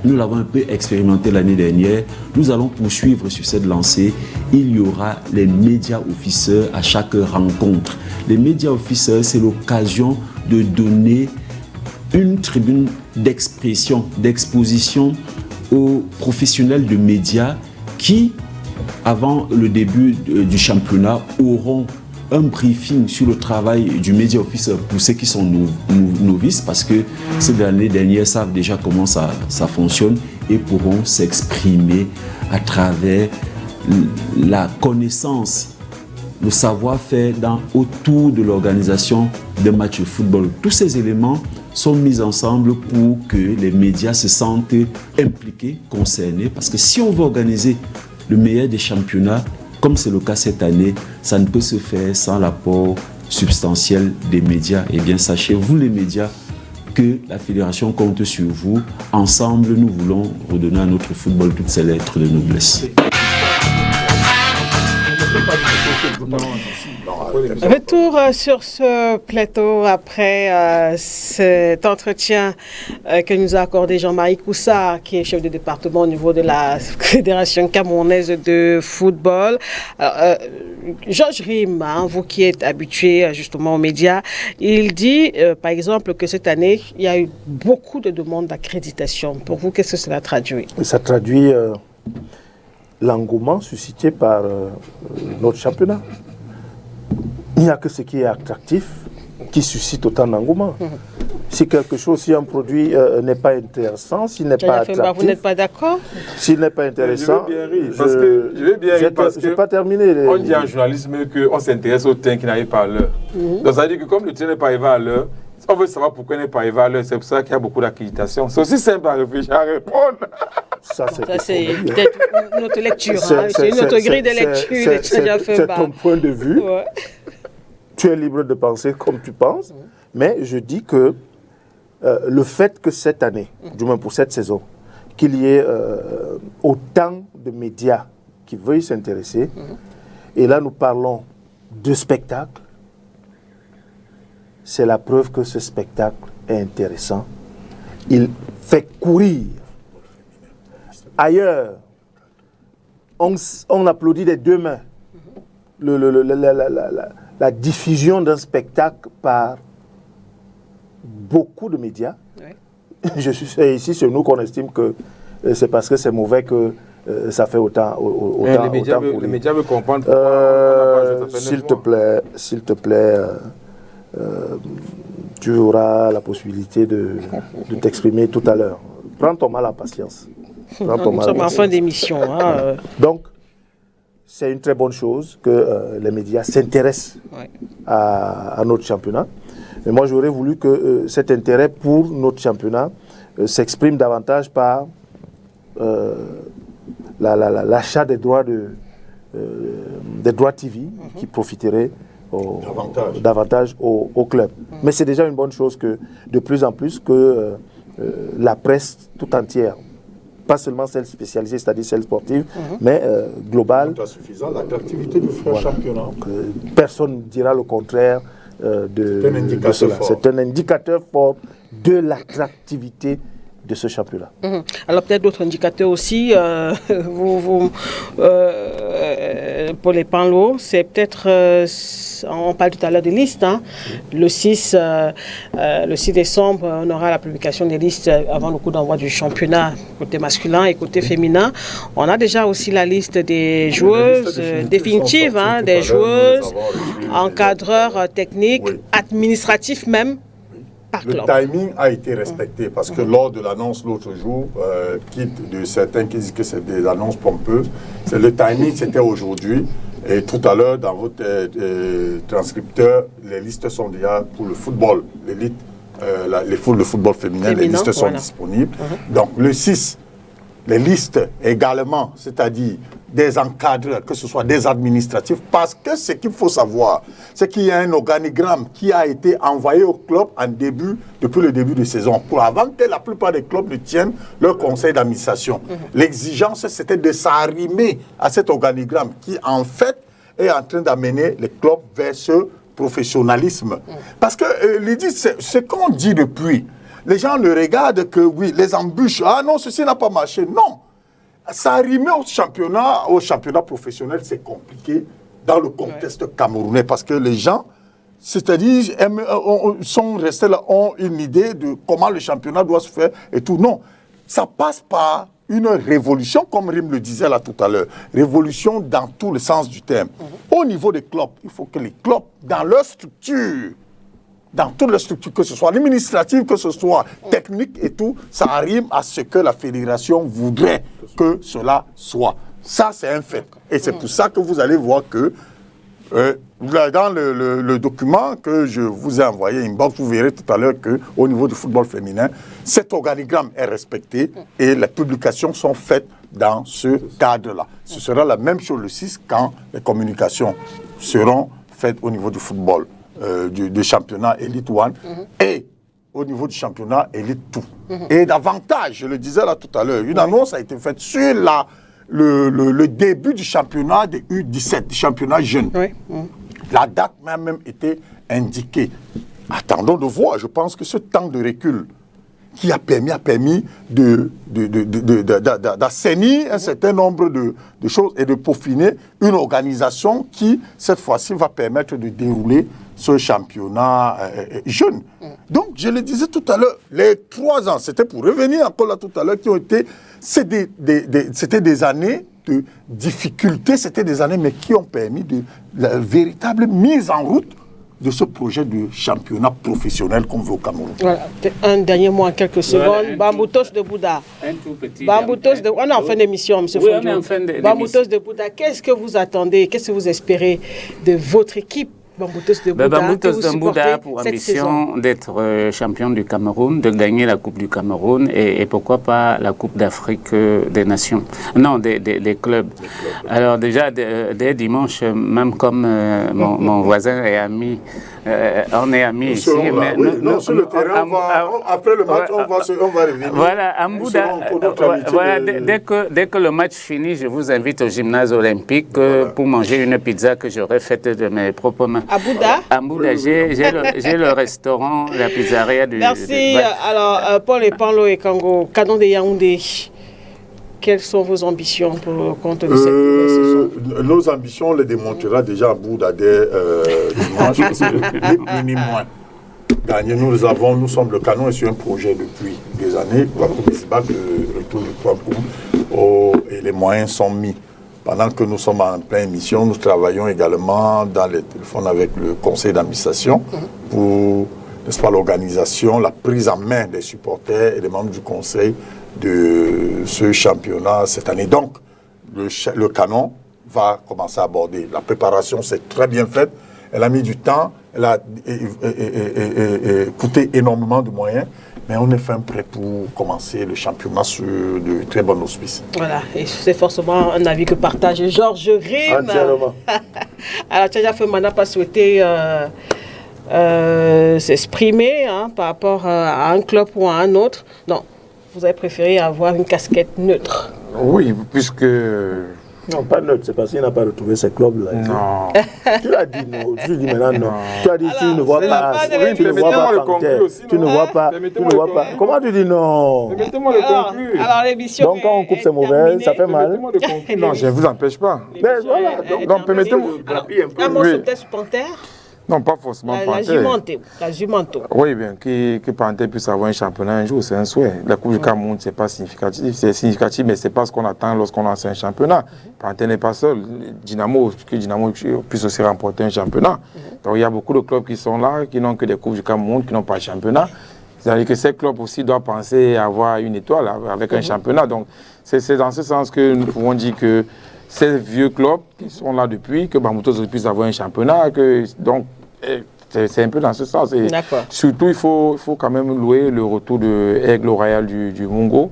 nous l'avons un peu expérimenté l'année dernière, nous allons poursuivre sur cette lancée. Il y aura les médias officers à chaque rencontre. Les médias officers, c'est l'occasion de donner une tribune d'expression, d'exposition aux professionnels de médias qui, avant le début du championnat, auront un briefing sur le travail du média officer pour ceux qui sont novices, parce que ces l'année dernière savent déjà comment ça fonctionne et pourront s'exprimer à travers la connaissance, le savoir-faire autour de l'organisation des matchs de football. Tous ces éléments sont mis ensemble pour que les médias se sentent impliqués, concernés, parce que si on veut organiser le meilleur des championnats, comme c'est le cas cette année, ça ne peut se faire sans l'apport substantiel des médias. Et bien, sachez, vous les médias, que la Fédération compte sur vous. Ensemble, nous voulons redonner à notre football toutes ses lettres de noblesse. Retour sur ce plateau après cet entretien que nous a accordé Jean-Marie Coussard, qui est chef de département au niveau de la Fédération camerounaise de football. Alors, Georges Rim, vous qui êtes habitué justement aux médias, il dit par exemple que cette année, il y a eu beaucoup de demandes d'accréditation. Pour vous, qu'est-ce que cela traduit? Ça traduit l'engouement suscité par notre championnat. Il n'y a que ce qui est attractif qui suscite autant d'engouement. Si quelque chose, si un produit n'est pas intéressant, s'il n'est pas attractif... Vous n'êtes pas d'accord? S'il n'est pas intéressant... Je vais bien rire parce que... Je n'ai pas terminé. On dit en journalisme qu'on s'intéresse au train qui n'arrive pas à l'heure. Donc ça veut dire que comme le train n'est pas arrivé à l'heure, on veut savoir pourquoi il n'est pas arrivé à l'heure. C'est pour ça qu'il y a beaucoup d'accréditations. C'est aussi simple à réfléchir, à répondre. Ça, c'est peut-être une autre lecture. C'est une autre grille de lecture. C'est ton point de vue. Ouais. Tu es libre de penser comme tu penses. Mais je dis que le fait que cette année, du moins pour cette saison, qu'il y ait autant de médias qui veuillent s'intéresser, et là nous parlons de spectacle, c'est la preuve que ce spectacle est intéressant. Il fait courir. Ailleurs, on applaudit des deux mains la diffusion d'un spectacle par beaucoup de médias. Oui. Je suis ici, c'est nous qu'on estime que c'est parce que c'est mauvais que ça fait autant les médias veulent comprendre. S'il te plaît, tu auras la possibilité de t'exprimer tout à l'heure. Prends ton mal en patience. Nous sommes en fin d'émission. Donc, c'est une très bonne chose que les médias s'intéressent à notre championnat. Mais moi, j'aurais voulu que cet intérêt pour notre championnat s'exprime davantage par l'achat des droits TV qui profiteraient davantage au club. Mais c'est déjà une bonne chose que de plus en plus que la presse tout entière pas seulement celle spécialisée, c'est-à-dire celle sportive, mais globale. Suffisant, l'attractivité du championnat. Donc, personne ne dira le contraire de cela. C'est un indicateur fort de l'attractivité de ce championnat. Alors peut-être d'autres indicateurs aussi, pour les Panlo, c'est peut-être, on parle tout à l'heure des listes, hein. Le 6 décembre, on aura la publication des listes avant le coup d'envoi du championnat, côté masculin et côté féminin. On a déjà aussi la liste des joueuses définitives, hein, des joueuses, encadreurs techniques, administratifs même. Le timing a été respecté parce que lors de l'annonce l'autre jour, quitte de certains qui disent que c'est des annonces pompeuses, le timing c'était aujourd'hui. Et tout à l'heure, dans votre transcripteur, les listes sont déjà pour le football, l'élite, le football féminin, les listes sont disponibles. Donc le 6, les listes également, c'est-à-dire des encadreurs, que ce soit des administratifs, parce que ce qu'il faut savoir, c'est qu'il y a un organigramme qui a été envoyé au club depuis le début de saison, avant que la plupart des clubs ne tiennent leur conseil d'administration. L'exigence, c'était de s'arrimer à cet organigramme qui, en fait, est en train d'amener les clubs vers ce professionnalisme. Parce que, Lydie, ce qu'on dit depuis, les gens ne regardent que, oui, les embûches, ah non, ceci n'a pas marché, non. S'arrimer au championnat professionnel, c'est compliqué dans le contexte camerounais parce que les gens, c'est-à-dire, sont restés là, ont une idée de comment le championnat doit se faire et tout. Non, ça passe par une révolution, comme Rim le disait là tout à l'heure, révolution dans tout le sens du terme. Au niveau des clubs, il faut que les clubs, dans leur structure, dans toutes les structures, que ce soit administrative, que ce soit technique et tout, ça arrive à ce que la fédération voudrait que cela soit. Ça, c'est un fait. Et c'est pour ça que vous allez voir que dans le document que je vous ai envoyé, inbox, vous verrez tout à l'heure qu'au niveau du football féminin, cet organigramme est respecté et les publications sont faites dans ce cadre-là. Ce sera la même chose le 6 quand les communications seront faites au niveau du football. Du championnat Elite One et au niveau du championnat Elite 2. Et davantage, je le disais là tout à l'heure, une annonce a été faite sur le début du championnat des U17, du championnat jeune. La date m'a même été indiquée. Attendons de voir, je pense que ce temps de recul qui a permis d'assainir un certain nombre de choses et de peaufiner une organisation qui, cette fois-ci, va permettre de dérouler ce championnat jeune. Donc, je le disais tout à l'heure, les 3 ans, c'était pour revenir encore là tout à l'heure, c'était des années de difficultés, c'était des années, mais qui ont permis la véritable mise en route de ce projet de championnat professionnel qu'on veut au Cameroun. Voilà. Un dernier mot en quelques secondes. Voilà, Bamboutos de Bouddha. Un tout petit. Bamboutos de... On est en fin d'émission, M. Fondio. Oui, on est en fin d'émission. Bamboutos de Bouddha, qu'est-ce que vous attendez, qu'est-ce que vous espérez de votre équipe Bamboutos de Bouddha, Bamboutos de Bouddha a pour ambition d'être champion du Cameroun, de gagner la Coupe du Cameroun et pourquoi pas la Coupe d'Afrique des Nations. Non, des clubs. Alors déjà, dès dimanche, même comme mon voisin et ami, on est amis ici. Mais sur le terrain, après le match, on va revenir. Voilà, à Bouddha, voilà, dès que le match finit, je vous invite au gymnase olympique pour manger une pizza que j'aurais faite de mes propres mains. À Bouddha? À Bouddha, j'ai le restaurant, la pizzeria du... Merci. Alors, Paul et Panlo et Kango, Canon de Yaoundé, quelles sont vos ambitions pour le compte de cette nouvelle saison? Nos ambitions, on les démontrera déjà à Bouddha dès dimanche, ni moins. Gagner, nous sommes le Canon et sur un projet depuis des années, pour la Coupe le retour du Kwaku, et les moyens sont mis. Pendant que nous sommes en pleine mission, nous travaillons également dans les téléphones avec le conseil d'administration pour, n'est-ce pas, l'organisation, la prise en main des supporters et des membres du conseil de ce championnat cette année. Donc, le Canon va commencer à aborder. La préparation s'est très bien faite. Elle a mis du temps, elle a coûté énormément de moyens. Mais on est fin prêt pour commencer le championnat sur de très bons auspices. Voilà, et c'est forcément un avis que partage Georges Rim. Entièrement. Alors, Tchaja Fema n'a pas souhaité s'exprimer par rapport à un club ou à un autre. Non, vous avez préféré avoir une casquette neutre. Oui, puisque... Non, pas neutre, c'est parce qu'il n'a pas retrouvé ces clubs-là. Non. Tu l'as dit, non. Tu dis maintenant, non. Tu as dit, tu ne vois pas. Tu ne vois pas Panthère. Tu ne vois pas. Tu ne vois pas. Comment tu dis non? Mettez-moi le conclu. Alors, l'émission. Donc, quand on coupe ses mauvais, ça fait mal. Non, je ne vous empêche pas. Mais voilà. Donc, permettez-moi. Un mot sur peut-être Panthère. Non, pas forcément Panthère. La Jumanto. Oui, bien, que Panthère puisse avoir un championnat un jour, c'est un souhait. La Coupe du Cameroun, ce n'est pas significatif. C'est significatif, mais ce n'est pas ce qu'on attend lorsqu'on lance un championnat. Panthère n'est pas seul. Que Dynamo puisse aussi remporter un championnat. Donc, il y a beaucoup de clubs qui sont là, qui n'ont que des Coupes du Cameroun, qui n'ont pas de championnat. C'est-à-dire que ces clubs aussi doivent penser à avoir une étoile avec un championnat. Donc, c'est dans ce sens que nous pouvons dire que ces vieux clubs qui sont là depuis, que Bamoutos puisse avoir un championnat, donc, c'est un peu dans ce sens. Et surtout, il faut quand même louer le retour de Aigle Royal du Mungo,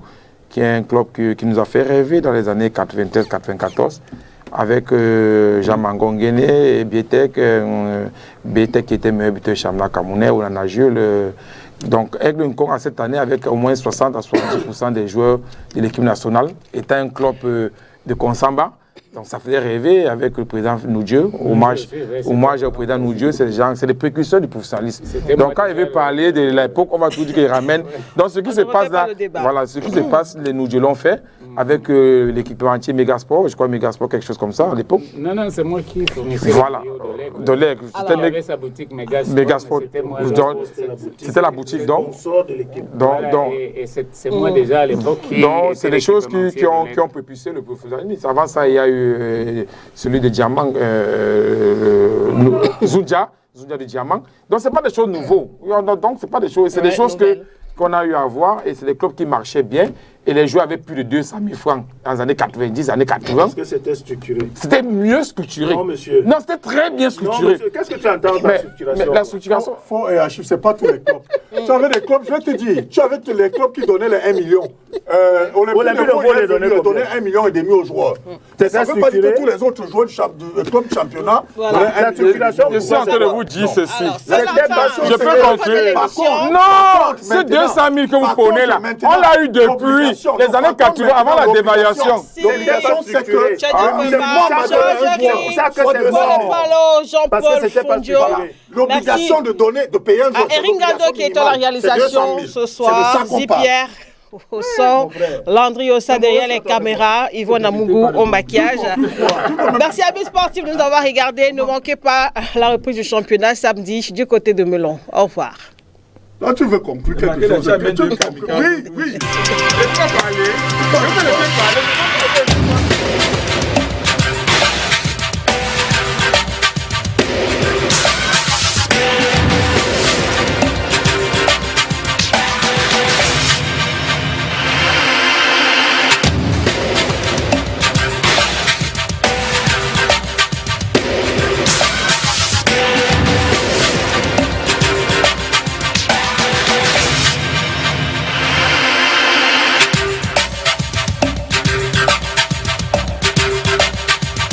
qui est un club qui nous a fait rêver dans les années 93-94, avec Jean Mangongene et Bietek, Bietek qui était meilleur buteur championnat camerounais, ou la nageur. Donc, Aigle Nkong, à cette année, avec au moins 60 à 70% des joueurs de l'équipe nationale, était un club de Konsamba. Donc ça faisait rêver avec le président Noudjeu, hommage au président Noudjeu, c'est les précurseurs du professionnalisme. Donc quand il veut parler de l'époque, on va tout dire qu'il ramène. Donc ce qui se passe là, voilà, ce qui se passe, les Noudjeu l'ont fait avec l'équipementier Megasport, je crois Megasport, quelque chose comme ça à l'époque. Non, c'est moi qui fournissais voilà, de l'aigle. Il avait sa boutique Megasport. C'était la boutique donc. Et c'est moi déjà à l'époque qui... Donc c'est des choses qui ont propulsé le professionnalisme. Avant ça, il y a eu celui de Diamant, Zundia de Diamant. Donc, ce n'est pas des choses nouvelles. Donc, c'est pas des choses, c'est des choses qu'on a eu à voir et c'est des clubs qui marchaient bien. Et les joueurs avaient plus de 200 000 francs dans les années 90, années 80. Est-ce que c'était structuré? C'était mieux structuré. Non, monsieur. Non, c'était très bien structuré. Non, monsieur. Qu'est-ce que tu entends par structuration? Mais la structuration... Faux et archives, ce n'est pas tous les clubs. Tu avais des clubs, je vais te dire, tu avais les clubs qui donnaient les 1 million. Olympique de Gaulle donnait 1,5 million aux joueurs. Ça ne veut pas dire que tous les autres joueurs du club championnat donnaient 1 million. Je suis en train de vous dire ceci. Je peux conclure. Non, c'est 200 000 que vous prenez là. On l'a eu depuis les années 80, avant la dévaluation. L'obligation, c'est que c'est moi, l'obligation de payer un joueur. Erin Gado qui est à la réalisation ce soir, Zipierre au son, Landry Ossa derrière les caméras, Yvonne Amougou au maquillage. Merci à mes sportifs de nous avoir regardés. Ne manquez pas la reprise du championnat samedi du côté de Melon. Au revoir. Là, tu veux conclure quelque chose. Oui. Je peux parler.